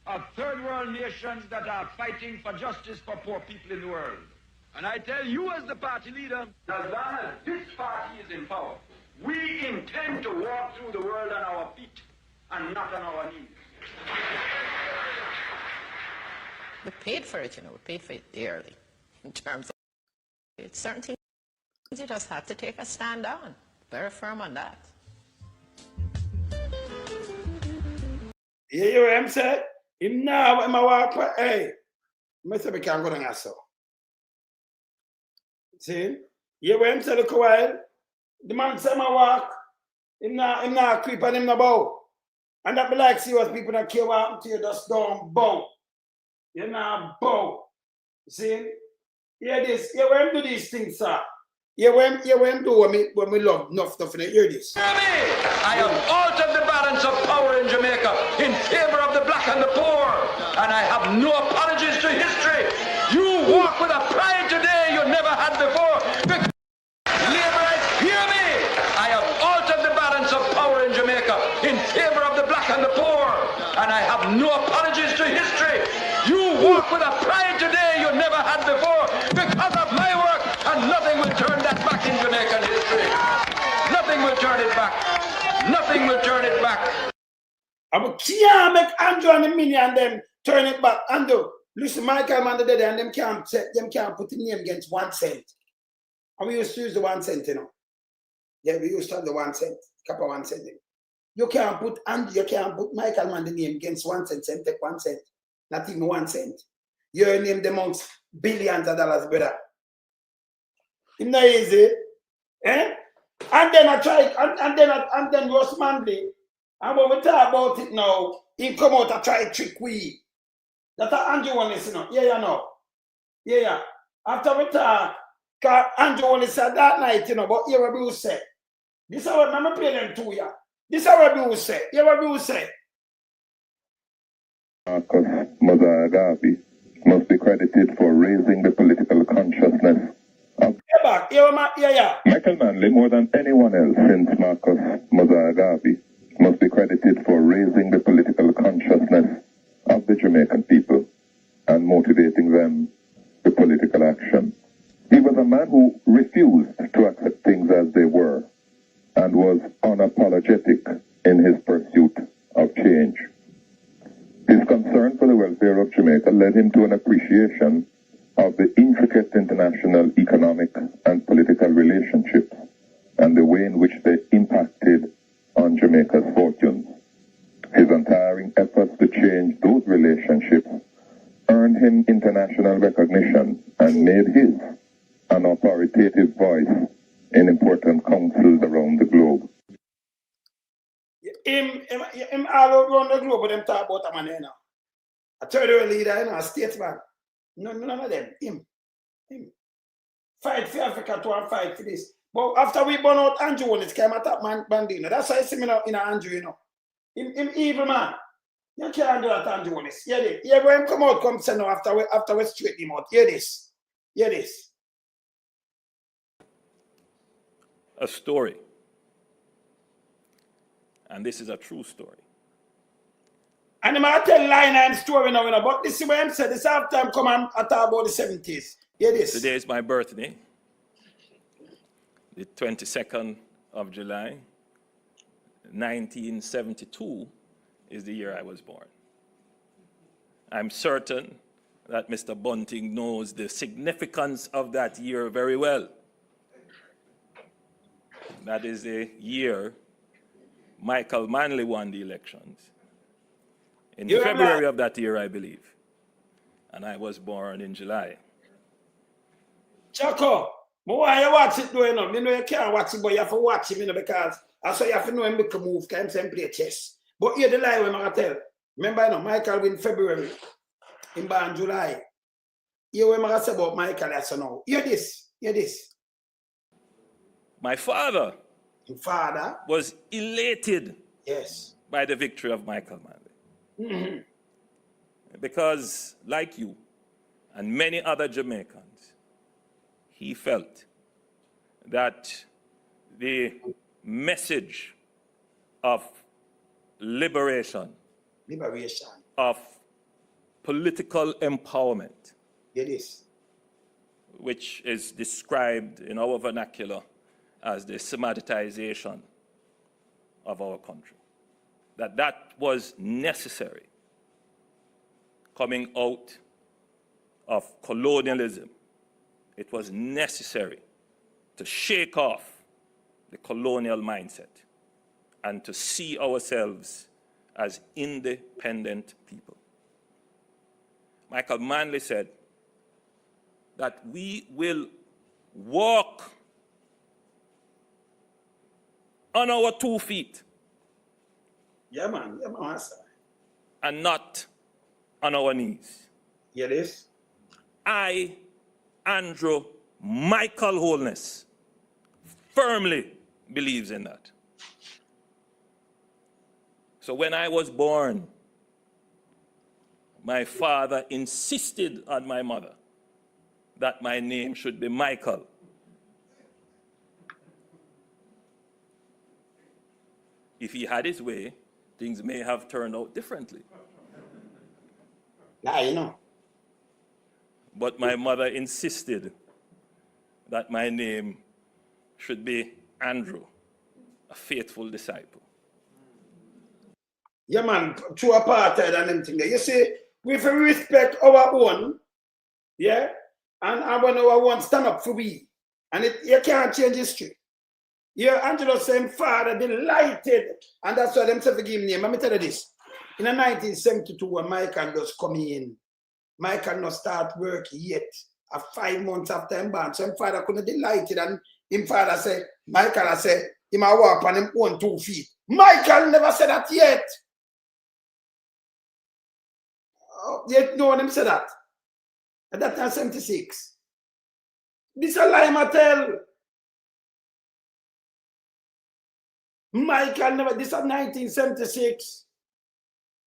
of third world nations that are fighting for justice for poor people in the world. And I tell you as the party leader, as long as this party is in power, we intend to walk through the world on our feet and not on our knees. We paid for it, you know, we paid for it dearly in terms of it's certain things you just have to take a stand on. Very firm on that. You hear what I'm saying? Him now, when I walk, hey, I say we can't go down so. See? You hear what I'm saying? Look a while. The man say I walk, him not creep and him not bow. And that be like serious people that care what happened to you, just don't bow. You not bow. See? Hear this. Hear when do these things, sir. Hear when do when we love enough stuff in it. Hear this. Hear me! I have altered the balance of power in Jamaica in favor of the black and the poor. And I have no apologies to history. You walk with a pride today you never had before. Laborites, hear me! I have altered the balance of power in Jamaica in favor of the black and the poor. And I have no apologies to history. You walk with a pride today you never had before because of my work, and nothing will turn that back in Jamaican history. Nothing will turn it back. Nothing will turn it back. I can't make Andrew and the Minnie and them turn it back. Andrew, listen, Michael man the day and them can't put the name against 1 cent. And we used to use the 1 cent, you know. Yeah, we used to have the 1 cent, couple 1 cent. You can't put Andrew, you can't put Michael man the name against 1 cent, take 1 cent. Not even 1 cent. You're named amongst billions of dollars, brother. It's not easy. Eh? And then I try, and then Ross Manley, and when we talk about it now, he come out and try to trick we. That's what Andrew one is, you know. Yeah, you know. Yeah. After we talk, Andrew one is said that night, you know, but here what Bruce said. This is what I'm play them to ya. This is what we will say. You what we will say. Marcus Mozagabi must be credited for raising the political consciousness of Michael Manley more than anyone else since Marcus Mozagabi must be credited for raising the political consciousness of the Jamaican people and motivating them to political action. He was a man who refused to accept things as they were and was unapologetic in his pursuit of change. His concern for the welfare of Jamaica led him to an appreciation of the intricate international economic and political relationships and the way in which they impacted on Jamaica's fortunes. His untiring efforts to change those relationships earned him international recognition and made his an authoritative voice in important councils around the globe. Him all around the globe, but them talk about a man here now. A third leader, you know, a statesman. None of them. Him. Fight for Africa to and fight for this. But after we burn out Andrew, when it came at that man Bandino. That's why I see me in Andrew, you know. Him evil man. You can't do that, Andrew. Hear this. Yeah, when him come out, come say no after we straighten him out. Hear this. Hear this. A story. And this is a true story. And I'm going to tell line and story now, you know, but this is what I'm saying. This half time come and I talk about the 70s. Hear this. Today is my birthday. The 22nd of July, 1972 is the year I was born. I'm certain that Mr. Bunting knows the significance of that year very well. That is the year Michael Manley won the elections. In February of that year, I believe. And I was born in July. Chaco, why you watch it doing? You know you can't watch it, but you have to watch him, you know, because I saw you have to know him make a move, can him play chess. But here the lie when I tell. Remember, you know, Michael win February, in born July. Here when I say about Michael, that's now. Hear this. Hear this. My father was elated by the victory of Michael Manley. Because, like you and many other Jamaicans, he felt that the message of liberation, of political empowerment, which is described in our vernacular as the Sematization of our country, that was necessary coming out of colonialism. It was necessary to shake off the colonial mindset and to see ourselves as independent people. Michael Manley said that we will walk on our 2 feet. Yeah, man. And not on our knees. Hear this? I, Andrew Michael Holness, firmly believes in that. So when I was born, my father insisted on my mother that my name should be Michael. If he had his way, things may have turned out differently. Yeah, you know. But my mother insisted that my name should be Andrew, a faithful disciple. Yeah, man, true apartheid and them thing there. You see, we have to respect our own, yeah, and when our own stand up for we. And you can't change history. Yeah, Angelo same father delighted, and that's why them say to give him name. Let me tell you this. In 1972, when Michael just come in, Michael not start work yet. 5 months after him born, so him father couldn't delighted, and him father say, Michael say, he might walk on him own 2 feet. Michael never said that yet. Yet no one him said that. At that time, 76. This is a lie, I tell. Michael never, this is 1976.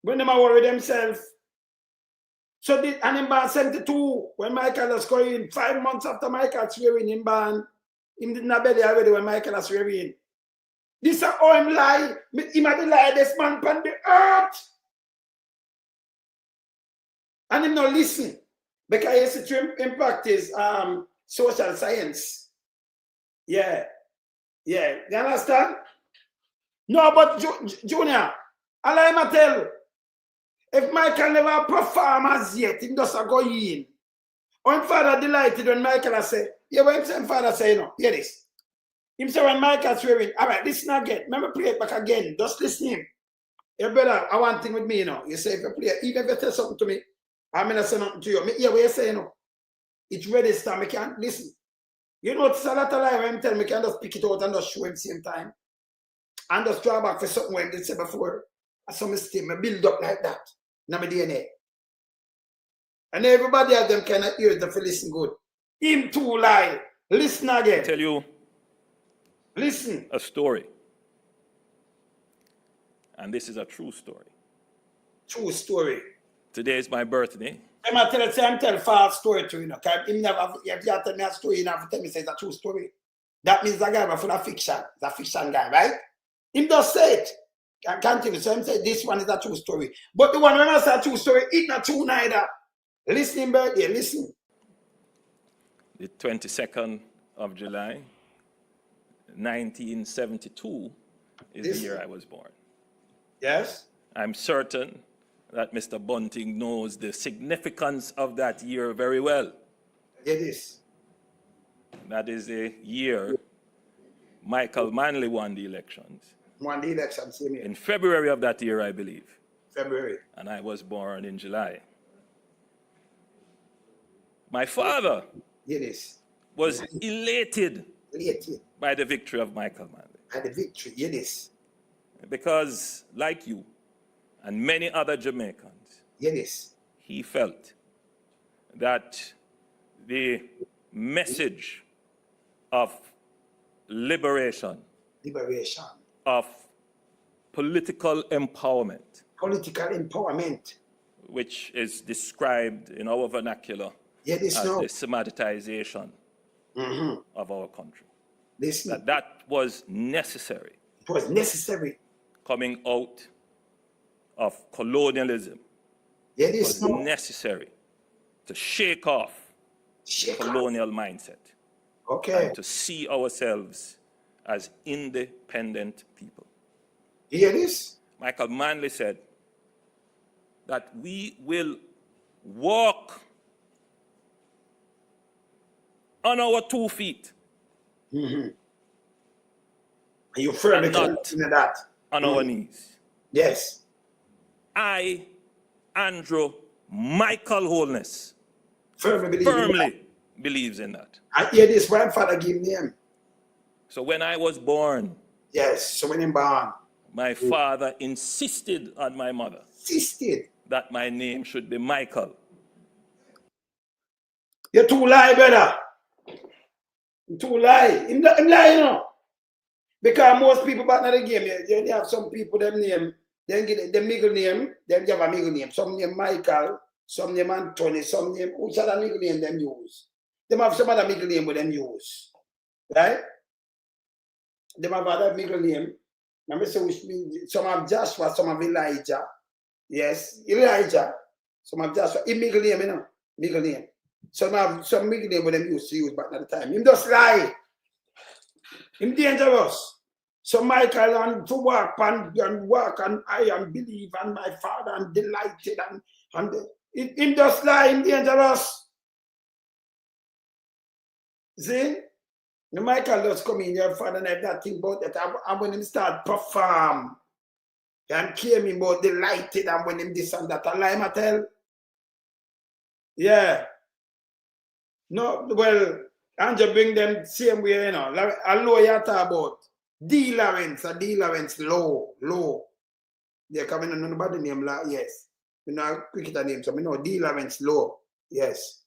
When they worry themselves. So and in ban 72, when Michael was going 5 months after Michael swearing in ban, him did not belly already when Michael was swearing. This is how him lie. He might be lie this man upon the earth. And him not listen. Because he used to practice social science. Yeah. Yeah. You understand? No, but Junior, all I tell, if Michael never perform as yet, he doesn't go in. When father delighted when Michael say, yeah, when him father say, no, hear this. Him say when Michael swearing, all right, listen again. Remember, play it back again. Just listen to him. Your brother, I want thing with me, you know. You say if you play, even if you tell something to me, I'm going to say nothing to you. Me hear what you say, you know. It's register, I can't listen. You know, it's a lot of lie when tell me, I can just pick it out and just show him same time. And just draw back for something when they say before. Some mistake, I build up like that. Now my DNA. And everybody have them kind of ears to listen good. Him too lie. Listen again. I tell you. Listen. A story. And this is a true story. True story. Today is my birthday. I'm tell false story to you know. If you tell me a story, you have to tell me it's a true story. That means that guy was full of fiction. It's a fiction guy, right? Him just say it. I can't tell you. So him say this one is a true story. But the one when I say a true story, it's not true neither. Listen, birthday, listen. The 22nd of July, 1972 is the year I was born. Yes? I'm certain that Mr. Bunting knows the significance of that year very well. It is. That is the year Michael Manley won the elections. Won the elections, same year. In February of that year, I believe. February. And I was born in July. My father was elated by the victory of Michael Manley. By the victory, yes. Because, like you and many other Jamaicans, he felt that the message of liberation, of political empowerment, which is described in our vernacular as the Sematization of our country. That was necessary. It was necessary. Coming out of colonialism. It was necessary to shake off the colonial mindset. And to see ourselves as independent people. Hear this? Michael Manley said that we will walk on our 2 feet. And you firmly not in that. On our knees. Yes. I, Andrew Michael Holness, firmly believes in that. I hear this when father give name. So when I was born, so when I'm born, my father insisted on my mother that my name should be Michael. You're too lie, brother. You're too lie. I'm lying, you know. Because most people back in the game, they have some people them name, then get the middle name, then they have a middle name. Some name Michael, some name Anthony, some name, which other middle name them use? They have some other middle name with them use. Right? They have other middle name. Remember, so which means some have Joshua, some have Elijah. Yes, Elijah. Some have Joshua. In middle name, you know. Middle name. Some have some middle name with them used to use back at the time. Him just lie. Him dangerous. So Michael and to work and I and believe and my father and delighted and him just lie, him dangerous. See? The Michael just come in your father and have that thing about that. And when him start perform and came in about delighted and when him this and that, I lie, I tell. Yeah. No, well, Andrew bring them same way, you know. A lawyer talk about D. Lawrence, a D. Lawrence low. They're coming on nobody name, yes. You know, cricketer name, so I know D. Lawrence low. Yes.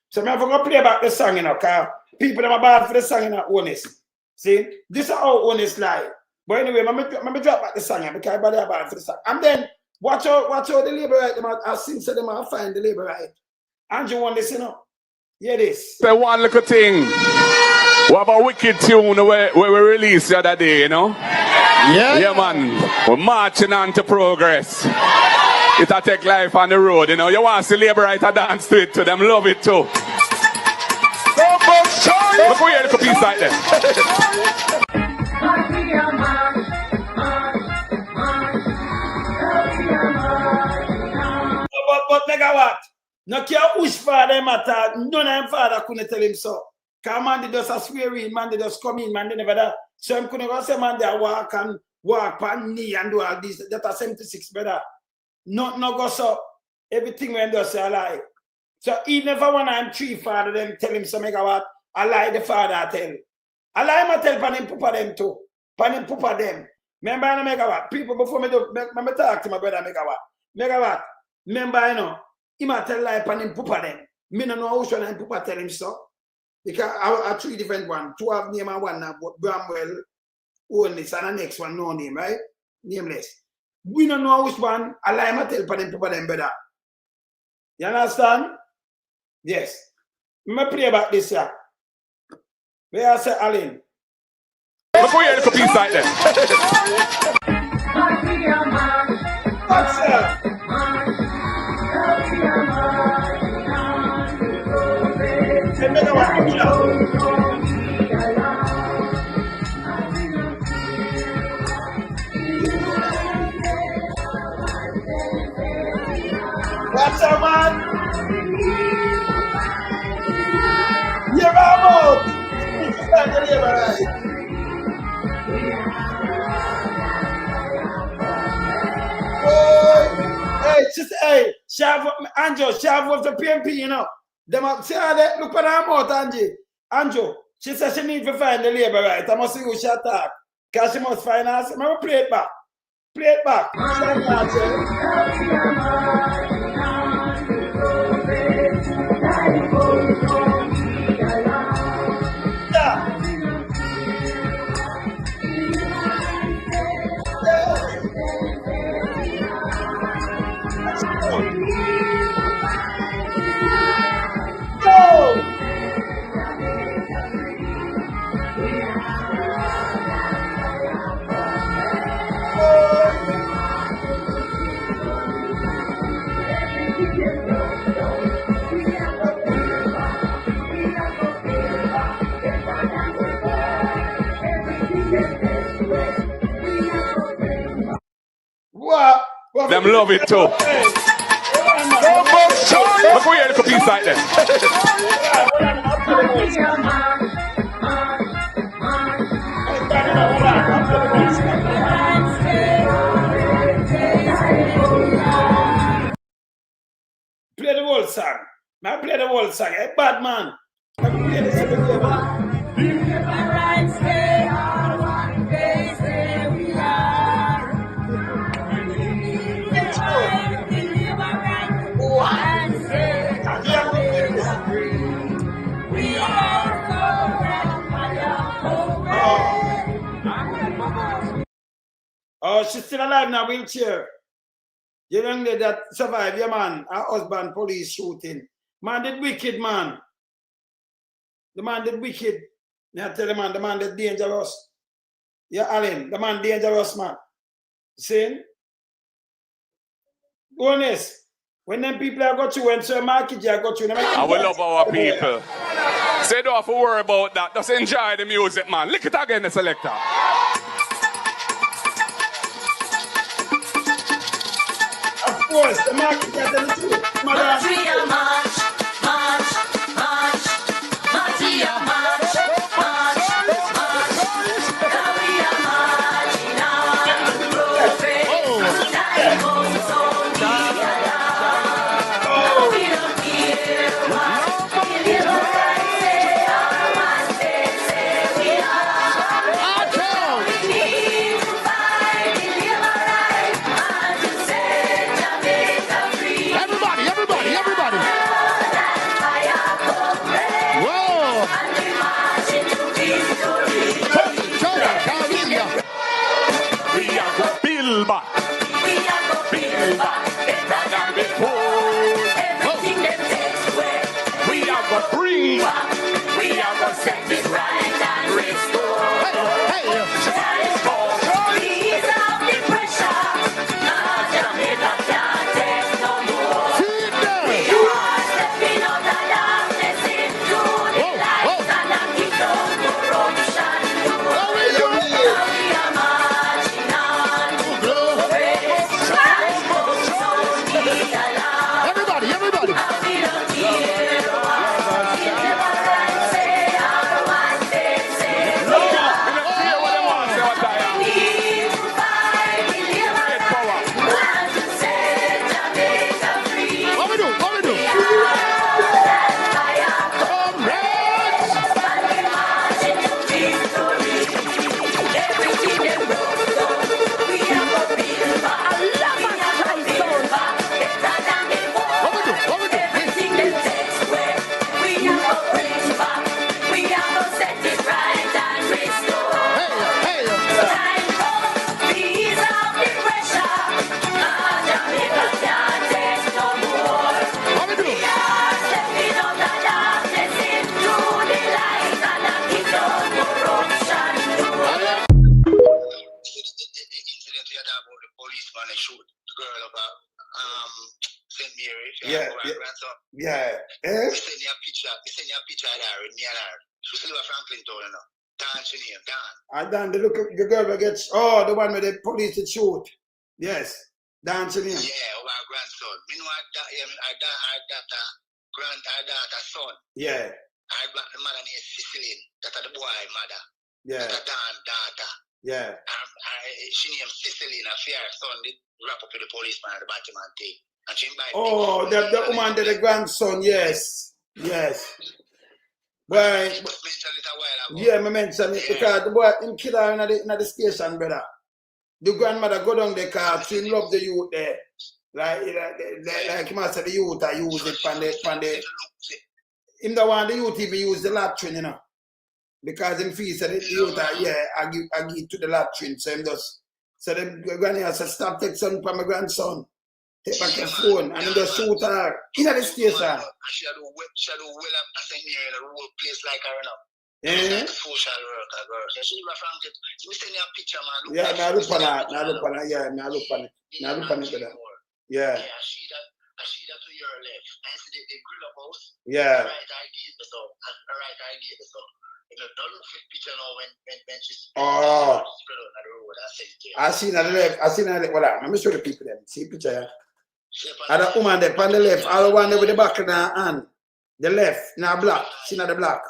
So I'm going to play back the song, you know, because people are bad for the song, you know, honest. See, this is how honest lie. But anyway, let me drop back the song because everybody about for the song. And then watch out the labor right. I sing so them I find the labor right. Andrew want this, you know. Hear this. Say one little thing. What about wicked tune where we released the other day, you know? Yeah, man. We're marching on to progress. It'll take life on the road, you know. You want to see labor right to dance to it, to them love it too. Look where you look a piece like that. But megawatt. No care which father matter, none of them father couldn't tell him so. Because man, they just a swear in, man, they just come in, man, they never that. So him couldn't go say, man, they walk on knee and do all this. That are 76, brother. No go so. Everything when they say a lie. So even if I want to three father, them tell him some megawatt, I lie the father tell. I lie him tell pan him poopa them too. Pan him poopa them. Remember the megawatt? People before me do, me talk to my brother megawatt. Megawatt. Remember, you know, he might tell lie pan him poopa them. Me no know how should I poopa tell him so. Because I three different ones. Two have name and one now, Bramwell, Only, and the next one no name, right? Nameless. We don't know which one. I lie him tell pan him poopa them better. You understand? Yes. Me play about this here. Where I say Alan. Look where you look a piece like that. What's that? What's up, man? You're out. Hey, just hey, Anjo, Shav of the PMP, you know. Them say that look at her mouth, Anjo. She said she need to find the labor right. I must see who she attack. Because she must find us. I'm gonna play it back. Play it back. What? Them love it too. Look where you look a piece like that. Play the whole song. I play the whole song. Hey, bad man. I play the song. Oh, she's still alive now, wheelchair. You young lady that survived, yeah, man. Her husband, police shooting. Man did wicked, man. The man did wicked. I tell the man did dangerous. Yeah, Alan, the man dangerous, man. See? Honest. When them people are got you, when Sir Markie I got you. I will love our people. Say don't have to worry about that. Just enjoy the music, man. Lick it again, the selector. Of course, the Markie can tell the truth. Maria march, march, march. Maria march, march, march. Maria march now. Prophet, time goes on. We don't care what deliverance say. Our one day say we are. We need to find deliverance and to set Jamaica free. Everybody. Whoa. Yeah. Yeah. Eh? We send you a picture of her with me and her. She still live at Franklin Town, you know. Dan, she name, Dan. I done the look the girl that gets the one with the police to shoot. Yes. Dan Chinian. Yeah, our grandson. Me know our daughter son. Yeah. The mother named Cicilline. That's the boy mother. Yeah. That's Dan daughter. Yeah. She named Cicilline, a fair son, did wrap up with the policeman at the Batman thing. And she The woman the grandson, yes. Yes. Right. Yeah, I mentioned it because the boy him kill her in the station, brother. The grandmother go down the car, she love the youth there. Like he must say the youth I use it from the him the one the youth even use the latrine, you know. Because him feels that the youth I give to the latrine. So him just the granny has to stop take son from my grandson. Take back your phone and just shoot her in the station. And she do well up as in a rural place like her now. Yeah. Social worker girl. So she live from it. So we send you a picture, man. Yeah, I look on it. I look on it. Yeah, I look on it. I look on it. Yeah. I see that to your left. I see the grill up house. Yeah. Right, I gave this up. Right, I gave this up. You know, don't look for the picture now when she's spread on the road. I seen on the left. I seen on the left. Well, let me show the people them. See the picture here. And the woman there on the left, all the one there with the back of her hand. The left, now black. See now the black.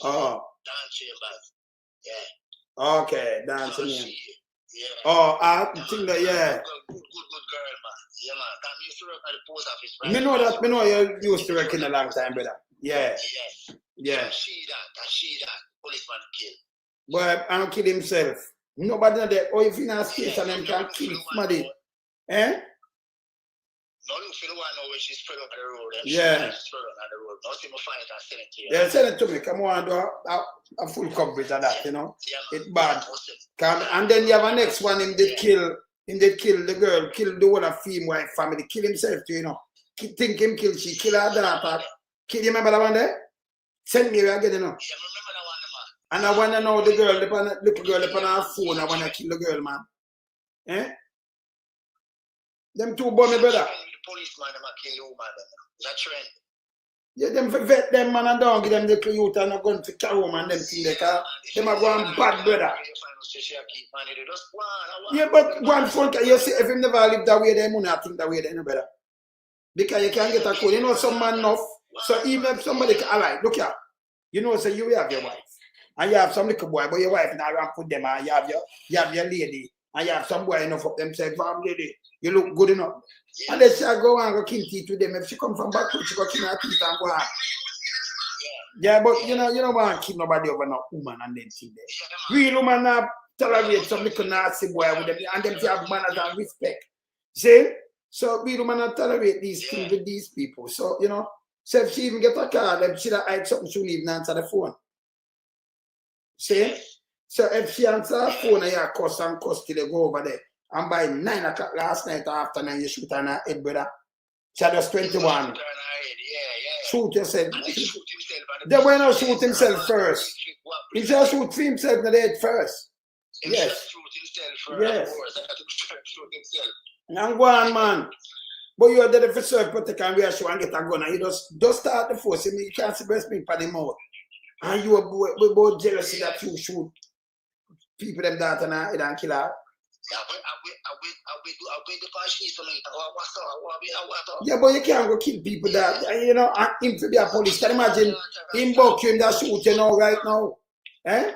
Yeah, Dan Chambers. Yeah. Okay, Dan Chambers. Yeah. I think that, yeah. Good girl, man. Yeah, man. That used to work at the post office, right? Me know you used to work in a long time, brother. Yeah. Yes. Yeah. She that. Policeman kill. Boy, I don't kill himself. Nobody know that. If you not station, them can kill somebody. Eh? No, look for the one now where she's spread up the road. Yeah. She's spread up the road. Now see me find it and send it to you. Yeah, send it to me. Come on, do a full coverage of that, you know. Yeah, it's bad. And then you have a next one, him did kill the girl, kill the whole of female family, kill himself too, you know. Think him kill, she kill her daughter. You remember that one there? Send me again, you know. Yeah, I remember that one, man. And I want to know the girl, the little girl upon her phone, I want to kill the girl, man. Eh? Them two bummy, brother. Policeman, them a kill you, man. That's a trend. Yeah, them vet them, man, and don't give them the youth and not going to carry home and them thing they can. Them are going bad, brother. Yeah, but one phone, you see, if him never live that way, they money, I think that way, they know better. Because you can't get a call. You know, some man enough. So even if somebody can, alright, look here. You know, so you have your wife. And you have some little boy, but your wife now you put them, and you have your lady. And you have some boy enough of them say, "Farm lady, you look good enough." Yeah. And they shall go and go kill teeth with them. If she come from back, she go kill her teeth and go on. Yeah, but you know want to kill nobody over no woman and them thing there. Real woman now tolerate some little nasty boy with them, and them have manners and respect. See? So real woman not tolerate these things with these people. So you know, so if she even get a card, if she don't hide something, she'll even answer the phone. See? So if she answer her phone and you cuss till they go over there. And by 9 o'clock last night after 9, you shoot on her head, brother. She was 21. Shoot yourself. They went to shoot himself first. He just shoot himself in the head first. Yes. Yes. And go on, man. But you are there for self-protect and reassure and get a gun. And you just start the force. You can't see breast milk for the mouth. And you are both jealous that you shoot people them that and kill her. Yeah, but you can't go kill people that, you know, and him to be a police. Can you imagine him buck you in that shoot, you know, right now? Eh?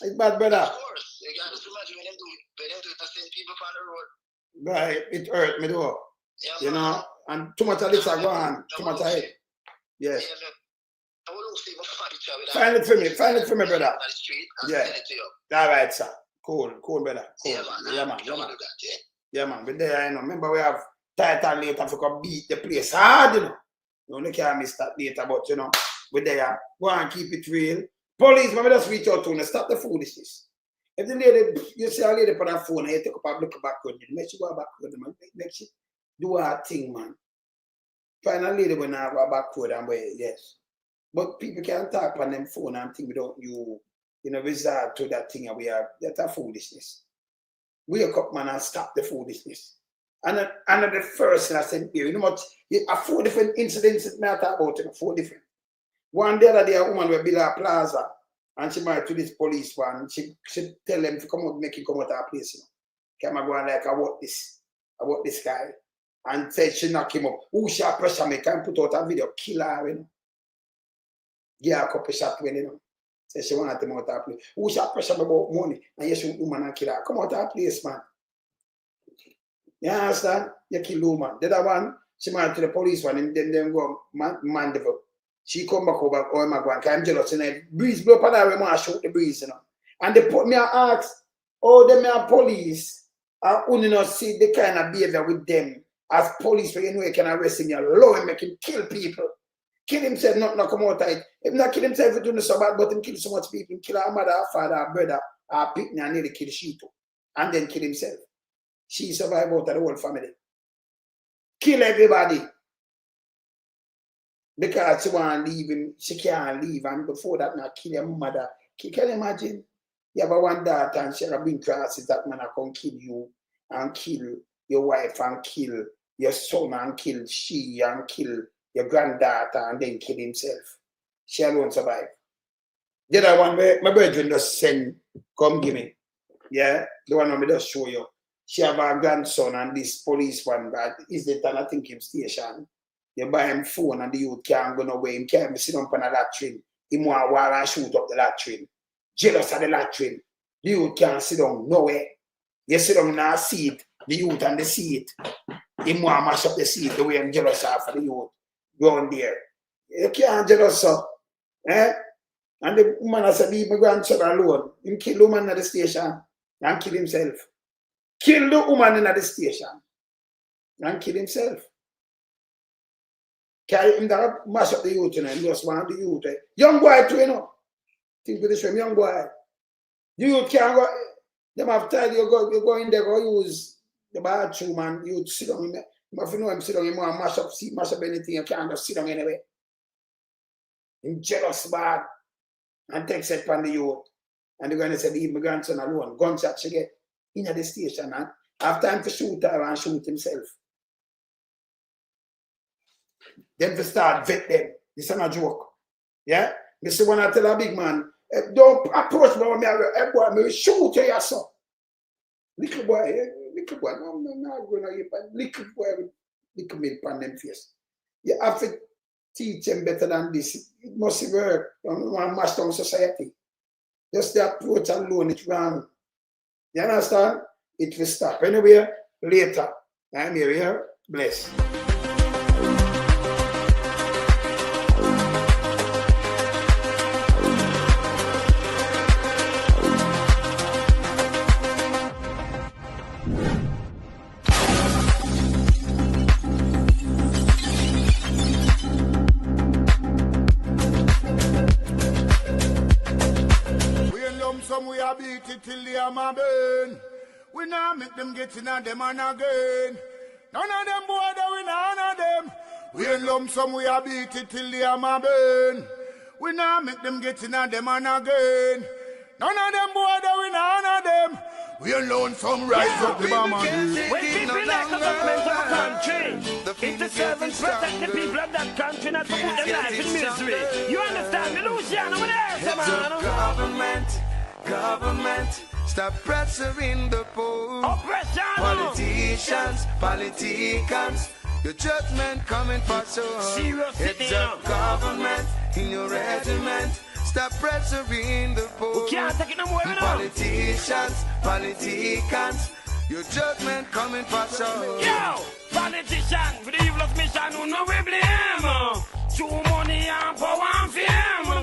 It's bad, brother. Of course. You can't just imagine when them do it to send people on the road. Right, it hurt me though. Yeah, you know, and too much of this are going, too much of it. Yes. Find it for me, brother. Yeah. All right, sir. Cool, brother. Cool. Yeah, man. Yeah, man. But there, you know, remember we have title later to beat the place hard, you know. You only can't miss that later, but you know, we there. Go and keep it real. Police, maybe just reach out to you. Stop the foolishness. If the lady, you see a lady on her phone and you take up a look backward, make she go backward, man. Make she do her thing, man. Find a lady when I go backward and way, yes. But people can't talk on them phone and think without you know, resort to that thing we have. That's a foolishness. Wake up, man, and stop the foolishness. And the first thing I said, you know what? I 4 different incidents that I talk about, 4 different. One the other day, a woman will build a plaza, and she married to this police one. She tell them to come out, make him come out of her place. Come and go and like, I want this guy. And said she knock him up. Who shall pressure me? Can put out a video, kill her, you know. Give her a couple shots when, you know. Say she want him out of her place. Who shall pressure me about money? And you shoot woman and kill her. Come out of her place, man. You understand? You kill the woman. The other one, she married to the police one, and then them go man devil. She come back over, oh my God, I'm jealous, you know. Breeze blow up and I want to shoot the breeze, you know. And they put me and ask, oh, them are police, are only not see the kind of behavior with them. As police, you know, you can arrest him, you allow him, make him kill people. Kill himself, not come out of it. If not kill himself, he do so bad, but him kill so much people. Kill our mother, our father, our brother, our picnic, and nearly kill she too. And then kill himself. She survived out of the whole family. Kill everybody. Because she want to leave him, she can't leave. And before that, now kill your mother. Can you imagine? You have one daughter and she have been crosses that man can kill you and kill your wife and kill your son and kill she and kill your granddaughter and then kill himself. She alone survive. The other one, my brethren just send, come give me. Yeah, the one I just show you. She have a grandson and this police one that is the I think him station. You buy him phone and the youth can't go nowhere. He can't sit up on a latrine. He want to war and shoot up the latrine. Jealous of the latrine. The youth can't sit down nowhere. You sit down in a seat, the youth on the seat. He want to mash up the seat the way I'm jealous of for the youth. Go on there. You can't jealous of. Eh? And the woman has said, leave my grandson alone. He kill the woman at the station and kill himself. Kill the woman in the station and kill himself. Carry him down, mash up the youth, you know, just want the youth. Young boy too, you know. Think with this one, young boy. The youth can't go, them have time, you go in there, go use the bathroom and you sit down in there. You have to know him sit down, you want to mash up anything, you can't just sit down anyway. Him jealous bad and take set from the youth. And they're going to say, leave my grandson alone. Gunshot she get in at the station and have time to shoot her and shoot himself. Then to start vet them. This is not a joke. Yeah? This is when I tell a big man, don't approach me when boy, I will shoot you, your son. Little boy, no, not going to little boy, little milk on them face. You have to teach them better than this. It must work. You don't want to mash down society. Just the approach alone, it's wrong. You understand? It will stop. Anyway, later. I'm here. Bless. We are beat it till the hammer burn. We now make them get in and them and again. None of them boy that we none of them. We in lump sum we are beat it till the hammer burn. We now make them get in and them and again. None of them boy that we none of them. We in lonesome rise up the bomber. When people like the government of a country, it's to serve and protect the people of that country, not to put their life in misery. You understand me, Luciano? Government, stop pressuring the poor. Politicians, your judgment coming for sure. It's a government in your regiment. Stop pressuring the poor. Politicians, your judgment coming for sure. Yo, politician, with the evil of mission, who no we blame. True money and power and fame.